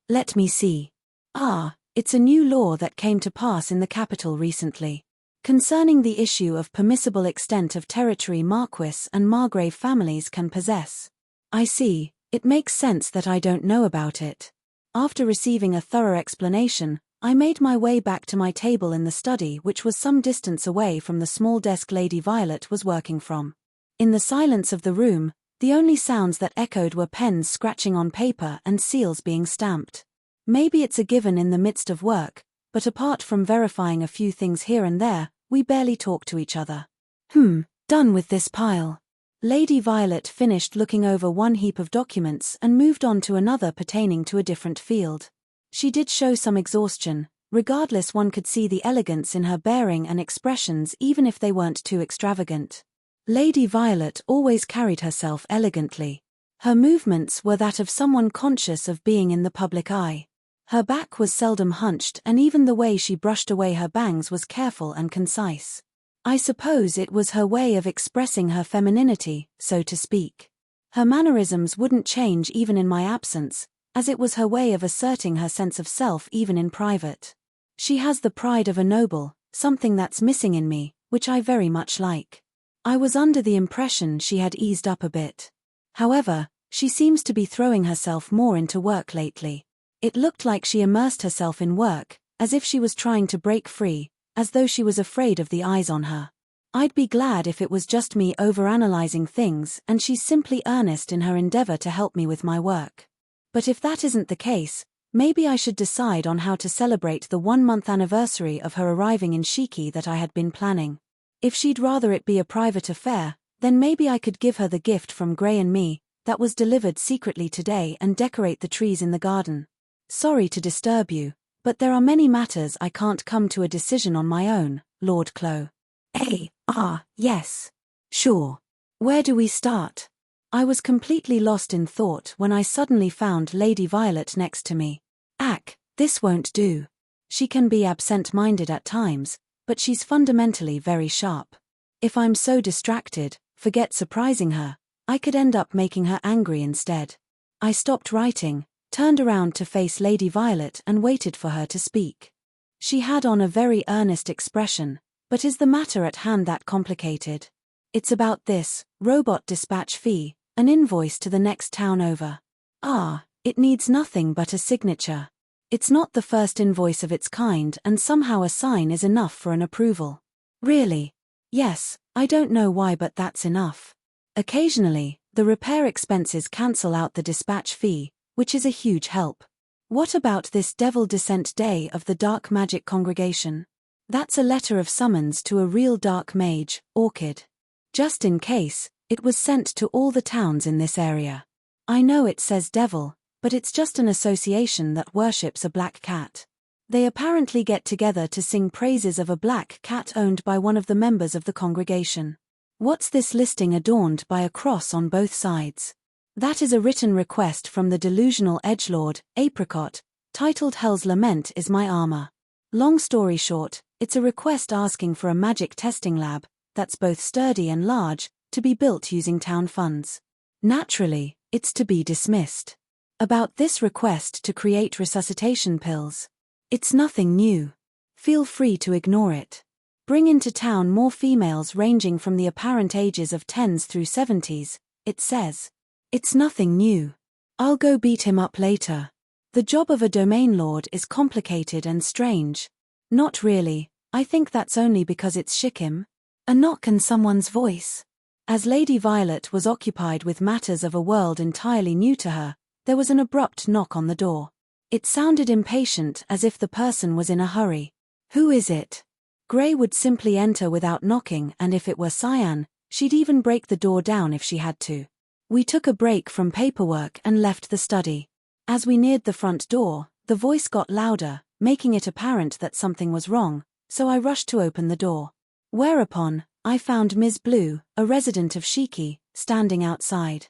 Let me see. It's a new law that came to pass in the capital recently. Concerning the issue of permissible extent of territory Marquis and Margrave families can possess. I see, it makes sense that I don't know about it. After receiving a thorough explanation, I made my way back to my table in the study, which was some distance away from the small desk Lady Violet was working from. In the silence of the room, the only sounds that echoed were pens scratching on paper and seals being stamped. Maybe it's a given in the midst of work, but apart from verifying a few things here and there, we barely talk to each other. Done with this pile. Lady Violet finished looking over one heap of documents and moved on to another pertaining to a different field. She did show some exhaustion. Regardless, one could see the elegance in her bearing and expressions even if they weren't too extravagant. Lady Violet always carried herself elegantly. Her movements were that of someone conscious of being in the public eye. Her back was seldom hunched, and even the way she brushed away her bangs was careful and concise. I suppose it was her way of expressing her femininity, so to speak. Her mannerisms wouldn't change even in my absence, as it was her way of asserting her sense of self even in private. She has the pride of a noble, something that's missing in me, which I very much like. I was under the impression she had eased up a bit. However, she seems to be throwing herself more into work lately. It looked like she immersed herself in work, as if she was trying to break free, as though she was afraid of the eyes on her. I'd be glad if it was just me overanalyzing things and she's simply earnest in her endeavor to help me with my work. But if that isn't the case, maybe I should decide on how to celebrate the 1-month anniversary of her arriving in Shiki that I had been planning. If she'd rather it be a private affair, then maybe I could give her the gift from Gray and me, that was delivered secretly today, and decorate the trees in the garden. Sorry to disturb you, but there are many matters I can't come to a decision on my own, Lord Clo. Yes. Sure. Where do we start? I was completely lost in thought when I suddenly found Lady Violet next to me. This won't do. She can be absent-minded at times, but she's fundamentally very sharp. If I'm so distracted, forget surprising her, I could end up making her angry instead. I stopped writing, turned around to face Lady Violet and waited for her to speak. She had on a very earnest expression. But is the matter at hand that complicated? It's about this robot dispatch fee, an invoice to the next town over. It needs nothing but a signature. It's not the first invoice of its kind, and somehow a sign is enough for an approval. Really? Yes, I don't know why, but that's enough. Occasionally, the repair expenses cancel out the dispatch fee, which is a huge help. What about this Devil Descent Day of the Dark Magic Congregation? That's a letter of summons to a real dark mage, Orchid. Just in case, it was sent to all the towns in this area. I know it says devil, but it's just an association that worships a black cat. They apparently get together to sing praises of a black cat owned by one of the members of the congregation. What's this listing adorned by a cross on both sides? That is a written request from the delusional edgelord, Apricot, titled Hell's Lament is my armor. Long story short, it's a request asking for a magic testing lab, that's both sturdy and large, to be built using town funds. Naturally, it's to be dismissed. About this request to create resuscitation pills. It's nothing new. Feel free to ignore it. Bring into town more females ranging from the apparent ages of 10s through 70s, it says. It's nothing new. I'll go beat him up later. The job of a domain lord is complicated and strange. Not really, I think that's only because it's Shikkim. A knock and someone's voice. As Lady Violet was occupied with matters of a world entirely new to her, there was an abrupt knock on the door. It sounded impatient, as if the person was in a hurry. Who is it? Gray would simply enter without knocking, and if it were Cyan, she'd even break the door down if she had to. We took a break from paperwork and left the study. As we neared the front door, the voice got louder, making it apparent that something was wrong, so I rushed to open the door. Whereupon, I found Ms. Blue, a resident of Shiki, standing outside.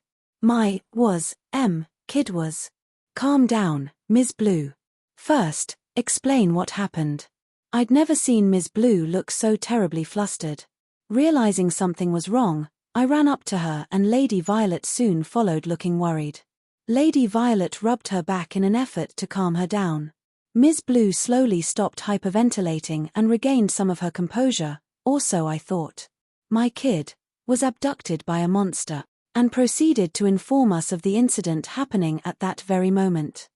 Kid was. Calm down, Ms. Blue. First, explain what happened. I'd never seen Ms. Blue look so terribly flustered. Realizing something was wrong, I ran up to her and Lady Violet soon followed, looking worried. Lady Violet rubbed her back in an effort to calm her down. Ms. Blue slowly stopped hyperventilating and regained some of her composure. Also, I thought. My kid was abducted by a monster, and proceeded to inform us of the incident happening at that very moment.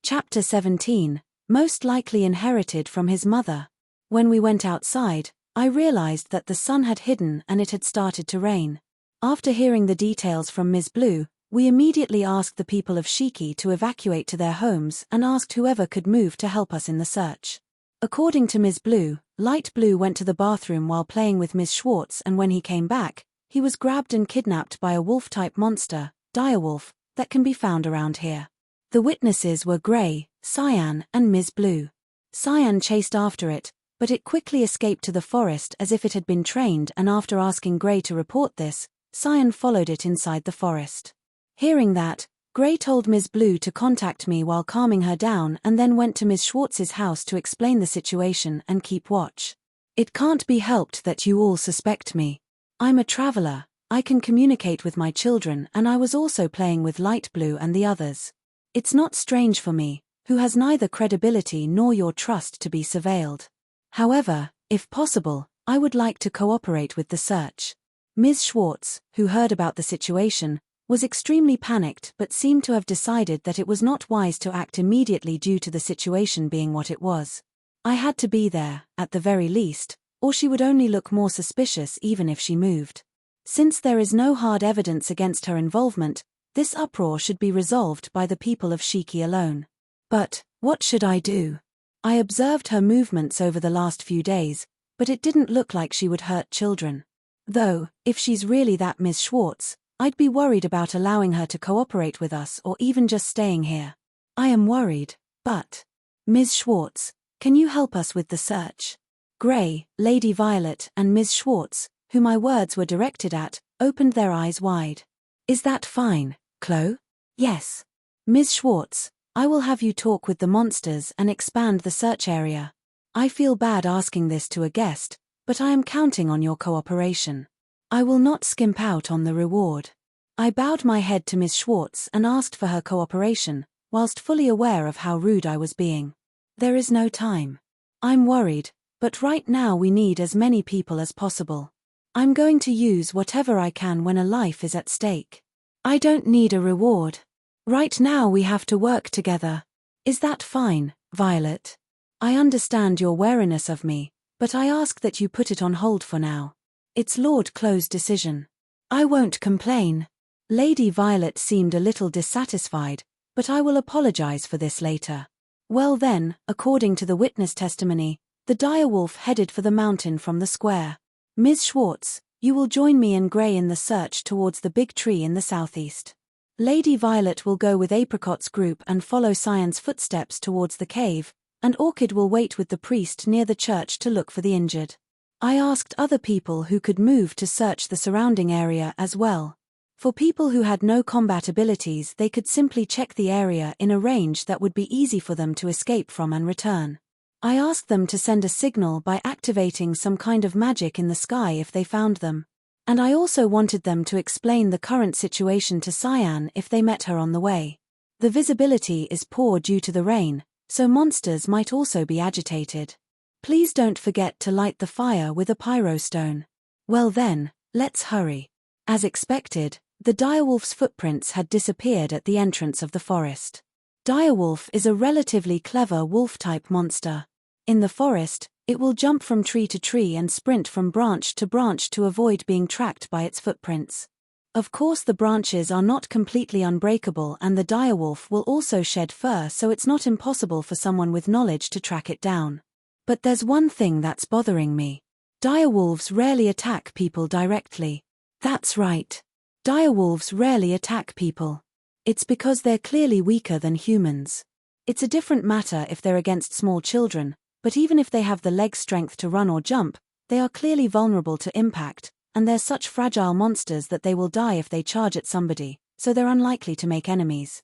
Chapter 17, most likely inherited from his mother. When we went outside, I realized that the sun had hidden and it had started to rain. After hearing the details from Ms. Blue, we immediately asked the people of Shiki to evacuate to their homes and asked whoever could move to help us in the search. According to Ms. Blue, Light Blue went to the bathroom while playing with Ms. Schwartz, and when he came back, he was grabbed and kidnapped by a wolf-type monster, direwolf, that can be found around here. The witnesses were Gray, Cyan, and Ms. Blue. Cyan chased after it, but it quickly escaped to the forest as if it had been trained, and after asking Gray to report this, Cyan followed it inside the forest. Hearing that, Gray told Ms. Blue to contact me while calming her down, and then went to Ms. Schwartz's house to explain the situation and keep watch. It can't be helped that you all suspect me. I'm a traveler, I can communicate with my children, and I was also playing with Light Blue and the others. It's not strange for me, who has neither credibility nor your trust, to be surveilled. However, if possible, I would like to cooperate with the search." Ms. Schwartz, who heard about the situation, was extremely panicked but seemed to have decided that it was not wise to act immediately due to the situation being what it was. I had to be there, at the very least, or she would only look more suspicious even if she moved. Since there is no hard evidence against her involvement, this uproar should be resolved by the people of Shiki alone. But, what should I do? I observed her movements over the last few days, but it didn't look like she would hurt children. Though, if she's really that Ms. Schwartz, I'd be worried about allowing her to cooperate with us or even just staying here. I am worried, but... Ms. Schwartz, can you help us with the search? Gray, Lady Violet, and Ms. Schwartz, who my words were directed at, opened their eyes wide. Is that fine, Chloe? Yes. Ms. Schwartz, I will have you talk with the monsters and expand the search area. I feel bad asking this to a guest, but I am counting on your cooperation. I will not skimp out on the reward. I bowed my head to Ms. Schwartz and asked for her cooperation, whilst fully aware of how rude I was being. There is no time. I'm worried, but right now we need as many people as possible. I'm going to use whatever I can when a life is at stake. I don't need a reward. Right now we have to work together. Is that fine, Violet? I understand your wariness of me, but I ask that you put it on hold for now. It's Lord Chloe's decision. I won't complain. Lady Violet seemed a little dissatisfied, but I will apologize for this later. Well then, according to the witness testimony, the direwolf headed for the mountain from the square. Ms. Schwartz, you will join me and Gray in the search towards the big tree in the southeast. Lady Violet will go with Apricot's group and follow Cyan's footsteps towards the cave, and Orchid will wait with the priest near the church to look for the injured. I asked other people who could move to search the surrounding area as well. For people who had no combat abilities, they could simply check the area in a range that would be easy for them to escape from and return. I asked them to send a signal by activating some kind of magic in the sky if they found them. And I also wanted them to explain the current situation to Cyan if they met her on the way. The visibility is poor due to the rain, so monsters might also be agitated. Please don't forget to light the fire with a pyrostone. Well then, let's hurry. As expected, the direwolf's footprints had disappeared at the entrance of the forest. Direwolf is a relatively clever wolf-type monster. In the forest, it will jump from tree to tree and sprint from branch to branch to avoid being tracked by its footprints. Of course, the branches are not completely unbreakable, and the direwolf will also shed fur, so it's not impossible for someone with knowledge to track it down. But there's one thing that's bothering me. Direwolves rarely attack people directly. That's right. Direwolves rarely attack people. It's because they're clearly weaker than humans. It's a different matter if they're against small children, but even if they have the leg strength to run or jump, they are clearly vulnerable to impact, and they're such fragile monsters that they will die if they charge at somebody, so they're unlikely to make enemies.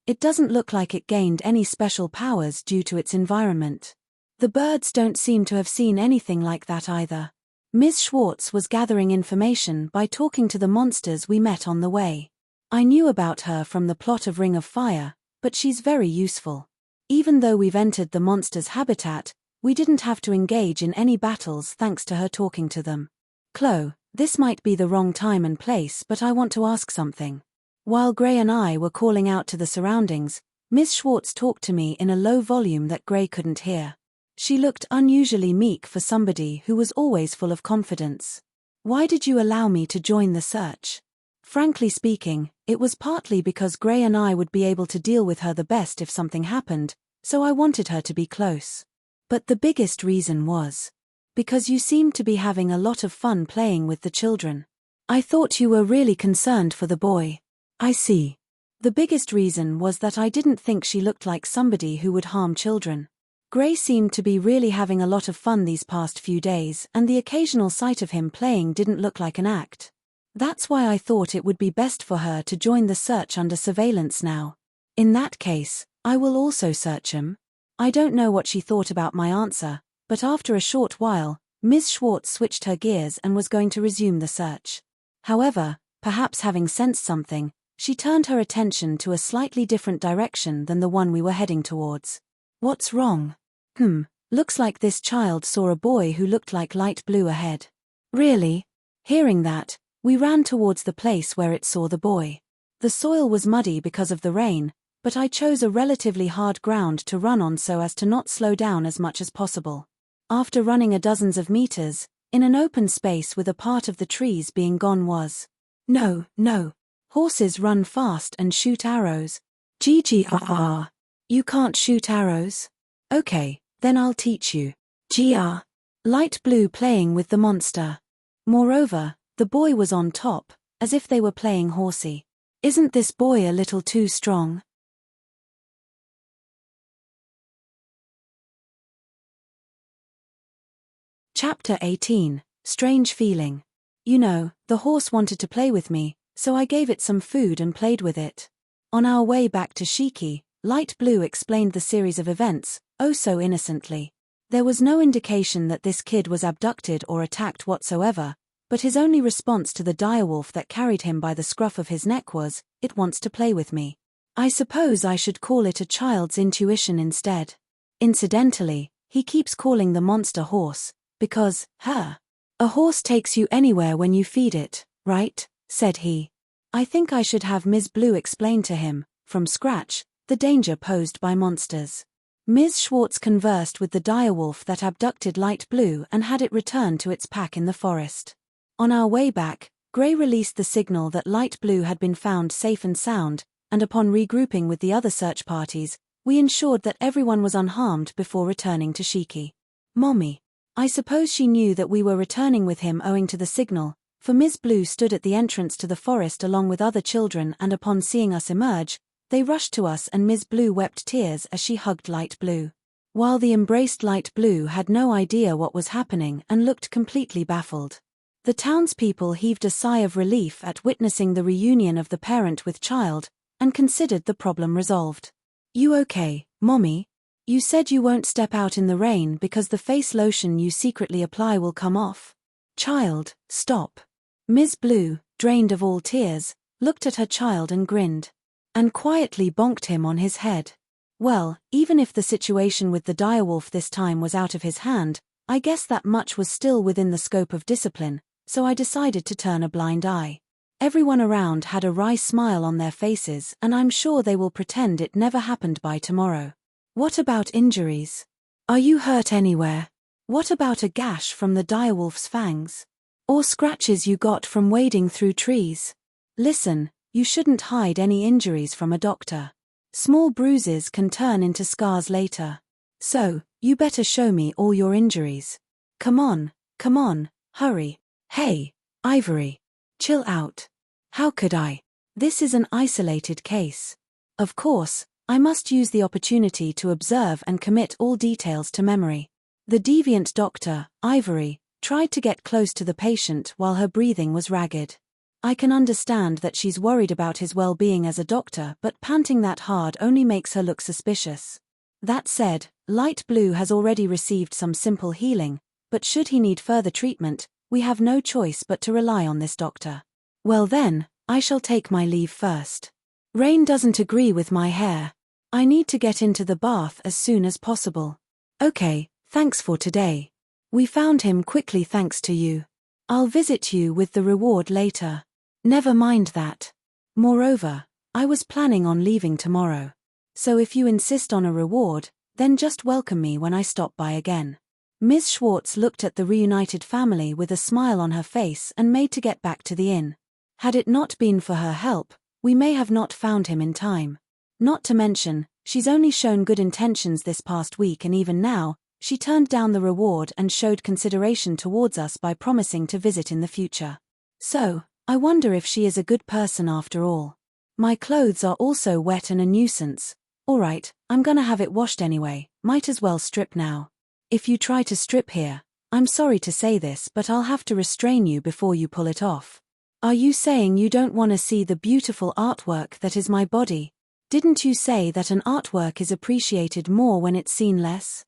It doesn't look like it gained any special powers due to its environment. The birds don't seem to have seen anything like that either. Ms. Schwartz was gathering information by talking to the monsters we met on the way. I knew about her from the plot of Ring of Fire, but she's very useful. Even though we've entered the monster's habitat, we didn't have to engage in any battles thanks to her talking to them. Chloe, this might be the wrong time and place, but I want to ask something. While Gray and I were calling out to the surroundings, Miss Schwartz talked to me in a low volume that Gray couldn't hear. She looked unusually meek for somebody who was always full of confidence. Why did you allow me to join the search? Frankly speaking, it was partly because Gray and I would be able to deal with her the best if something happened, so I wanted her to be close. But the biggest reason was because you seemed to be having a lot of fun playing with the children. I thought you were really concerned for the boy. I see. The biggest reason was that I didn't think she looked like somebody who would harm children. Gray seemed to be really having a lot of fun these past few days, and the occasional sight of him playing didn't look like an act. That's why I thought it would be best for her to join the search under surveillance now. In that case, I will also search him. I don't know what she thought about my answer, but after a short while, Ms. Schwartz switched her gears and was going to resume the search. However, perhaps having sensed something, she turned her attention to a slightly different direction than the one we were heading towards. What's wrong? Looks like this child saw a boy who looked like light blue ahead. Really? Hearing that, we ran towards the place where it saw the boy. The soil was muddy because of the rain, but I chose a relatively hard ground to run on so as to not slow down as much as possible. After running a dozens of meters, in an open space with a part of the trees being gone was. No. Horses run fast and shoot arrows. GGRR. You can't shoot arrows? Okay, then I'll teach you. GR. Light blue playing with the monster. Moreover, the boy was on top, as if they were playing horsey. Isn't this boy a little too strong? Chapter 18. Strange Feeling. You know, the horse wanted to play with me, so I gave it some food and played with it. On our way back to Shiki, Light Blue explained the series of events, oh so innocently. There was no indication that this kid was abducted or attacked whatsoever, but his only response to the direwolf that carried him by the scruff of his neck was, "It wants to play with me." I suppose I should call it a child's intuition instead. Incidentally, he keeps calling the monster horse, because, a horse takes you anywhere when you feed it, right? Said he. I think I should have Ms. Blue explain to him, from scratch, the danger posed by monsters. Ms. Schwartz conversed with the direwolf that abducted Light Blue and had it return to its pack in the forest. On our way back, Gray released the signal that Light Blue had been found safe and sound, and upon regrouping with the other search parties, we ensured that everyone was unharmed before returning to Shiki. Mommy. I suppose she knew that we were returning with him owing to the signal, for Ms. Blue stood at the entrance to the forest along with other children, and upon seeing us emerge, they rushed to us and Ms. Blue wept tears as she hugged Light Blue. While the embraced Light Blue had no idea what was happening and looked completely baffled. The townspeople heaved a sigh of relief at witnessing the reunion of the parent with child, and considered the problem resolved. You okay, Mommy? You said you won't step out in the rain because the face lotion you secretly apply will come off. Child, stop. Ms. Blue, drained of all tears, looked at her child and grinned. And quietly bonked him on his head. Well, even if the situation with the direwolf this time was out of his hand, I guess that much was still within the scope of discipline, so I decided to turn a blind eye. Everyone around had a wry smile on their faces, and I'm sure they will pretend it never happened by tomorrow. What about injuries? Are you hurt anywhere? What about a gash from the direwolf's fangs? Or scratches you got from wading through trees? Listen, you shouldn't hide any injuries from a doctor. Small bruises can turn into scars later. So, you better show me all your injuries. Come on, hurry. Hey, Ivory. Chill out. How could I? This is an isolated case. Of course, I must use the opportunity to observe and commit all details to memory. The deviant doctor, Ivory, tried to get close to the patient while her breathing was ragged. I can understand that she's worried about his well-being as a doctor, but panting that hard only makes her look suspicious. That said, Light Blue has already received some simple healing, but should he need further treatment, we have no choice but to rely on this doctor. Well then, I shall take my leave first. Rain doesn't agree with my hair. I need to get into the bath as soon as possible. Okay, thanks for today. We found him quickly thanks to you. I'll visit you with the reward later. Never mind that. Moreover, I was planning on leaving tomorrow. So if you insist on a reward, then just welcome me when I stop by again. Ms. Schwartz looked at the reunited family with a smile on her face and made to get back to the inn. Had it not been for her help, we may have not found him in time. Not to mention, she's only shown good intentions this past week, and even now, she turned down the reward and showed consideration towards us by promising to visit in the future. So, I wonder if she is a good person after all. My clothes are also wet and a nuisance. Alright, I'm gonna have it washed anyway, might as well strip now. If you try to strip here, I'm sorry to say this, but I'll have to restrain you before you pull it off. Are you saying you don't want to see the beautiful artwork that is my body? Didn't you say that an artwork is appreciated more when it's seen less?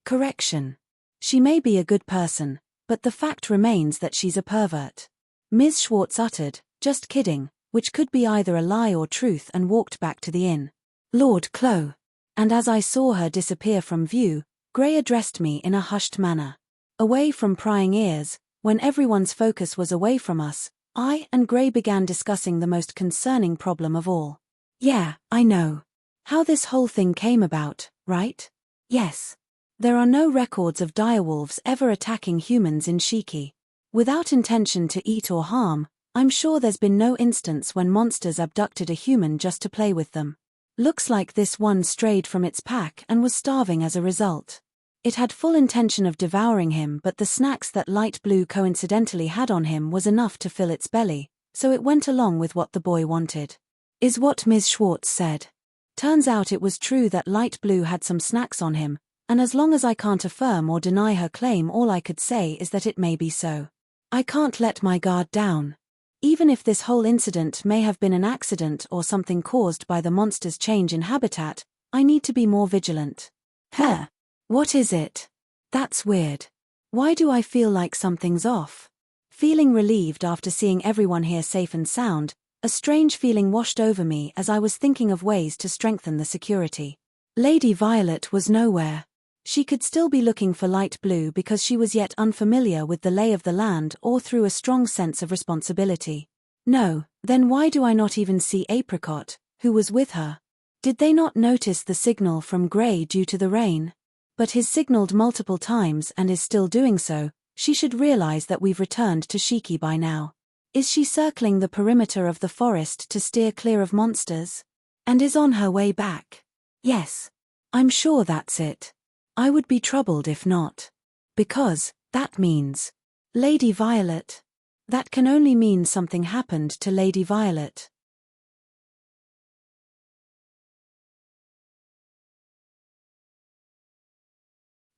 Correction. She may be a good person, but the fact remains that she's a pervert. Ms. Schwartz uttered, "Just kidding," which could be either a lie or truth, and walked back to the inn. "Lord Clo." And as I saw her disappear from view, Gray addressed me in a hushed manner. Away from prying ears, when everyone's focus was away from us, I and Gray began discussing the most concerning problem of all. "Yeah, I know. How this whole thing came about, right?" "Yes. There are no records of direwolves ever attacking humans in Shiki. Without intention to eat or harm, I'm sure there's been no instance when monsters abducted a human just to play with them. Looks like this one strayed from its pack and was starving as a result. It had full intention of devouring him, but the snacks that Light Blue coincidentally had on him was enough to fill its belly, so it went along with what the boy wanted." Is what Ms. Schwartz said. Turns out it was true that Light Blue had some snacks on him, and as long as I can't affirm or deny her claim, all I could say is that it may be so. I can't let my guard down. Even if this whole incident may have been an accident or something caused by the monster's change in habitat, I need to be more vigilant. Huh. What is it? That's weird. Why do I feel like something's off? Feeling relieved after seeing everyone here safe and sound, a strange feeling washed over me as I was thinking of ways to strengthen the security. Lady Violet was nowhere. She could still be looking for Light Blue because she was yet unfamiliar with the lay of the land, or through a strong sense of responsibility. No, then why do I not even see Apricot, who was with her? Did they not notice the signal from Gray due to the rain? But he's signaled multiple times and is still doing so. She should realize that we've returned to Shiki by now. Is she circling the perimeter of the forest to steer clear of monsters? And is on her way back? Yes. I'm sure that's it. I would be troubled if not. Because, that means Lady Violet. That can only mean something happened to Lady Violet.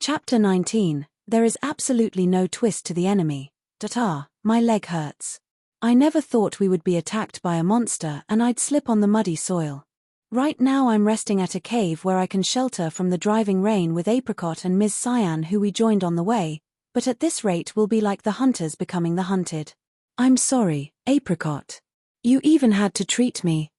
Chapter 19. There is absolutely no twist to the enemy. My leg hurts. I never thought we would be attacked by a monster and I'd slip on the muddy soil. Right now I'm resting at a cave where I can shelter from the driving rain with Apricot and Ms. Cyan, who we joined on the way, but at this rate we'll be like the hunters becoming the hunted. I'm sorry, Apricot. You even had to treat me.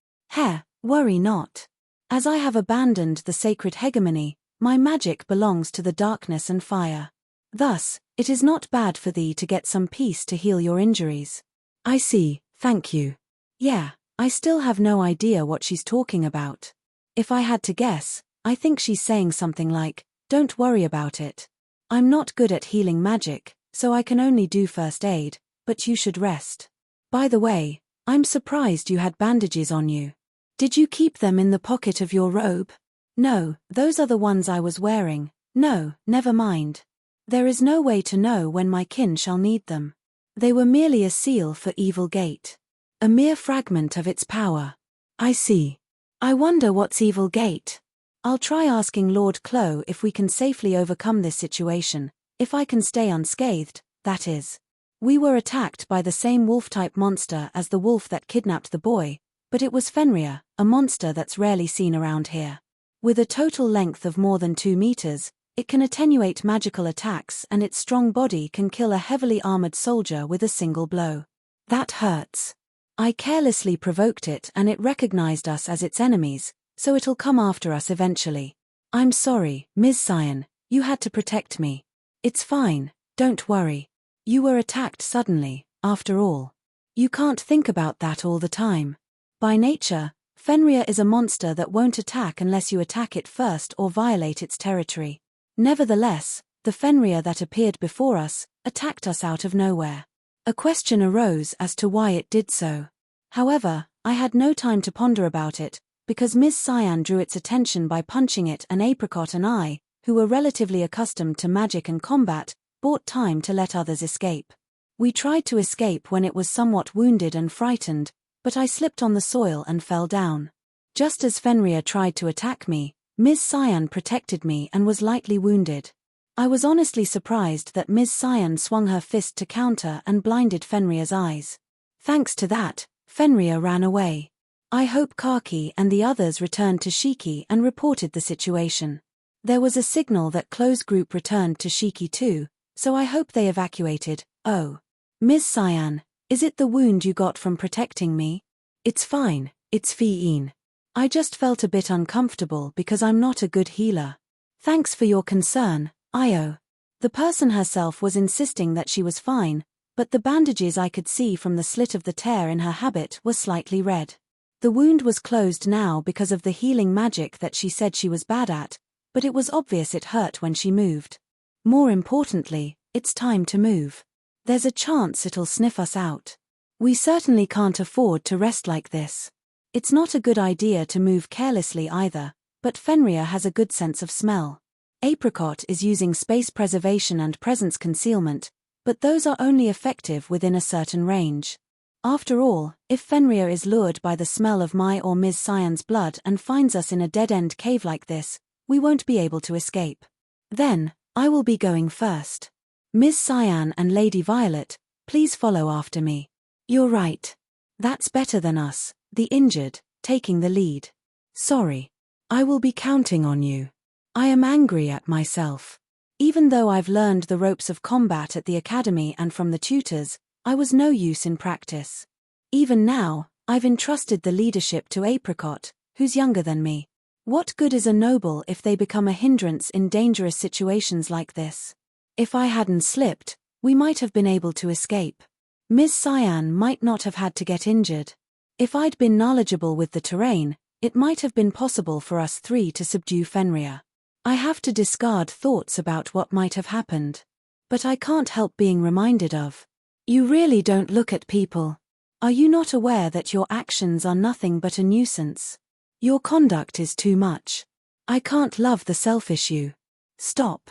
Worry not. As I have abandoned the sacred hegemony, my magic belongs to the darkness and fire. Thus, it is not bad for thee to get some peace to heal your injuries. I see, thank you. Yeah. I still have no idea what she's talking about. If I had to guess, I think she's saying something like, "Don't worry about it. I'm not good at healing magic, so I can only do first aid, but you should rest. By the way, I'm surprised you had bandages on you. Did you keep them in the pocket of your robe?" "No, those are the ones I was wearing." "No, never mind. There is no way to know when my kin shall need them. They were merely a seal for Evil Gate. A mere fragment of its power." "I see. I wonder what's Evil Gate. I'll try asking Lord Clo if we can safely overcome this situation, if I can stay unscathed, that is. We were attacked by the same wolf-type monster as the wolf that kidnapped the boy, but it was Fenrir, a monster that's rarely seen around here. With a total length of more than 2 meters, it can attenuate magical attacks and its strong body can kill a heavily armored soldier with a single blow. That hurts. I carelessly provoked it and it recognized us as its enemies, so it'll come after us eventually. I'm sorry, Ms. Cyan, you had to protect me. It's fine, don't worry. You were attacked suddenly, after all. You can't think about that all the time. By nature, Fenrir is a monster that won't attack unless you attack it first or violate its territory. Nevertheless, the Fenrir that appeared before us attacked us out of nowhere. A question arose as to why it did so. However, I had no time to ponder about it, because Ms. Cyan drew its attention by punching it, and Apricot and I, who were relatively accustomed to magic and combat, bought time to let others escape. We tried to escape when it was somewhat wounded and frightened, but I slipped on the soil and fell down. Just as Fenrir tried to attack me, Ms. Cyan protected me and was lightly wounded. I was honestly surprised that Ms. Cyan swung her fist to counter and blinded Fenrir's eyes. Thanks to that, Fenrir ran away. I hope Kaki and the others returned to Shiki and reported the situation. There was a signal that Clo's group returned to Shiki too, so I hope they evacuated. Oh. Ms. Cyan, Is it the wound you got from protecting me? It's fine, it's fine. I just felt a bit uncomfortable because I'm not a good healer. Thanks for your concern, Io. The person herself was insisting that she was fine, but the bandages I could see from the slit of the tear in her habit were slightly red. The wound was closed now because of the healing magic that she said she was bad at, but it was obvious it hurt when she moved. More importantly, it's time to move. There's a chance it'll sniff us out. We certainly can't afford to rest like this. It's not a good idea to move carelessly either, but Fenrir has a good sense of smell. Apricot is using space preservation and presence concealment, but those are only effective within a certain range. After all, if Fenrir is lured by the smell of my or Ms. Cyan's blood and finds us in a dead-end cave like this, we won't be able to escape. Then, I will be going first. Ms. Cyan and Lady Violet, please follow after me. You're right. That's better than us, the injured, taking the lead. Sorry. I will be counting on you. I am angry at myself. Even though I've learned the ropes of combat at the academy and from the tutors, I was no use in practice. Even now, I've entrusted the leadership to Apricot, who's younger than me. What good is a noble if they become a hindrance in dangerous situations like this? If I hadn't slipped, we might have been able to escape. Ms. Cyan might not have had to get injured. If I'd been knowledgeable with the terrain, it might have been possible for us three to subdue Fenrir. I have to discard thoughts about what might have happened. But I can't help being reminded of. You really don't look at people. Are you not aware that your actions are nothing but a nuisance? Your conduct is too much. I can't love the selfish you. Stop.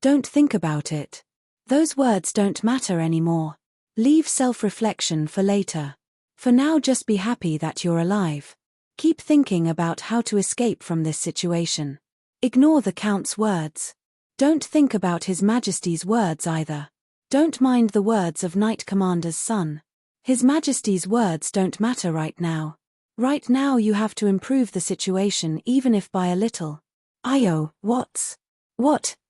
Don't think about it. Those words don't matter anymore. Leave self-reflection for later. For now, just be happy that you're alive. Keep thinking about how to escape from this situation. Ignore the Count's words. Don't think about His Majesty's words either. Don't mind the words of Knight Commander's son. His Majesty's words don't matter right now. Right now you have to improve the situation even if by a little. Io, what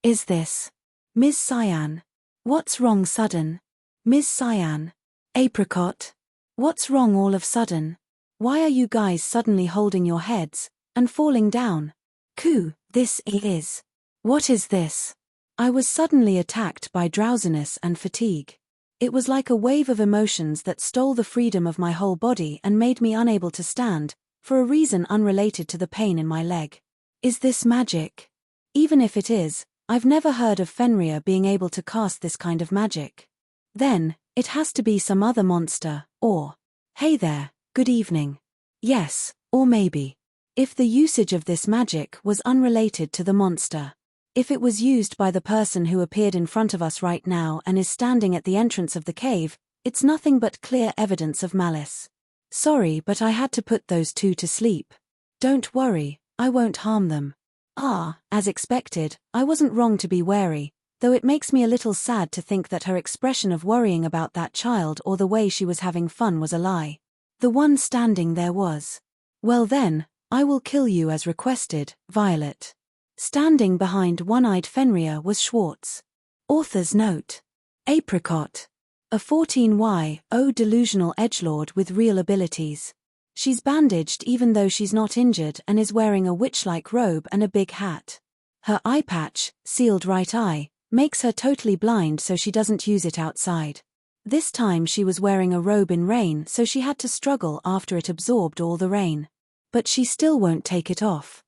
is this? Ms. Cyan. What's wrong sudden? Ms. Cyan. Apricot. What's wrong all of sudden? Why are you guys suddenly holding your heads and falling down? This is. What is this? I was suddenly attacked by drowsiness and fatigue. It was like a wave of emotions that stole the freedom of my whole body and made me unable to stand, for a reason unrelated to the pain in my leg. Is this magic? Even if it is, I've never heard of Fenrir being able to cast this kind of magic. Then, it has to be some other monster, or, hey there, good evening. Yes, or maybe. If the usage of this magic was unrelated to the monster. If it was used by the person who appeared in front of us right now and is standing at the entrance of the cave, it's nothing but clear evidence of malice. Sorry, but I had to put those two to sleep. Don't worry, I won't harm them. As expected, I wasn't wrong to be wary, though it makes me a little sad to think that her expression of worrying about that child or the way she was having fun was a lie. The one standing there was. Well then, I will kill you as requested, Violet. Standing behind one-eyed Fenrir was Author's note. Apricot. A 14Y0 delusional edgelord with real abilities. She's bandaged even though she's not injured and is wearing a witch-like robe and a big hat. Her eye patch, sealed right eye, makes her totally blind so she doesn't use it outside. This time she was wearing a robe in rain so she had to struggle after it absorbed all the rain. But she still won't take it off.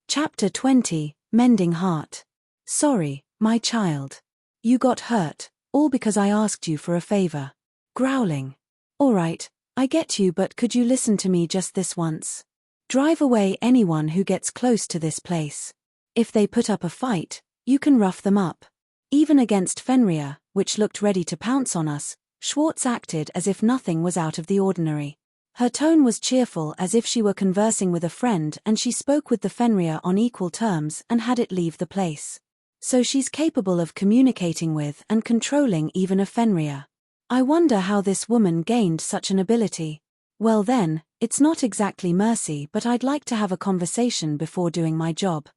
Chapter 20, Mending Heart. Sorry, my child. You got hurt, all because I asked you for a favor. Growling. Alright, I get you, but could you listen to me just this once? Drive away anyone who gets close to this place. If they put up a fight, you can rough them up. Even against Fenrir, which looked ready to pounce on us, Schwartz acted as if nothing was out of the ordinary. Her tone was cheerful as if she were conversing with a friend, and she spoke with the Fenrir on equal terms and had it leave the place. So she's capable of communicating with and controlling even a Fenrir. I wonder how this woman gained such an ability. Well then, it's not exactly mercy, but I'd like to have a conversation before doing my job.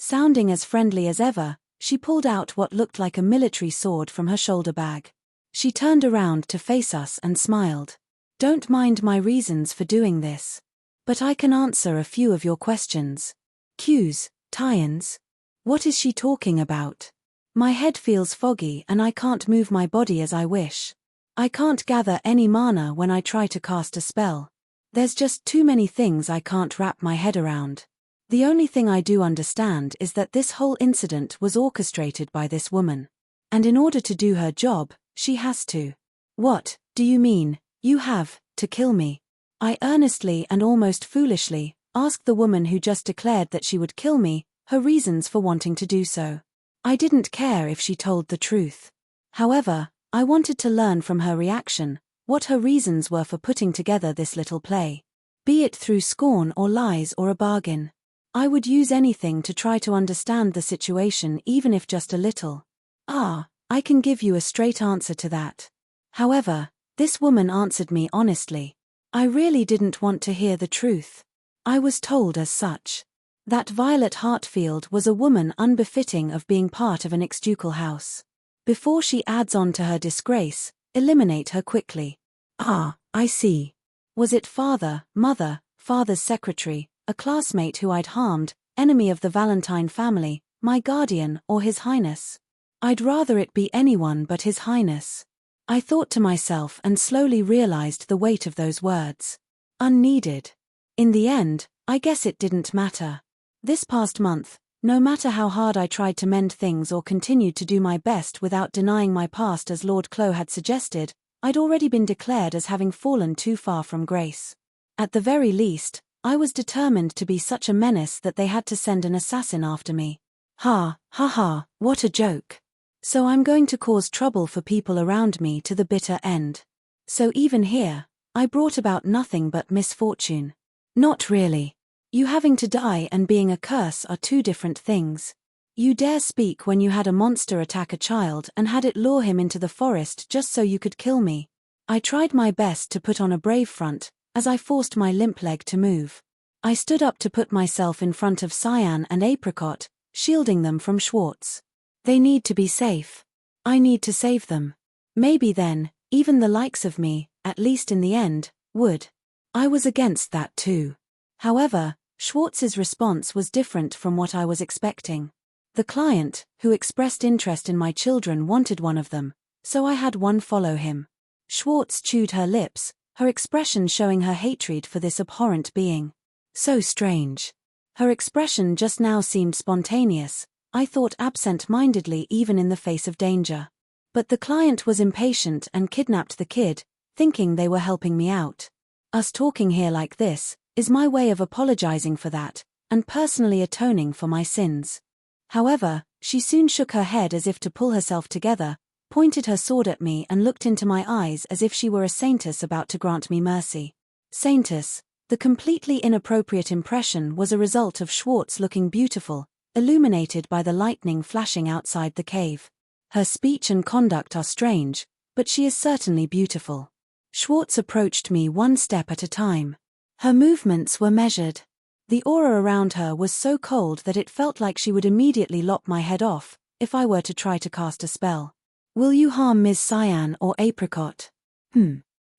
Sounding as friendly as ever, she pulled out what looked like a military sword from her shoulder bag. She turned around to face us and smiled. "Don't mind my reasons for doing this. But I can answer a few of your questions." "Cues, tie-ins? What is she talking about? My head feels foggy and I can't move my body as I wish. I can't gather any mana when I try to cast a spell. There's just too many things I can't wrap my head around. The only thing I do understand is that this whole incident was orchestrated by this woman. And in order to do her job, she has to." "What do you mean, you have to kill me?" I earnestly and almost foolishly asked the woman who just declared that she would kill me, her reasons for wanting to do so. I didn't care if she told the truth. However, I wanted to learn from her reaction what her reasons were for putting together this little play. Be it through scorn or lies or a bargain. I would use anything to try to understand the situation, even if just a little. I can give you a straight answer to that. However, this woman answered me honestly. I really didn't want to hear the truth. I was told as such. That Violet Hartfield was a woman unbefitting of being part of an ex-ducal house. Before she adds on to her disgrace, eliminate her quickly. I see. Was it father, mother, father's secretary, a classmate who I'd harmed, enemy of the Valentine family, my guardian, or His Highness? I'd rather it be anyone but His Highness. I thought to myself and slowly realized the weight of those words. Unneeded. In the end, I guess it didn't matter. This past month, no matter how hard I tried to mend things or continued to do my best without denying my past as Lord Clo had suggested, I'd already been declared as having fallen too far from grace. At the very least, I was determined to be such a menace that they had to send an assassin after me. Ha, what a joke. So I'm going to cause trouble for people around me to the bitter end. So even here, I brought about nothing but misfortune. Not really. You having to die and being a curse are two different things. You dare speak when you had a monster attack a child and had it lure him into the forest just so you could kill me. I tried my best to put on a brave front, as I forced my limp leg to move. I stood up to put myself in front of Cyan and Apricot, shielding them from Schwartz. They need to be safe. I need to save them. Maybe then, even the likes of me, at least in the end, would. I was against that too. However, Schwartz's response was different from what I was expecting. The client, who expressed interest in my children, wanted one of them, so I had one follow him. Schwartz chewed her lips, her expression showing her hatred for this abhorrent being. So strange. Her expression just now seemed spontaneous, I thought absent-mindedly even in the face of danger. But the client was impatient and kidnapped the kid, thinking they were helping me out. Us talking here like this is my way of apologizing for that, and personally atoning for my sins. However, she soon shook her head as if to pull herself together, pointed her sword at me and looked into my eyes as if she were a saintess about to grant me mercy. Saintess, the completely inappropriate impression was a result of Schwartz looking beautiful, illuminated by the lightning flashing outside the cave. Her speech and conduct are strange, but she is certainly beautiful. Schwartz approached me one step at a time. Her movements were measured. The aura around her was so cold that it felt like she would immediately lop my head off, if I were to try to cast a spell. Will you harm Ms. Cyan or Apricot?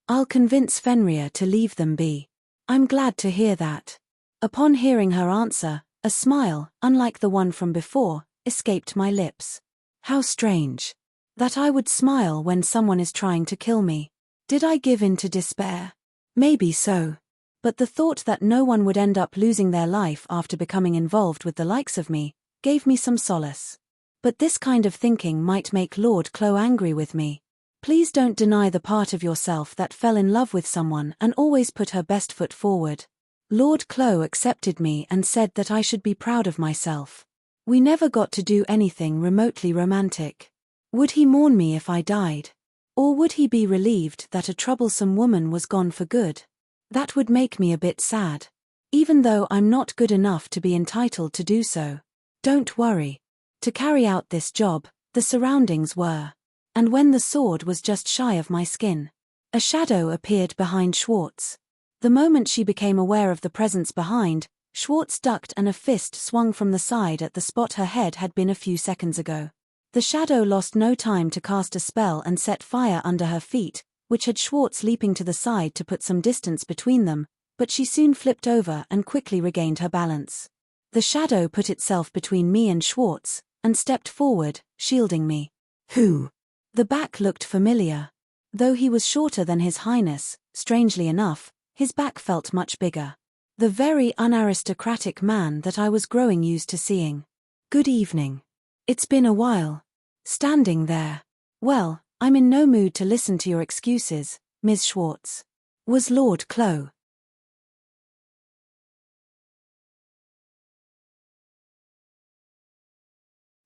I'll convince Fenrir to leave them be. I'm glad to hear that. Upon hearing her answer, a smile, unlike the one from before, escaped my lips. How strange. That I would smile when someone is trying to kill me. Did I give in to despair? Maybe so. But the thought that no one would end up losing their life after becoming involved with the likes of me gave me some solace. But this kind of thinking might make Lord Clo angry with me. Please don't deny the part of yourself that fell in love with someone and always put her best foot forward. Lord Clo accepted me and said that I should be proud of myself. We never got to do anything remotely romantic. Would he mourn me if I died? Or would he be relieved that a troublesome woman was gone for good? That would make me a bit sad. Even though I'm not good enough to be entitled to do so. Don't worry. To carry out this job, the surroundings were. And when the sword was just shy of my skin, a shadow appeared behind Schwartz. The moment she became aware of the presence behind, Schwartz ducked and a fist swung from the side at the spot her head had been a few seconds ago. The shadow lost no time to cast a spell and set fire under her feet, which had Schwartz leaping to the side to put some distance between them, but she soon flipped over and quickly regained her balance. The shadow put itself between me and Schwartz, and stepped forward, shielding me. Who? The back looked familiar. Though he was shorter than His Highness, strangely enough, his back felt much bigger. The very unaristocratic man that I was growing used to seeing. Good evening. It's been a while. Standing there. Well, I'm in no mood to listen to your excuses, Ms. Schwartz. Was Lord Clo.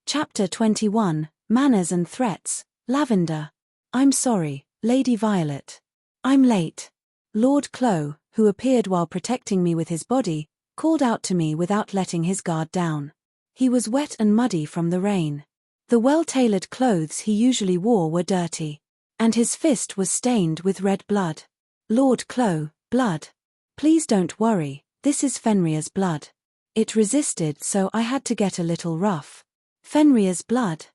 Chapter 21, Manners and Threats, Lavender. I'm sorry, Lady Violet. I'm late. Lord Clo, who appeared while protecting me with his body, called out to me without letting his guard down. He was wet and muddy from the rain. The well-tailored clothes he usually wore were dirty. And his fist was stained with red blood. Lord Clo, blood. Please don't worry, this is Fenrir's blood. It resisted, so I had to get a little rough. Fenrir's blood?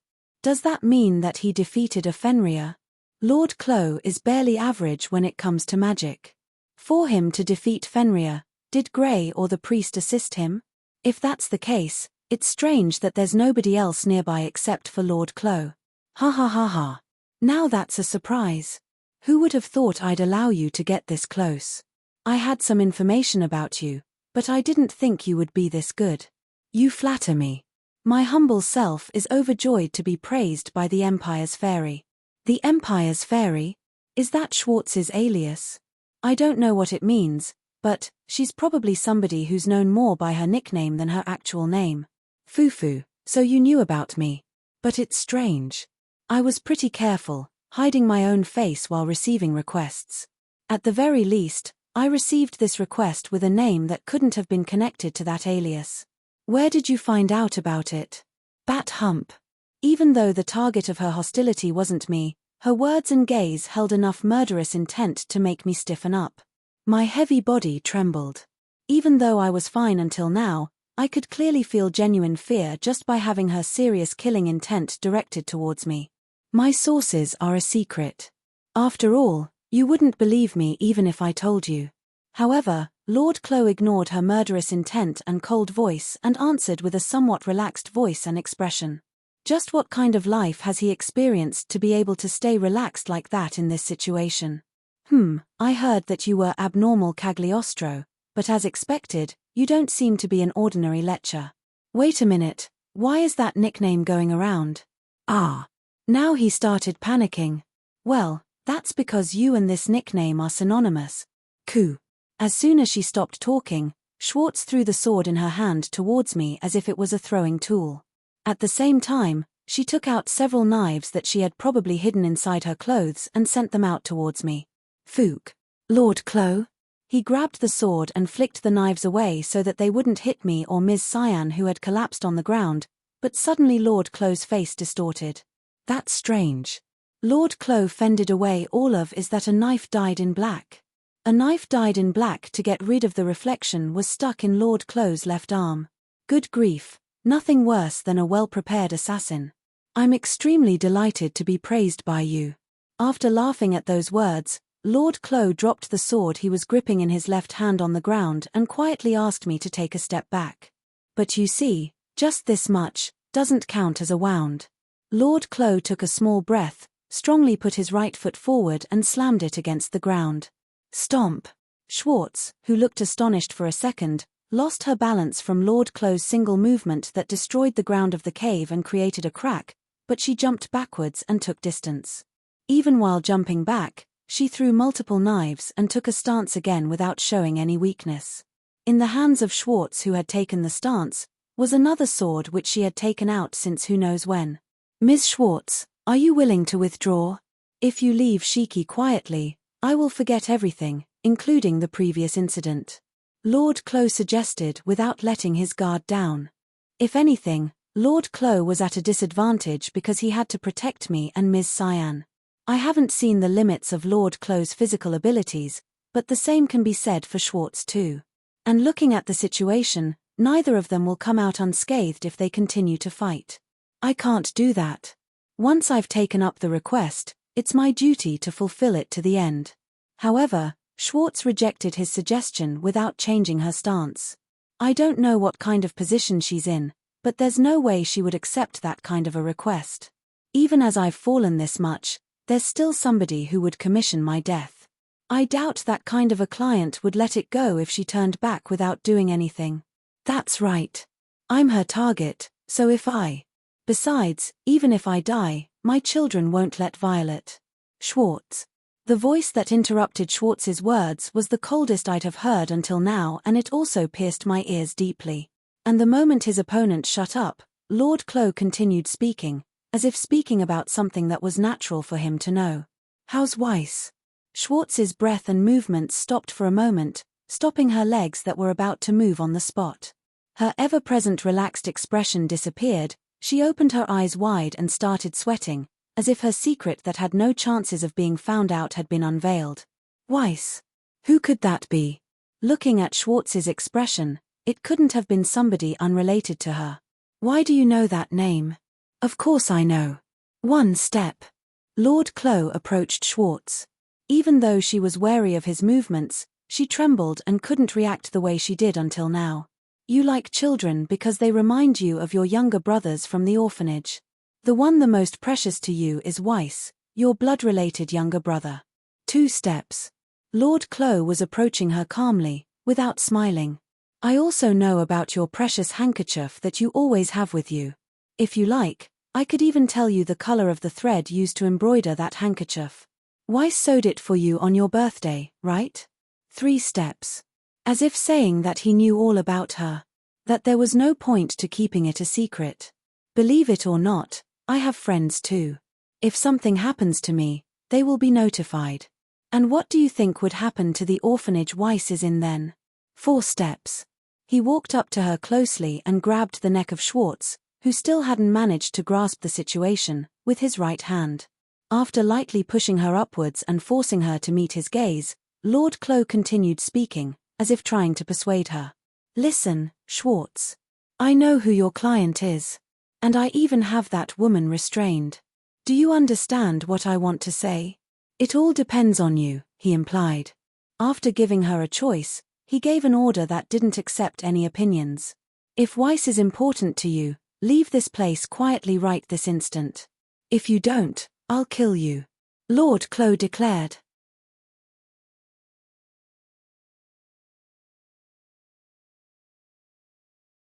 Does that mean that he defeated a Fenrir? Lord Clo is barely average when it comes to magic. For him to defeat Fenrir, did Grey or the priest assist him? If that's the case, it's strange that there's nobody else nearby except for Lord Clo. Ha ha ha ha. Now that's a surprise. Who would have thought I'd allow you to get this close? I had some information about you, but I didn't think you would be this good. You flatter me. My humble self is overjoyed to be praised by the Empire's Fairy. The Empire's Fairy? Is that Schwartz's alias? I don't know what it means, but she's probably somebody who's known more by her nickname than her actual name. Fufu, so you knew about me. But it's strange. I was pretty careful, hiding my own face while receiving requests. At the very least, I received this request with a name that couldn't have been connected to that alias. Where did you find out about it? Bat Hump. Even though the target of her hostility wasn't me, her words and gaze held enough murderous intent to make me stiffen up. My heavy body trembled. Even though I was fine until now, I could clearly feel genuine fear just by having her serious killing intent directed towards me. My sources are a secret. After all, you wouldn't believe me even if I told you. However, Lord Clo ignored her murderous intent and cold voice and answered with a somewhat relaxed voice and expression. Just what kind of life has he experienced to be able to stay relaxed like that in this situation? I heard that you were abnormal Cagliostro, but as expected, you don't seem to be an ordinary lecher. Wait a minute, why is that nickname going around? Ah. Now he started panicking. Well, that's because you and this nickname are synonymous. Coup. As soon as she stopped talking, Schwartz threw the sword in her hand towards me as if it was a throwing tool. At the same time, she took out several knives that she had probably hidden inside her clothes and sent them out towards me. Fook. Lord Clo? He grabbed the sword and flicked the knives away so that they wouldn't hit me or Ms. Cyan, who had collapsed on the ground, but suddenly Lord Clo's face distorted. That's strange. Lord Clo fended away all of is that a knife dyed in black. A knife dyed in black to get rid of the reflection was stuck in Lord Clo's left arm. Good grief, nothing worse than a well-prepared assassin. I'm extremely delighted to be praised by you. After laughing at those words, Lord Clo dropped the sword he was gripping in his left hand on the ground and quietly asked me to take a step back. But you see, just this much doesn't count as a wound. Lord Clo took a small breath, strongly put his right foot forward and slammed it against the ground. Stomp. Schwartz, who looked astonished for a second, lost her balance from Lord Clo's single movement that destroyed the ground of the cave and created a crack, but she jumped backwards and took distance. Even while jumping back, she threw multiple knives and took a stance again without showing any weakness. In the hands of Schwartz, who had taken the stance, was another sword which she had taken out since who knows when. Ms. Schwartz, are you willing to withdraw? If you leave Shiki quietly, I will forget everything, including the previous incident. Lord Clo suggested without letting his guard down. If anything, Lord Clo was at a disadvantage because he had to protect me and Ms. Cyan. I haven't seen the limits of Lord Clo's physical abilities, but the same can be said for Schwartz too. And looking at the situation, neither of them will come out unscathed if they continue to fight. I can't do that. Once I've taken up the request, it's my duty to fulfill it to the end. However, Schwartz rejected his suggestion without changing her stance. I don't know what kind of position she's in, but there's no way she would accept that kind of a request. Even as I've fallen this much, there's still somebody who would commission my death. I doubt that kind of a client would let it go if she turned back without doing anything. That's right. I'm her target, so if I... Besides, even if I die, my children won't let Violet. Schwartz. The voice that interrupted Schwartz's words was the coldest I'd have heard until now, and it also pierced my ears deeply. And the moment his opponent shut up, Lord Clow continued speaking, as if speaking about something that was natural for him to know. How's Weiss? Schwartz's breath and movements stopped for a moment, stopping her legs that were about to move on the spot. Her ever-present relaxed expression disappeared. She opened her eyes wide and started sweating, as if her secret that had no chances of being found out had been unveiled. Weiss? Who could that be? Looking at Schwartz's expression, it couldn't have been somebody unrelated to her. Why do you know that name? Of course I know. One step. Lord Clow approached Schwartz. Even though she was wary of his movements, she trembled and couldn't react the way she did until now. You like children because they remind you of your younger brothers from the orphanage. The one the most precious to you is Weiss, your blood-related younger brother. 2 steps. Lord Clow was approaching her calmly, without smiling. I also know about your precious handkerchief that you always have with you. If you like, I could even tell you the color of the thread used to embroider that handkerchief. Weiss sewed it for you on your birthday, right? 3 steps. As if saying that he knew all about her. That there was no point to keeping it a secret. Believe it or not, I have friends too. If something happens to me, they will be notified. And what do you think would happen to the orphanage Weiss is in then? 4 steps. He walked up to her closely and grabbed the neck of Schwartz, who still hadn't managed to grasp the situation, with his right hand. After lightly pushing her upwards and forcing her to meet his gaze, Lord Clow continued speaking, as if trying to persuade her. Listen, Schwartz. I know who your client is. And I even have that woman restrained. Do you understand what I want to say? It all depends on you, he implied. After giving her a choice, he gave an order that didn't accept any opinions. If Weiss is important to you, leave this place quietly right this instant. If you don't, I'll kill you. Lord Clow declared.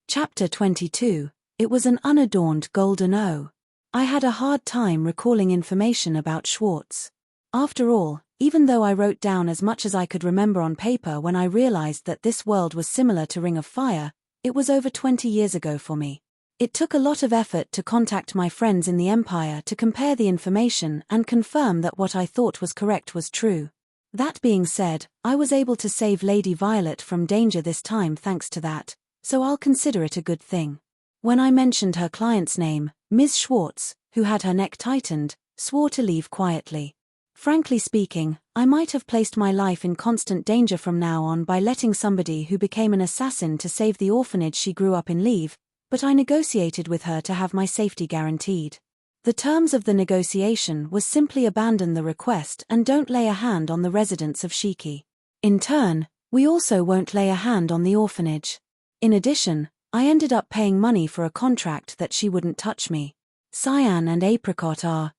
Chapter 22. It was an unadorned golden O. I had a hard time recalling information about Schwartz. After all, even though I wrote down as much as I could remember on paper when I realized that this world was similar to Ring of Fire, it was over 20 years ago for me. It took a lot of effort to contact my friends in the Empire to compare the information and confirm that what I thought was correct was true. That being said, I was able to save Lady Violet from danger this time thanks to that, so I'll consider it a good thing. When I mentioned her client's name, Ms. Schwartz, who had her neck tightened, swore to leave quietly. Frankly speaking, I might have placed my life in constant danger from now on by letting somebody who became an assassin to save the orphanage she grew up in leave, but I negotiated with her to have my safety guaranteed. The terms of the negotiation was simply abandon the request and don't lay a hand on the residents of Shiki. In turn, we also won't lay a hand on the orphanage. In addition, I ended up paying money for a contract that she wouldn't touch me. Cyan and Apricot are,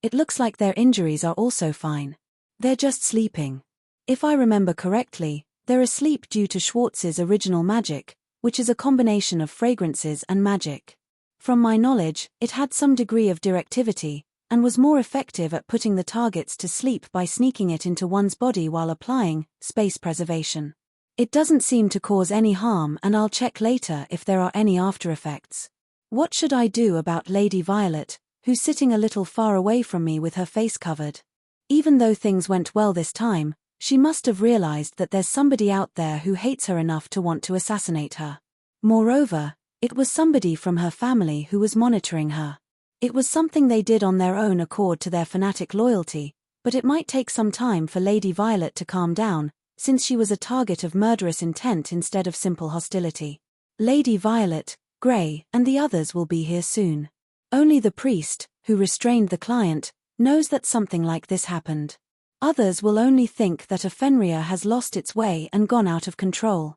it looks like their injuries are also fine. They're just sleeping. If I remember correctly, they're asleep due to Schwartz's original magic, which is a combination of fragrances and magic. From my knowledge, it had some degree of directivity, and was more effective at putting the targets to sleep by sneaking it into one's body while applying space preservation. It doesn't seem to cause any harm, and I'll check later if there are any after effects. What should I do about Lady Violet, who's sitting a little far away from me with her face covered? Even though things went well this time, she must have realized that there's somebody out there who hates her enough to want to assassinate her. Moreover, it was somebody from her family who was monitoring her. It was something they did on their own accord to their fanatic loyalty, but it might take some time for Lady Violet to calm down, since she was a target of murderous intent instead of simple hostility. Lady Violet, Grey, and the others will be here soon. Only the priest, who restrained the client, knows that something like this happened. Others will only think that a Fenrir has lost its way and gone out of control.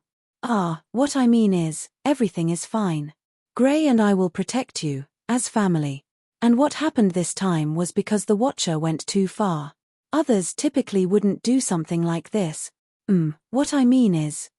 What I mean is, everything is fine. Grey and I will protect you, as family. And what happened this time was because the Watcher went too far. Others typically wouldn't do something like this. What I mean is,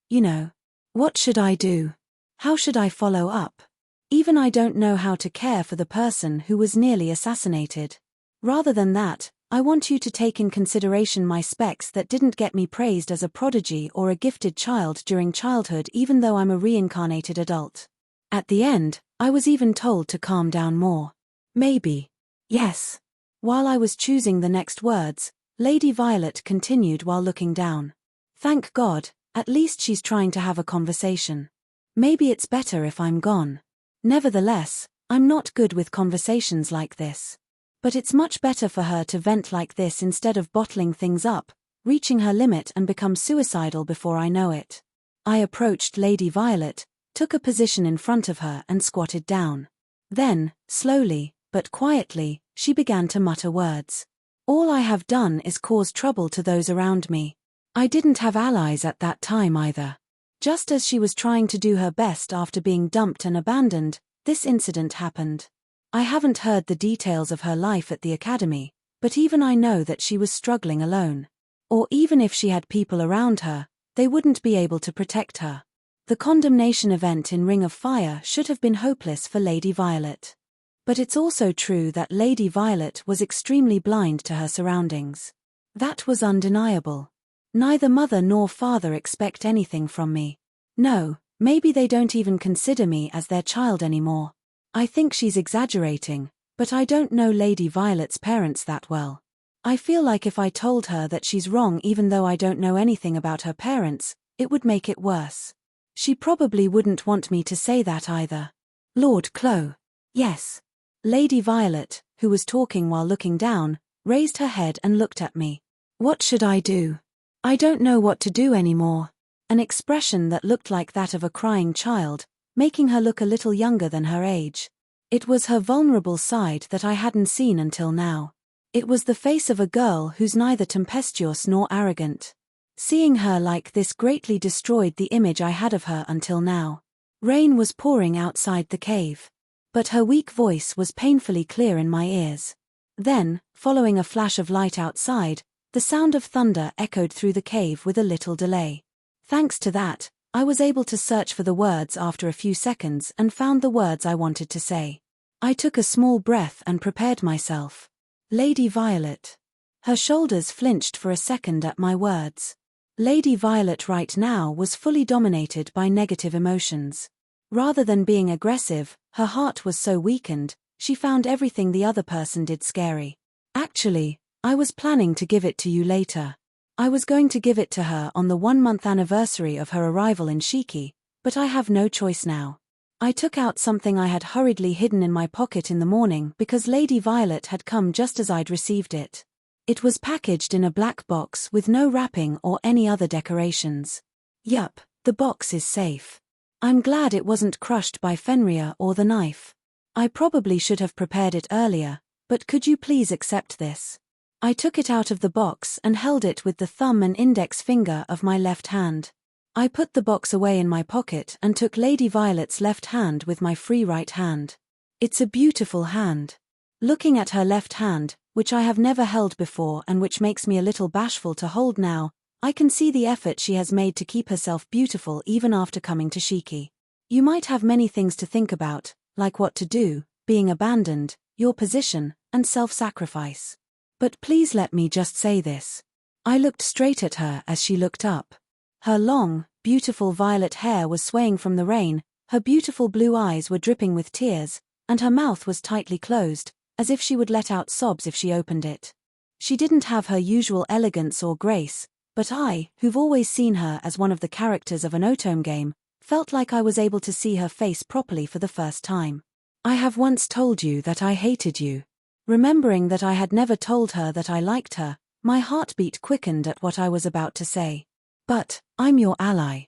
what should I do? How should I follow up? Even I don't know how to care for the person who was nearly assassinated. Rather than that, I want you to take in consideration my specs that didn't get me praised as a prodigy or a gifted child during childhood even though I'm a reincarnated adult. At the end, I was even told to calm down more. Maybe. Yes. While I was choosing the next words, Lady Violet continued while looking down. Thank God, at least she's trying to have a conversation. Maybe it's better if I'm gone. Nevertheless, I'm not good with conversations like this. But it's much better for her to vent like this instead of bottling things up, reaching her limit and become suicidal before I know it. I approached Lady Violet, took a position in front of her and squatted down. Then, slowly, but quietly, she began to mutter words. All I have done is cause trouble to those around me. I didn't have allies at that time either. Just as she was trying to do her best after being dumped and abandoned, this incident happened. I haven't heard the details of her life at the academy, but even I know that she was struggling alone. Or even if she had people around her, they wouldn't be able to protect her. The condemnation event in Ring of Fire should have been hopeless for Lady Violet. But it's also true that Lady Violet was extremely blind to her surroundings. That was undeniable. Neither mother nor father expect anything from me. No, maybe they don't even consider me as their child anymore. I think she's exaggerating, but I don't know Lady Violet's parents that well. I feel like if I told her that she's wrong even though I don't know anything about her parents, it would make it worse. She probably wouldn't want me to say that either. Lord Clo. Yes. Lady Violet, who was talking while looking down, raised her head and looked at me. What should I do? I don't know what to do anymore. An expression that looked like that of a crying child, making her look a little younger than her age. It was her vulnerable side that I hadn't seen until now. It was the face of a girl who's neither tempestuous nor arrogant. Seeing her like this greatly destroyed the image I had of her until now. Rain was pouring outside the cave. But her weak voice was painfully clear in my ears. Then, following a flash of light outside, the sound of thunder echoed through the cave with a little delay. Thanks to that, I was able to search for the words after a few seconds and found the words I wanted to say. I took a small breath and prepared myself. Lady Violet. Her shoulders flinched for a second at my words. Lady Violet right now was fully dominated by negative emotions. Rather than being aggressive, her heart was so weakened, she found everything the other person did scary. Actually, I was planning to give it to you later. I was going to give it to her on the 1-month anniversary of her arrival in Shiki, but I have no choice now. I took out something I had hurriedly hidden in my pocket in the morning because Lady Violet had come just as I'd received it. It was packaged in a black box with no wrapping or any other decorations. Yup, the box is safe. I'm glad it wasn't crushed by Fenrir or the knife. I probably should have prepared it earlier, but could you please accept this? I took it out of the box and held it with the thumb and index finger of my left hand. I put the box away in my pocket and took Lady Violet's left hand with my free right hand. It's a beautiful hand. Looking at her left hand, which I have never held before and which makes me a little bashful to hold now, I can see the effort she has made to keep herself beautiful even after coming to Shiki. You might have many things to think about, like what to do, being abandoned, your position, and self-sacrifice. But please let me just say this. I looked straight at her as she looked up. Her long, beautiful violet hair was swaying from the rain, her beautiful blue eyes were dripping with tears, and her mouth was tightly closed, as if she would let out sobs if she opened it. She didn't have her usual elegance or grace, but I, who've always seen her as one of the characters of an otome game, felt like I was able to see her face properly for the first time. I have once told you that I hated you. Remembering that I had never told her that I liked her, my heartbeat quickened at what I was about to say. But, I'm your ally.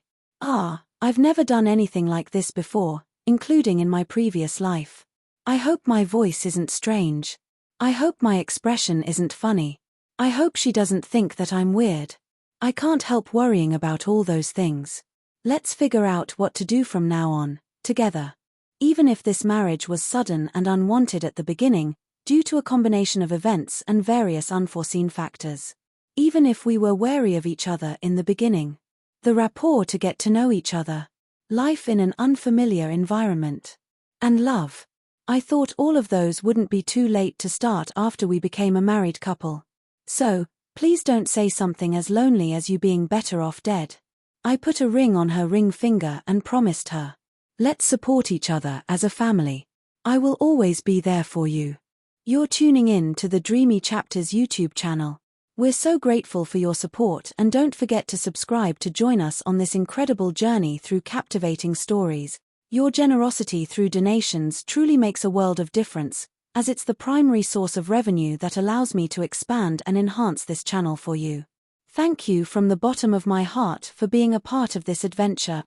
I've never done anything like this before, including in my previous life. I hope my voice isn't strange. I hope my expression isn't funny. I hope she doesn't think that I'm weird. I can't help worrying about all those things. Let's figure out what to do from now on, together. Even if this marriage was sudden and unwanted at the beginning, due to a combination of events and various unforeseen factors. Even if we were wary of each other in the beginning. The rapport to get to know each other. Life in an unfamiliar environment. And love. I thought all of those wouldn't be too late to start after we became a married couple. So, please don't say something as lonely as you being better off dead. I put a ring on her ring finger and promised her. Let's support each other as a family. I will always be there for you. You're tuning in to the Dreamy Chapters YouTube channel. We're so grateful for your support, and don't forget to subscribe to join us on this incredible journey through captivating stories. Your generosity through donations truly makes a world of difference, as it's the primary source of revenue that allows me to expand and enhance this channel for you. Thank you from the bottom of my heart for being a part of this adventure.